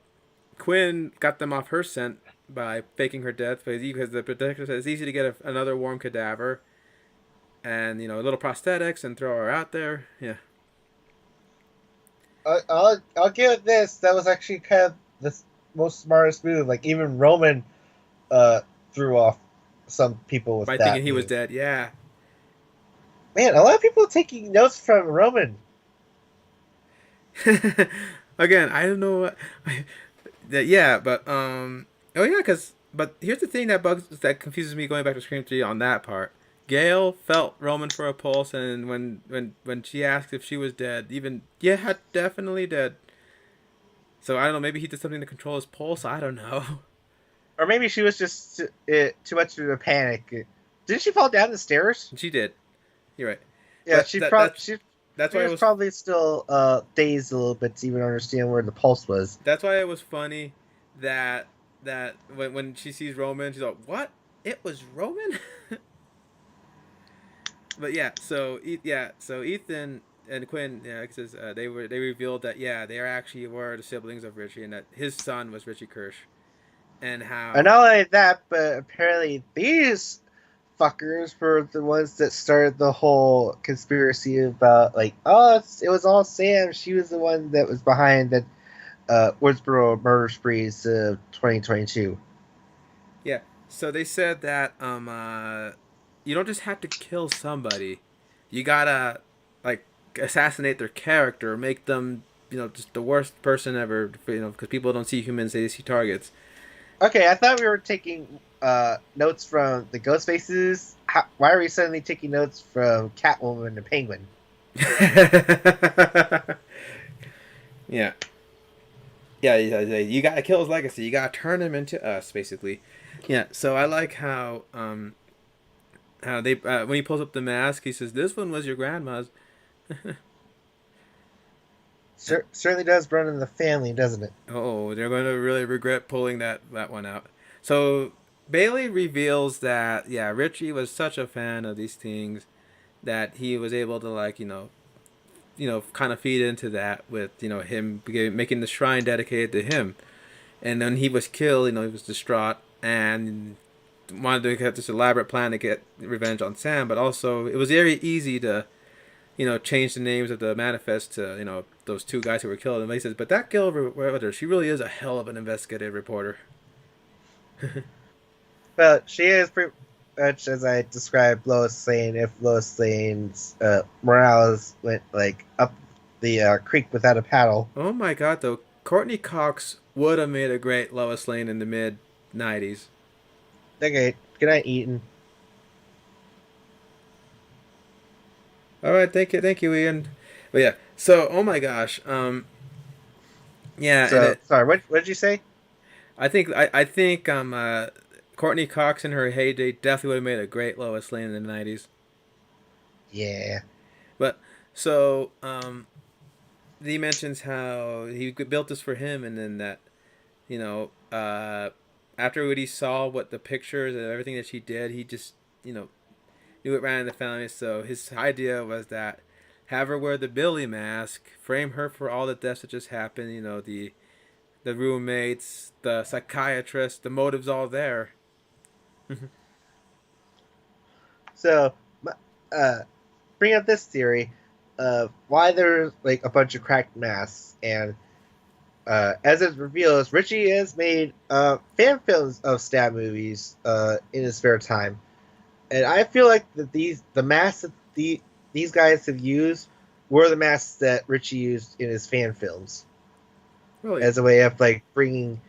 Quinn got them off her scent by faking her death because the detective said it's easy to get another warm cadaver and a little prosthetics and throw her out there. Yeah, I'll give it this. That was actually kind of the most smartest move. Like even Roman uh, threw off some people with by thinking that he was move. dead. Yeah. Man, a lot of people taking notes from Roman. Again, I don't know what. Yeah, but oh yeah, cause but here's the thing that confuses me going back to Scream 3 on that part. Gail felt Roman for a pulse, and when she asked if she was dead, even yeah, definitely dead. So I don't know. Maybe he did something to control his pulse. I don't know. Or maybe she was just too much of a panic. Didn't she fall down the stairs? She did. You're right. Yeah, But she probably that's she why it was was probably still dazed a little bit to even understand where the pulse was. that's why it was funny that when she sees Roman, she's like, "What? It was Roman?" But yeah, so Ethan and Quinn, yeah, it says they revealed that yeah, they actually were the siblings of Richie, and that his son was Richie Kirsch, and And how not only that, but apparently these fuckers were the ones that started the whole conspiracy about like, oh, it was all Sam. She was the one that was behind the Woodsboro murder sprees of 2022. yeah, so they said that you don't just have to kill somebody, you gotta like assassinate their character, make them just the worst person ever, because people don't see humans, they see targets. Okay, I thought we were taking notes from the Ghostfaces. Why are we suddenly taking notes from Catwoman and Penguin? Yeah. Yeah, you gotta kill his legacy. You gotta turn him into us, basically. Yeah. So I like how they when he pulls up the mask, he says, "This one was your grandma's." Certainly does run in the family, doesn't it? Oh, they're going to really regret pulling that one out. So Bailey reveals that yeah, Richie was such a fan of these things that he was able to like kind of feed into that with him making the shrine dedicated to him. And then he was killed. He was distraught and wanted to get this elaborate plan to get revenge on Sam. But also, it was very easy to change the names of the manifest to those two guys who were killed. And he says, but that girl reporter, she really is a hell of an investigative reporter. Well, she is pretty much as I described Lois Lane. If Lois Lane's Morales went like up the creek without a paddle. Oh my god, though, Courtney Cox would have made a great Lois Lane in the mid '90s. Okay, good night, Eaton. All right, thank you, Ian. But yeah, so oh my gosh, yeah, and So sorry, what did you say? I think Courtney Cox in her heyday definitely would have made a great Lois Lane in the '90s. Yeah. But so he mentions how he built this for him, and then that you know after what he saw, what the pictures and everything that she did, he just you know knew it ran in the family. So his idea was that have her wear the Billy mask, frame her for all the deaths that just happened. The roommates, the psychiatrist, the motives all there. So, uh, bring up this theory of why there's like a bunch of cracked masks, and as it reveals, Richie has made fan films of stab movies in his spare time, and I feel like that the masks that these guys have used were the masks that Richie used in his fan films Really. as a way of like bringing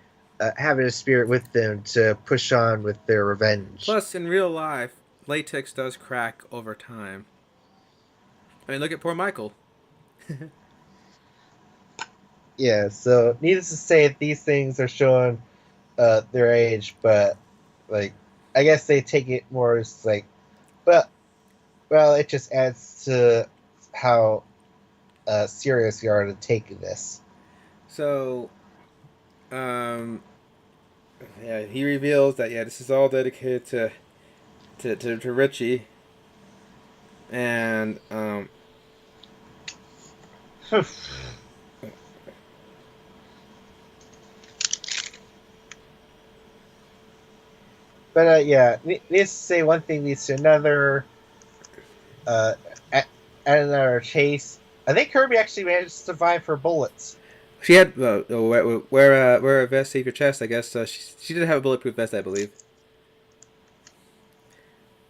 having a spirit with them to push on with their revenge. Plus, in real life, latex does crack over time. I mean, look at poor Michael. Yeah, so needless to say, these things are showing their age, but like I guess they take it more as like, but well, it just adds to how serious you are to take this. So, um, yeah, he reveals that yeah, this is all dedicated to Richie, and But yeah, needless to say, one thing leads to another. Uh, at, at another chase, I think Kirby actually managed to survive her bullets. she had wear a vest, save your chest. I guess she did have a bulletproof vest, I believe.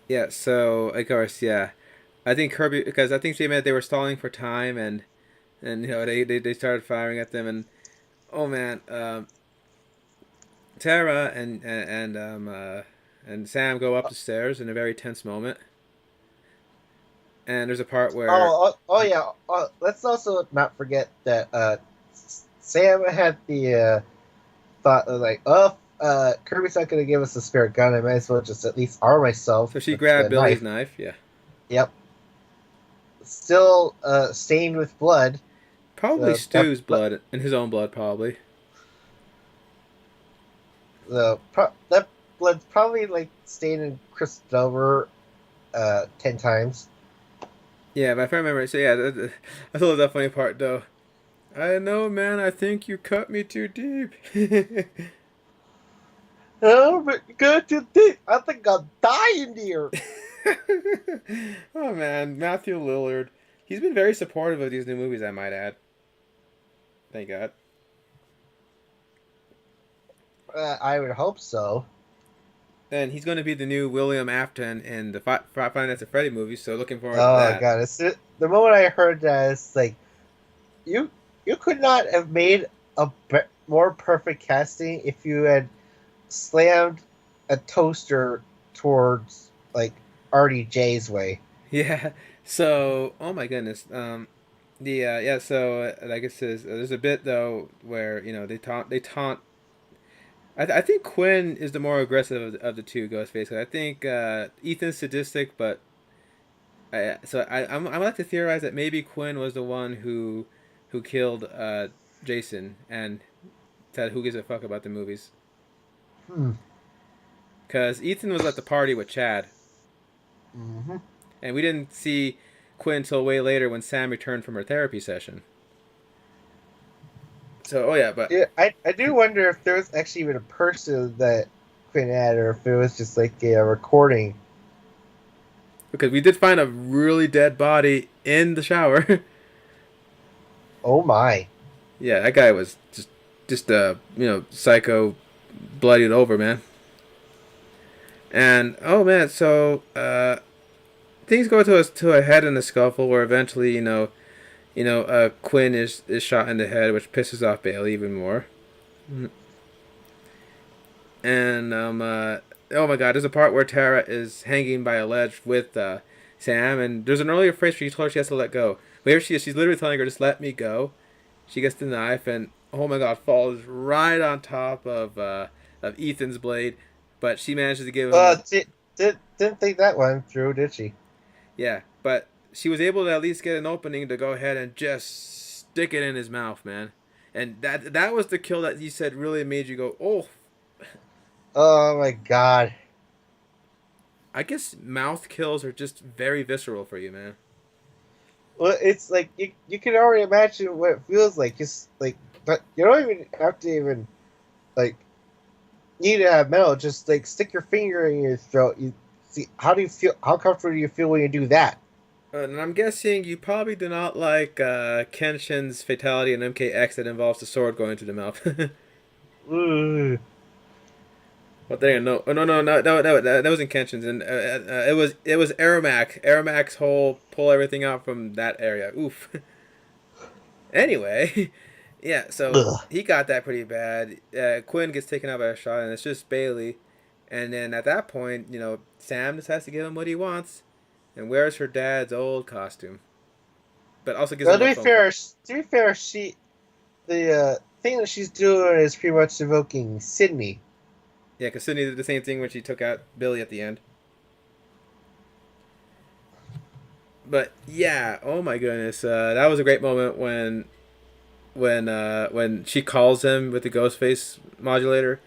Yeah. So of course, yeah. I think Kirby because I think she meant they were stalling for time and they started firing at them and oh man, Tara and Sam go up the stairs in a very tense moment. And there's a part where Oh yeah. Let's also not forget that Sam had the thought of like, oh, Kirby's not going to give us a spare gun. I might as well just at least arm myself so she with grabbed the Billy's knife. knife. Yeah, Yep. Still stained with blood. probably So that Stu's blood and his own blood probably. that blood's probably like stained and crisped over 10 times. Yeah, but if I remember, so yeah, I thought that funny part though. I know, man. I think you cut me too deep. Oh my god, I think I'll die in here. Oh man, Matthew Lillard. He's been very supportive of these new movies. I might add. Thank God. I would hope so. And he's going to be the new William Afton in the Five Nights at Freddy movies. So looking forward to Oh my that. god, the moment I heard that, it's like you you could not have made a more perfect casting if you had slammed a toaster towards like RDJ's way. Yeah. So, oh my goodness. Yeah. So, like it says, there's a bit though where they taunt. I think Quinn is the more aggressive of the two Ghostface. I think Ethan's sadistic, but I like to theorize that maybe Quinn was the one who killed Jason and said who gives a fuck about the movies. Hmm. Because Ethan was at the party with Chad, Mm-hmm. and we didn't see Quinn until way later when Sam returned from her therapy session. So, oh yeah, but Yeah, I do wonder if there was actually even a person that Quinn had, or if it was just like a recording. because we did find a really dead body in the shower. Oh my. Yeah, that guy was just psycho, bloodied over, man. And oh man, so things go to a head in a scuffle where eventually Quinn is shot in the head, which pisses off Bailey even more. And oh my god, there's a part where Tara is hanging by a ledge with Sam, and there's an earlier phrase where she told her she has to let go. Where she is, she's literally telling her just let me go. She gets the knife and oh my god, falls right on top of Ethan's blade, but she manages to give him a Didn't think that one through, did she? yeah, but she was able to at least get an opening to go ahead and just stick it in his mouth, man. And that was the kill that you said really made you go, oh. Oh my god. I guess mouth kills are just very visceral for you, man. Well, it's like you can already imagine what it feels like. Just like, but you don't even have to even like need to have metal. Just like stick your finger in your throat. You see, how do you feel? How comfortable do you feel when you do that? And I'm guessing you probably do not like Kenshin's fatality in MKX that involves the sword going through the mouth. Ooh. But there, no, oh, no, that wasn't Kenshin's, and it was Aramak. Aramak's whole pull everything out from that area. Oof. Anyway, yeah, so Ugh. he got that pretty bad. Quinn gets taken out by a shot, and it's just Bailey. And then at that point, Sam just has to give him what he wants, and wears her dad's old costume, but also gives Well, him a phone call. to be fair, the thing that she's doing is pretty much evoking Sydney. Yeah, because Sydney did the same thing when she took out Billy at the end. But yeah, oh my goodness, that was a great moment when she calls him with the ghostface modulator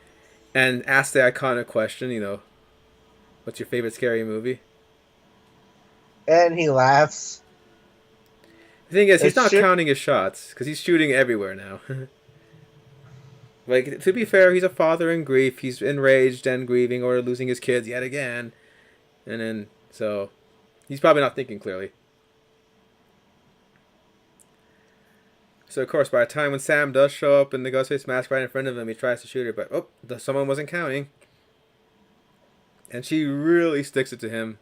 and asks the iconic question. What's your favorite scary movie? And he laughs. The thing is, he's It not should. counting his shots because he's shooting everywhere now. Like, to be fair, he's a father in grief. He's enraged and grieving over losing his kids yet again, and then so he's probably not thinking clearly. So of course, by the time when Sam does show up in the Ghostface mask right in front of him, he tries to shoot her, but someone wasn't counting, and she really sticks it to him.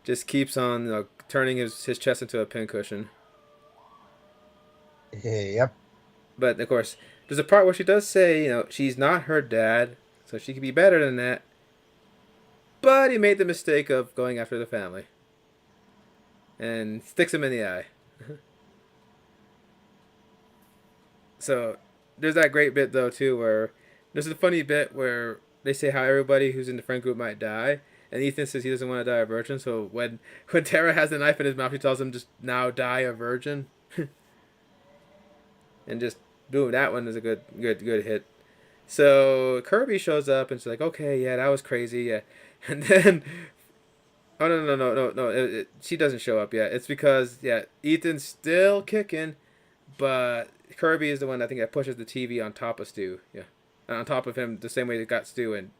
Just keeps on turning his chest into a pincushion. Yep. But of course, there's a part where she does say, she's not her dad, so she could be better than that. But he made the mistake of going after the family, and sticks him in the eye. So there's that great bit though too, where there's a funny bit where they say how everybody who's in the friend group might die, and Ethan says he doesn't want to die a virgin. So when Tara has the knife in his mouth, he tells him just now die a virgin, and just boom, that one is a good hit. So Kirby shows up and she's like, okay, yeah, that was crazy, yeah, and then oh no, she doesn't show up yet. It's because yeah, Ethan's still kicking, but Kirby is the one I think that pushes the TV on top of Stu. Yeah, on top of him the same way it got Stu, and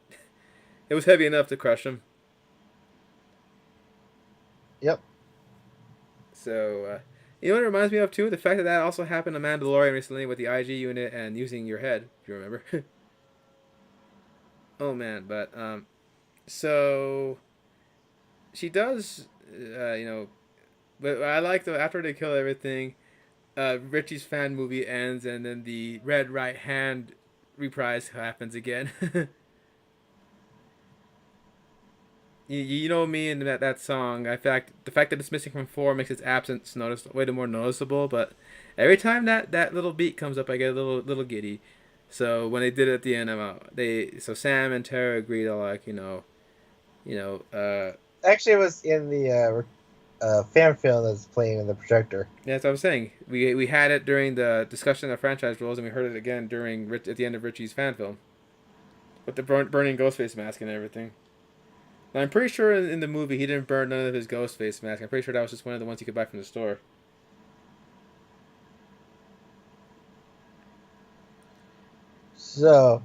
it was heavy enough to crush him. Yep. So what it reminds me of too? The fact that also happened to Mandalorian recently with the IG unit and using your head, if you remember. Oh man, but so she does, but I like the after they kill everything, Richie's fan movie ends, and then the red right hand reprise happens again. You know me and that song. In fact, the fact that it's missing from four makes its absence way more noticeable. But every time that little beat comes up, I get a little giddy. So when they did it at the end, so Sam and Tara agreed to you know, uh, Actually, it was in the fan film that's playing in the projector. yeah, that's what I was saying. We had it during the discussion of franchise rules, and we heard it again at the end of Richie's fan film with the burning Ghostface mask and everything. Now, I'm pretty sure in the movie he didn't burn none of his Ghostface mask. I'm pretty sure that was just one of the ones you could buy from the store. So,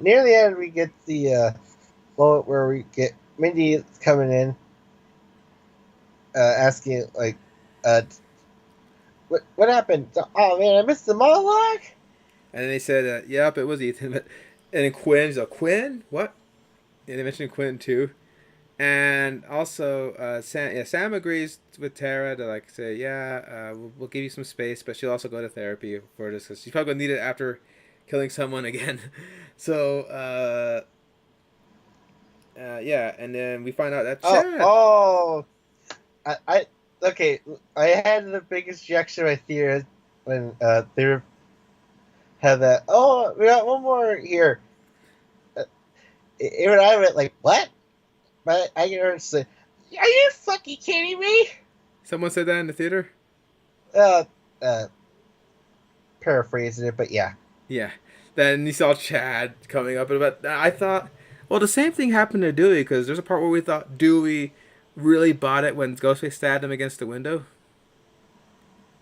near the end, we get the moment where we get Mindy coming in, asking like, what happened? Oh man, I missed the monologue. And then they said, "Yep, it was Ethan." But and then Quinn's like, "Quinn, what?" And they mentioned Quinn too. And also, Sam agrees with Tara to say, "Yeah, we'll give you some space, but she'll also go to therapy for this because she's probably gonna need it after killing someone again." So, yeah, and then we find out that Oh, Chad. oh, okay. I had the biggest reaction to my theater when they had that. Oh, we got one more here. Even I went like, what? But I can hear her say, "Are you fucking kidding me?" Someone said that in the theater. Uh, uh, paraphrasing it, but yeah. Yeah. Then you saw Chad coming up, but I thought, well, the same thing happened to Dewey because there's a part where we thought Dewey really bought it when Ghostface stabbed him against the window.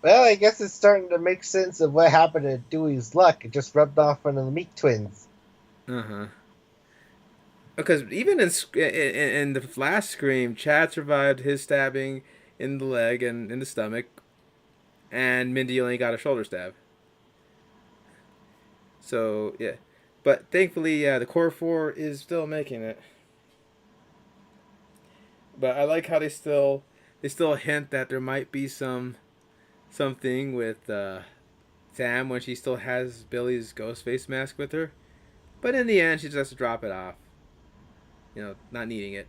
Well, I guess it's starting to make sense of what happened to Dewey's luck. It just rubbed off on the Meek twins. Uh huh. Because even in the last Scream, Chad survived his stabbing. in the leg and in the stomach, and Mindy only got a shoulder stab. So yeah, but thankfully, yeah, the core four is still making it. But I like how they still hint that there might be something with Sam when she still has Billy's ghost face mask with her. But in the end, she just has to drop it off. Not needing it.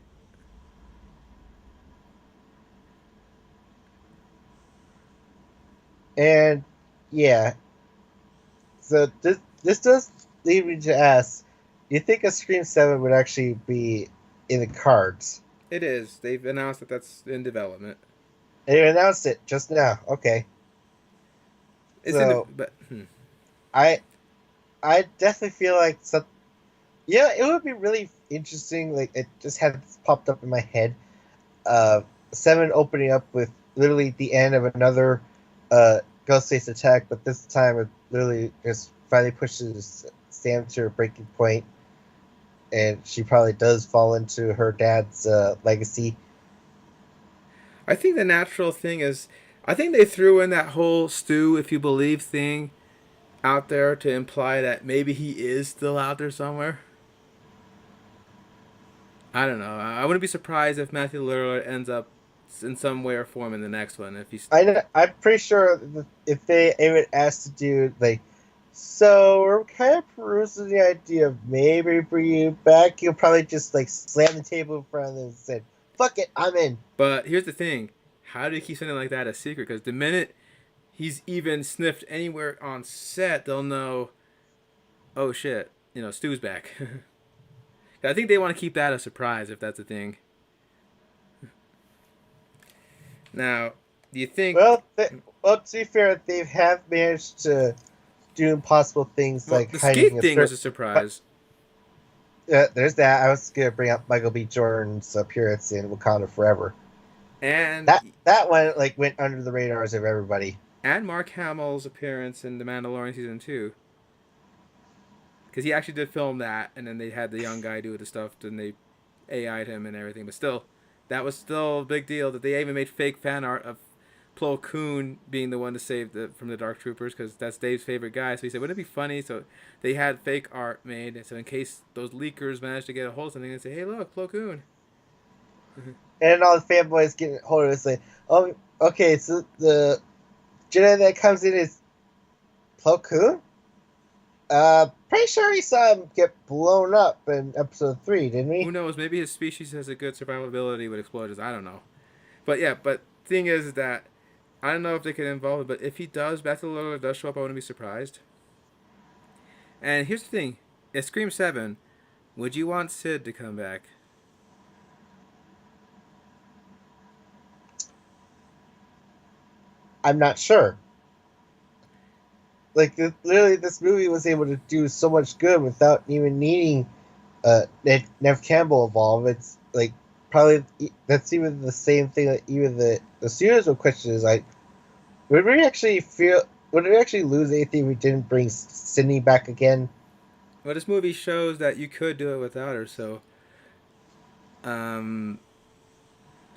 And yeah, so this does lead me to ask: do you think a Scream 7 would actually be in the cards? It is. They've announced that that's in development. They announced it just now. Okay, It's in the so but I I definitely feel like some. Yeah, it would be really interesting. Like it just had popped up in my head. Uh, 7 opening up with literally the end of another Ghostface attack, but this time it literally just finally pushes Sam to her breaking point, and she probably does fall into her dad's legacy. I think the natural thing is, I think they threw in that whole Stu, if you believe thing out there to imply that maybe he is still out there somewhere. I don't know. I wouldn't be surprised if Matthew Lillard ends up in some way or form in the next one. If he's, I know, I'm pretty sure that if they even asked to do like, so we're kind of perusing the idea of maybe bring you back, you'll probably just like slam the table in front of them and say, "Fuck it, I'm in." but here's the thing: how do you keep something like that a secret? Because the minute he's even sniffed anywhere on set, they'll know. Oh shit! Stu's back. I think they want to keep that a surprise if that's a thing. Now, do you think? Well, to be fair, they have managed to do impossible things Well, like the hiding skate a thing was certain. a But surprise, there's that. I was gonna bring up Michael B. Jordan's appearance in Wakanda Forever. and That one like went under the radars of everybody. Mark Hamill's appearance in The Mandalorian season 2, because he actually did film that, and then they had the young guy do the stuff, and they AI'd him and everything. But still, that was still a big deal that they even made fake fan art of Plo Koon being the one to save from the Dark Troopers, because that's Dave's favorite guy. So he said, wouldn't it be funny? So they had fake art made, so in case those leakers managed to get a hold of something, they say, hey, look, Plo Koon. And all the fanboys getting hold of it say, "Oh, okay, so the Jedi that comes in is Plo Koon? Pretty sure we saw him get blown up in episode 3, didn't Who we?" knows? Maybe his species has a good survivability with explosions. I don't know. But yeah, but thing is that I don't know if they can involve it, but if he does, Matthew Lillard does show up, I wouldn't be surprised. And here's the thing: in Scream 7, would you want Sid to come back? I'm not sure. Like literally, this movie was able to do so much good without even needing Nev Campbell involved. It's like probably that's even the same thing that even the studios will question is like, would we actually feel? Would we actually lose anything if we didn't bring Sydney back again? Well, this movie shows that you could do it without her. So, um,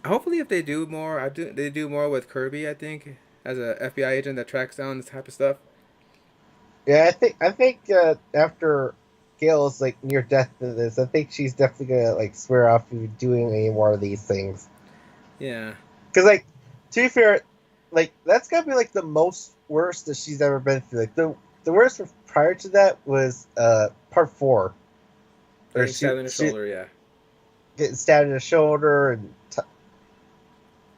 hopefully, if they do more, they do more with Kirby. I think as a FBI agent that tracks down this type of stuff. Yeah, I think after Gail's like near death to this, I think she's definitely gonna like swear off doing any more of these things. Yeah. Because like to be fair, like that's gotta be like the most worst that she's ever been through. Like the worst prior to that was part 4, where Getting she stabbed in the she shoulder. Yeah. getting stabbed in the shoulder and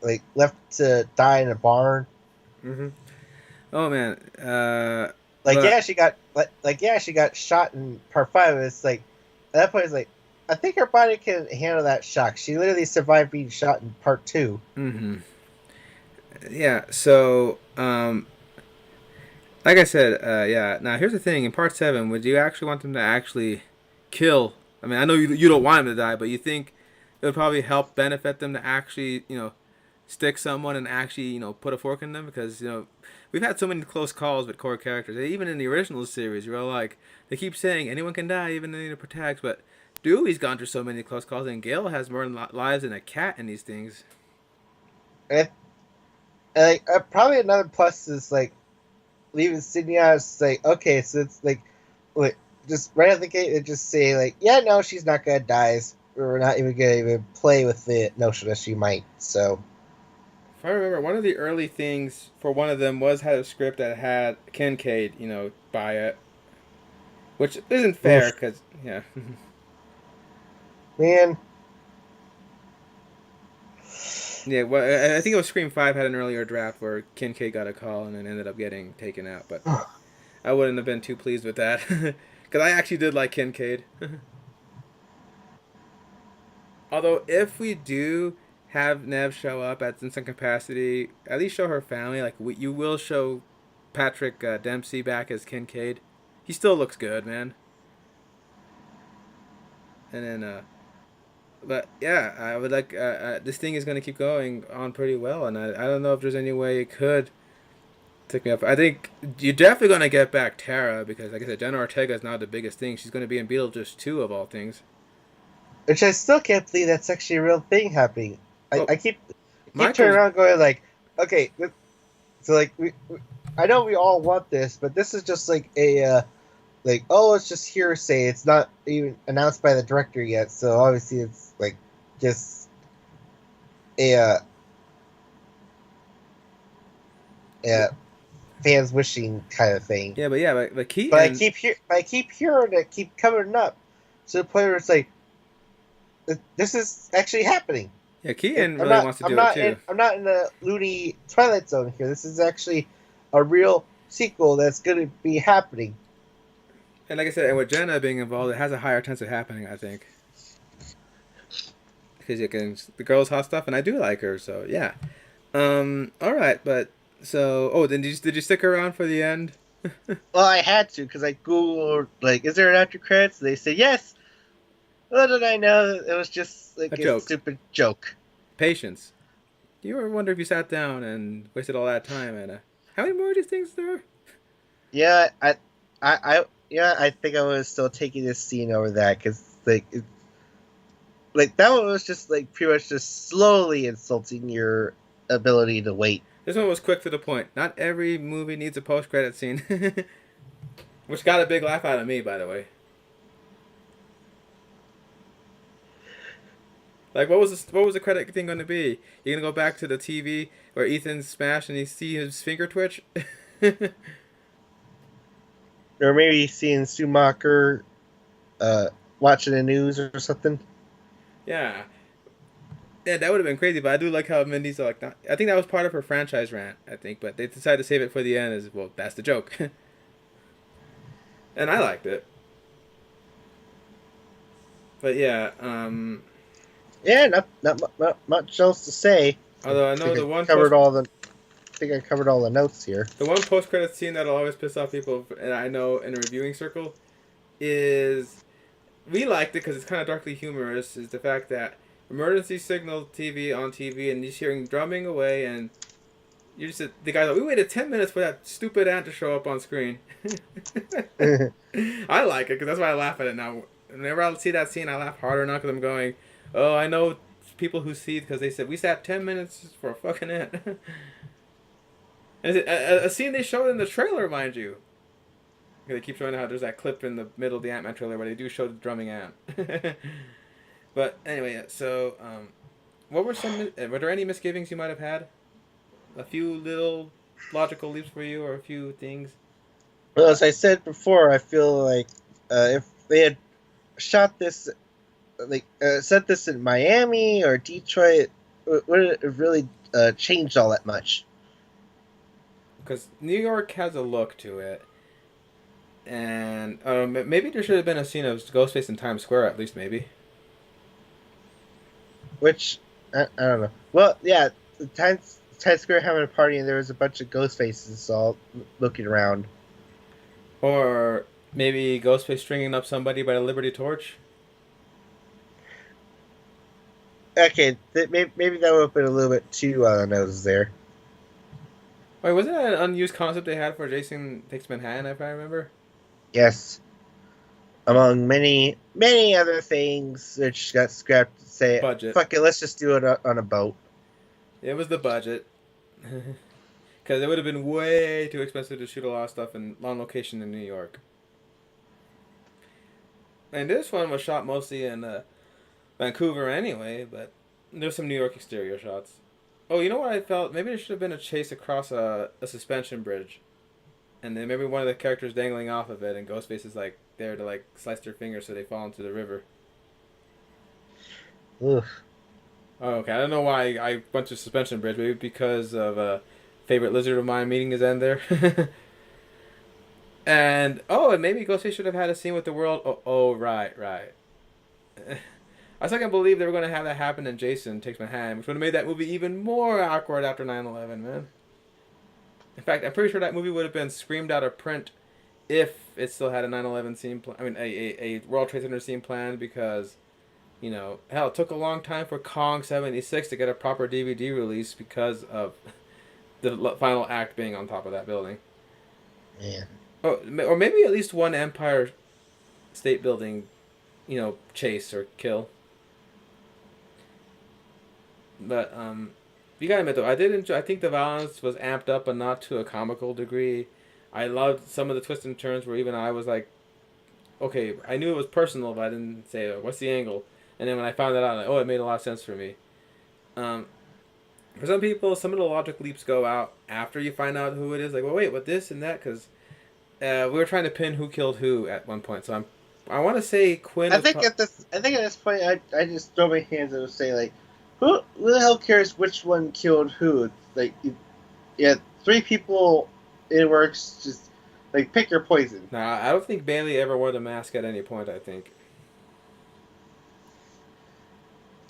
like left to die in a barn. Mm-hmm. Oh man. Like But yeah, she got shot in part 5. It's like at that point, it's like I think her body can handle that shock. She literally survived being shot in part 2. mm-hmm. Yeah. So like I said, yeah. Now here's the thing: in Part 7, would you actually want them to actually kill? I mean, I know you don't want him to die, but you think it would probably help benefit them to actually stick someone and actually put a fork in them, because we've had so many close calls with core characters. Even in the original series, you're all like, they keep saying anyone can die, even in the protects, but Dewey's gone through so many close calls, and Gale has more lives than a cat in these things. And, like probably another plus is like leaving Sydney out. It's like okay, so it's like just right out the gate, they just say like, yeah, no, she's not gonna die. We're not even gonna even play with the notion that she might. So If I remember, one of the early things for one of them was had a script that had Kincaid, by it, which isn't oof, fair because yeah, man, yeah. Well, I think it was Scream Five had an earlier draft where Kincaid got a call and then ended up getting taken out, but I wouldn't have been too pleased with that because I actually did like Kincaid. Although, if we do have Nev show up in some capacity, at least show her family. Like you will show Patrick Dempsey back as Kincaid. He still looks good, man. And then, but yeah, I would like this thing is going to keep going on pretty well, and I don't know if there's any way it could take me up. I think you're definitely going to get back Tara because, like I said, Jenna Ortega is now the biggest thing. She's going to be in Beetlejuice 2 of all things. which I still can't believe that's actually a real thing happening. I, Well, I keep turning Michael's around going like, okay, so like I know we all want this, but this is just like a like oh, it's just hearsay. It's not even announced by the director yet, so obviously it's like just a yeah, fans wishing kind of thing. yeah, but yeah, but But Keaton, I keep hearing it keep coming up to the point where it's like this is actually happening. yeah, Keaton really wants to do it too. I'm not in the loony Twilight Zone here. This is actually a real sequel that's going to be happening. And like I said, and with Jenna being involved, it has a higher chance of happening, I think, because you can the girl's hot stuff, and I do like her, so yeah. All right, but so then did you stick around for the end? Well, I had to because I googled like, is there an after credits? They say yes. Little did I know it was just like A a joke. stupid joke. Patience. Do you ever wonder if you sat down and wasted all that time and how many more of these things there are? Yeah, yeah, I think I was still taking this scene over that because like that one was just like pretty much just slowly insulting your ability to wait. This one was quick to the point. Not every movie needs a post-credit scene, which got a big laugh out of me, by the way. Like, what was the credit thing going to be? You're gonna go back to the TV where Ethan's smashed and you see his finger twitch? Or maybe seeing Schumacher uh, watching the news or something. Yeah, yeah, that would have been crazy. But I do like how Mindy's like, not, I think that was part of her franchise rant. I think, but they decided to save it for the end. As well, that's the joke, and I liked it. But yeah, Yeah, not much else to say. although I I know think the I one covered post all the. I think I covered all the notes here. the one post credit scene that'll always piss off people, and I know in a reviewing circle, is we liked it because it's kind of darkly humorous. Is the fact that emergency signal TV on TV and you're hearing drumming away and you just the guy's like, we waited 10 minutes for that stupid ant to show up on screen. I like it because that's why I laugh at it now. Whenever I see that scene, I laugh harder now because I'm going, oh, I know people who see because they said we sat 10 minutes for a fucking ant. And a scene they showed in the trailer, mind you. They keep showing how there's that clip in the middle of the Ant-Man trailer where they do show the drumming ant. But anyway, yeah, so what were there any misgivings you might have had? A few little logical leaps for you, or a few things? Well, as I said before, I feel like if they had shot this, like set this in Miami or Detroit, would it have really changed all that much? Because New York has a look to it, and maybe there should have been a scene of Ghostface in Times Square at least, maybe. Which I don't know. Well, yeah, the Times Square having a party and there was a bunch of ghost faces all looking around. Or maybe Ghostface stringing up somebody by the Liberty Torch. Okay, maybe that would have been a little bit too on the nose there. Wait, wasn't that an unused concept they had for Jason Takes Manhattan, if I remember? Yes, among many other things which got scrapped to say, Budget. fuck it, let's just do it on a boat. It was the budget. because it would have been way too expensive to shoot a lot of stuff in on location in New York. And this one was shot mostly in Vancouver anyway, but there's some New York exterior shots. Oh, you know what I felt? Maybe there should have been a chase across a suspension bridge, and then maybe one of the characters dangling off of it, and Ghostface is like there to like slice their fingers so they fall into the river. Oof. Oh, okay. I don't know why I went to suspension bridge. Maybe because of a favorite lizard of mine meeting his end there. And maybe Ghostface should have had a scene with the world. Oh, right, right. I still can't believe they were going to have that happen in Jason Takes My Hand, which would have made that movie even more awkward after 9/11, man. In fact, I'm pretty sure that movie would have been screamed out of print if it still had a 9/11 scene. I mean, a World Trade Center scene planned because, hell, it took a long time for Kong 76 to get a proper DVD release because of the final act being on top of that building. Man. Oh, or maybe at least one Empire State Building, chase or kill. But you gotta admit though, I did enjoy. I think the violence was amped up, but not to a comical degree. I loved some of the twists and turns where even I was like, okay, I knew it was personal, but I didn't say what's the angle. And then when I found that out, like, oh, it made a lot of sense for me. Um, for some people, some of the logic leaps go out after you find out who it is. Like, well, wait, what this and that? Because we were trying to pin who killed who at one point. So I want to say Quinn was. I think at this point, I just throw my hands and say like, who the hell cares which one killed who? Like, yeah, three people, it works. Just like pick your poison. Nah, I don't think Bailey ever wore the mask at any point. I think.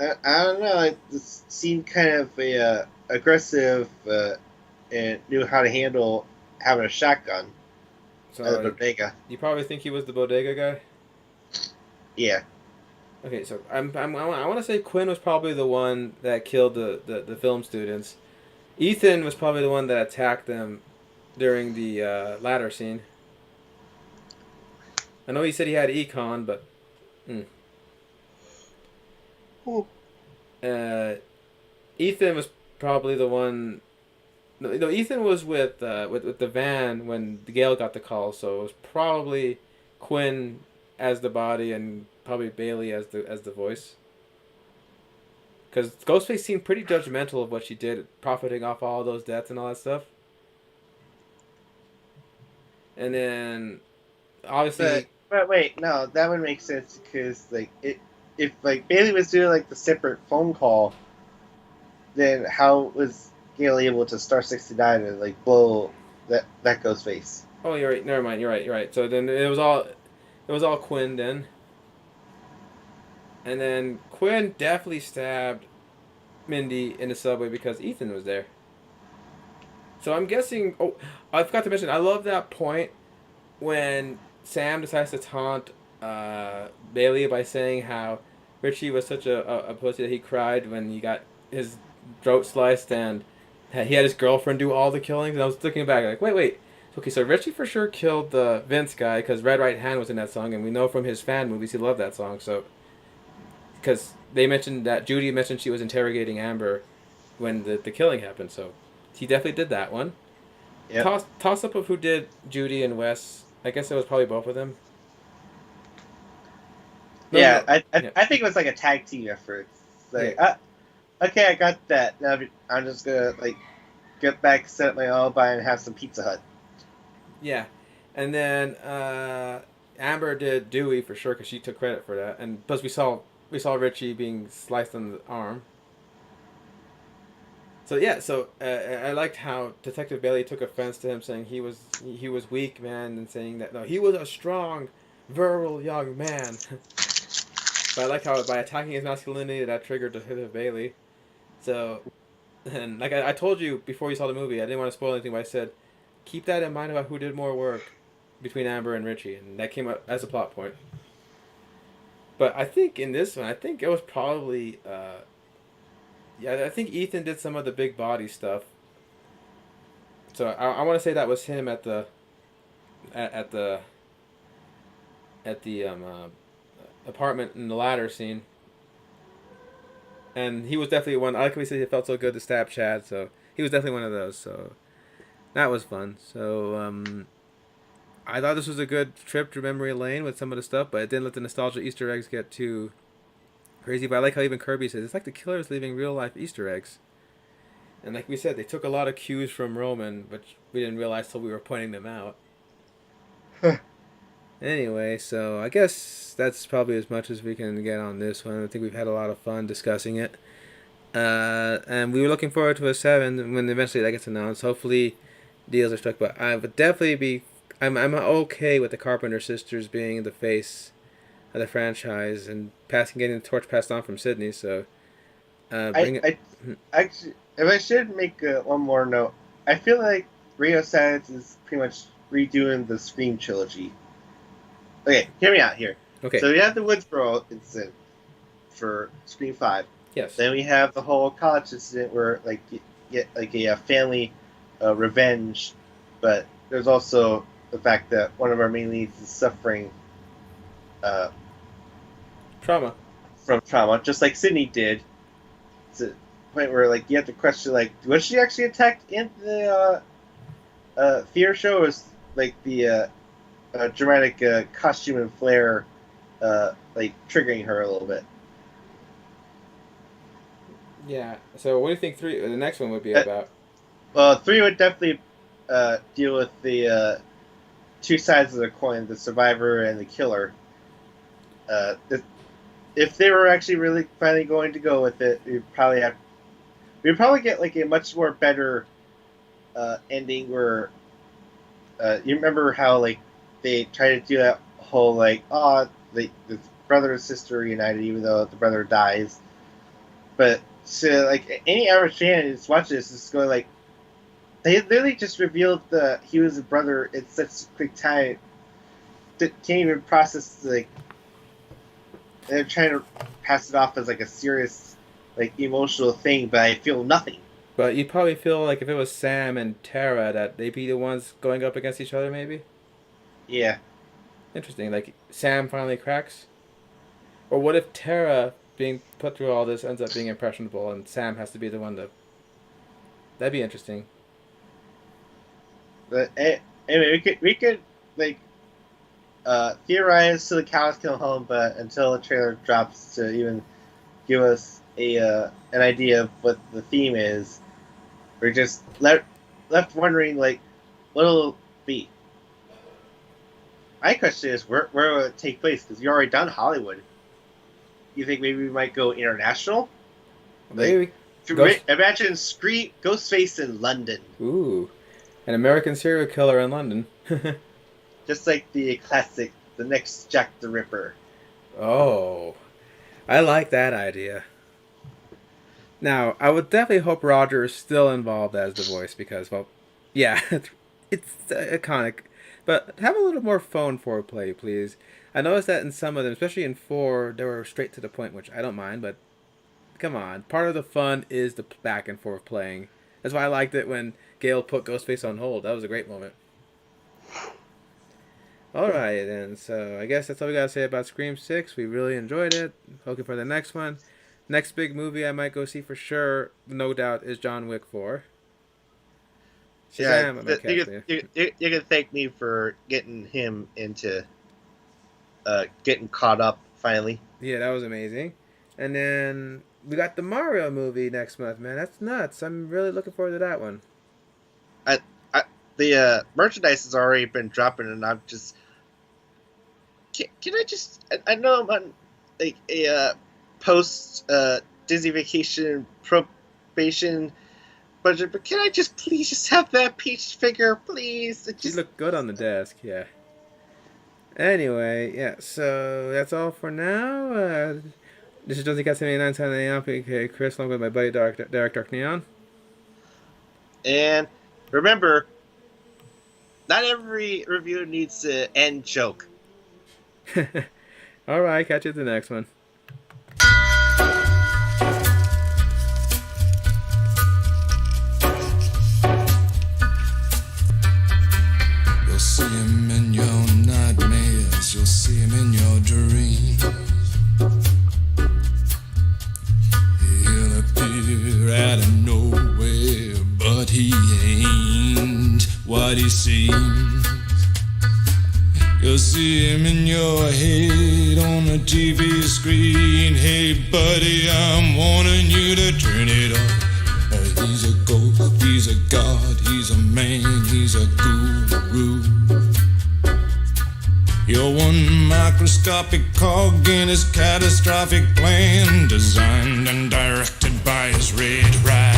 I don't know. It just seemed kind of aggressive and knew how to handle having a shotgun at the So bodega. you probably think he was the bodega guy. Yeah. Okay, so I want to say Quinn was probably the one that killed the film students. Ethan was probably the one that attacked them during the ladder scene. I know he said he had econ, but mm. Ooh. uh, Ethan was probably the one. No, Ethan was with the van when Gail got the call, so it was probably Quinn as the body and probably Bailey as the voice. Because Ghostface seemed pretty judgmental of what she did, profiting off all those deaths and all that stuff. And then, obviously, But wait, no, that would make sense because like if like Bailey was doing like the separate phone call, then how was Gail able to Star 69 and like blow that ghost face? oh, you're right. Never mind. You're right. So then it was all Quinn then, and then Quinn definitely stabbed Mindy in the subway because Ethan was there. So I'm guessing. Oh, I forgot to mention. I love that point when Sam decides to taunt Bailey by saying how Richie was such a pussy that he cried when he got his throat sliced and he had his girlfriend do all the killings. And I was looking back like, wait. Okay, so Richie for sure killed the Vince guy because Red Right Hand was in that song, and we know from his fan movies he loved that song. So, because they mentioned that Judy mentioned she was interrogating Amber when the killing happened, so he definitely did that one. Yep. Toss up of who did Judy and Wes. I guess it was probably both of them. No, Yeah, no. Yeah. I think it was like a tag team effort. It's like, Yeah. okay, I got that. Now I'm just gonna like get back, set up my alibi, and have some Pizza Hut. Yeah, and then Amber did Dewey for sure because she took credit for that, and plus we saw Richie being sliced on the arm. So yeah, I liked how Detective Bailey took offense to him saying he was weak, man, and saying that no, he was a strong, virile young man. But I like how by attacking his masculinity that triggered Detective Bailey. So, and like I told you before you saw the movie, I didn't want to spoil anything, but I said keep that in mind about who did more work between Amber and Richie, and that came up as a plot point. But I think in this one, I think it was probably yeah, I think Ethan did some of the big body stuff. So I want to say that was him at the at the apartment in the ladder scene, and he was definitely one. I like how he said he felt so good to stab Chad, so he was definitely one of those. So That was fun. So I thought this was a good trip to memory lane with some of the stuff, but it didn't let the nostalgia Easter eggs get too crazy. But I like how even Kirby says it's like the killers leaving real life Easter eggs. And like we said, they took a lot of cues from Roman, which we didn't realize till we were pointing them out. Anyway, so I guess that's probably as much as we can get on this one. I think we've had a lot of fun discussing it. And we were looking forward to a 7 when eventually that gets announced. Hopefully, deals are stuck. But I would definitely be. I'm okay with the Carpenter sisters being the face of the franchise and getting the torch passed on from Sydney. So I, bring it. I actually, if I should make one more note, I feel like Radio Silence is pretty much redoing the Scream trilogy. Okay, hear me out here. Okay. So we have the Woodsboro incident for Scream 5. Yes. Then we have the whole college incident where like you get like a family revenge, but there's also the fact that one of our main leads is suffering Trauma. from trauma, just like Sydney did. To the point where like you have to question like was she actually attacked in the theater show, or was like the dramatic costume and flair like triggering her a little bit? Yeah. So what do you think the next one would be about? Well, 3 would definitely deal with the two sides of the coin, the survivor and the killer. If they were actually really finally going to go with it, we'd probably get like a much more better ending where you remember how like they try to do that whole like the brother and sister reunited even though the brother dies, but so like any average fan who's watching this is going like they literally just revealed he was a brother in such a quick time that can't even process like they're trying to pass it off as like a serious like emotional thing, but I feel nothing. But you'd probably feel like if it was Sam and Tara that they'd be the ones going up against each other, maybe? Yeah. Interesting. Like, Sam finally cracks? Or what if Tara, being put through all this, ends up being impressionable and Sam has to be the one to... That'd be interesting. But anyway, we could like theorize till the cows come home, but until the trailer drops to even give us an idea of what the theme is, we're just left wondering like what'll it be. My question is where will it take place? Because you're already done Hollywood. You think maybe we might go international? Maybe. Imagine Ghostface in London. Ooh. An American serial killer in London. Just like the classic, the next Jack the Ripper. Oh. I like that idea. Now, I would definitely hope Roger is still involved as the voice because, well, yeah, it's iconic. But have a little more phone foreplay, please. I noticed that in some of them, especially in 4, they were straight to the point, which I don't mind, but come on. Part of the fun is the back and forth playing. That's why I liked it when Gale put Ghostface on hold. That was a great moment. Alright, then. So I guess that's all we gotta say about Scream 6. We really enjoyed it. Looking for the next one. Next big movie I might go see for sure, no doubt, is John Wick 4. Shazam, you can thank me for getting him into getting caught up finally. Yeah, that was amazing. And then we got the Mario movie next month, man. That's nuts. I'm really looking forward to that one. The merchandise has already been dropping, and I'm just can I just I know I'm on like a post Disney vacation probation budget, but can I just please just have that Peach figure, please? She looked good on the desk, yeah. Anyway, yeah, so that's all for now. This is Josie Cat 79 signing out. Okay, Chris, along with my buddy Derek Dark Neon. And remember, not every review needs to end joke. Alright, catch you at the next one. You'll see him in your nightmares, you'll see him in your dreams. He'll appear out of nowhere, but he ain't. nobody sees. You'll see him in your head on the TV screen. Hey buddy, I'm warning you to turn it off. He's a ghost, he's a god, he's a man, he's a guru. You're one microscopic cog in his catastrophic plan, designed and directed by his red right.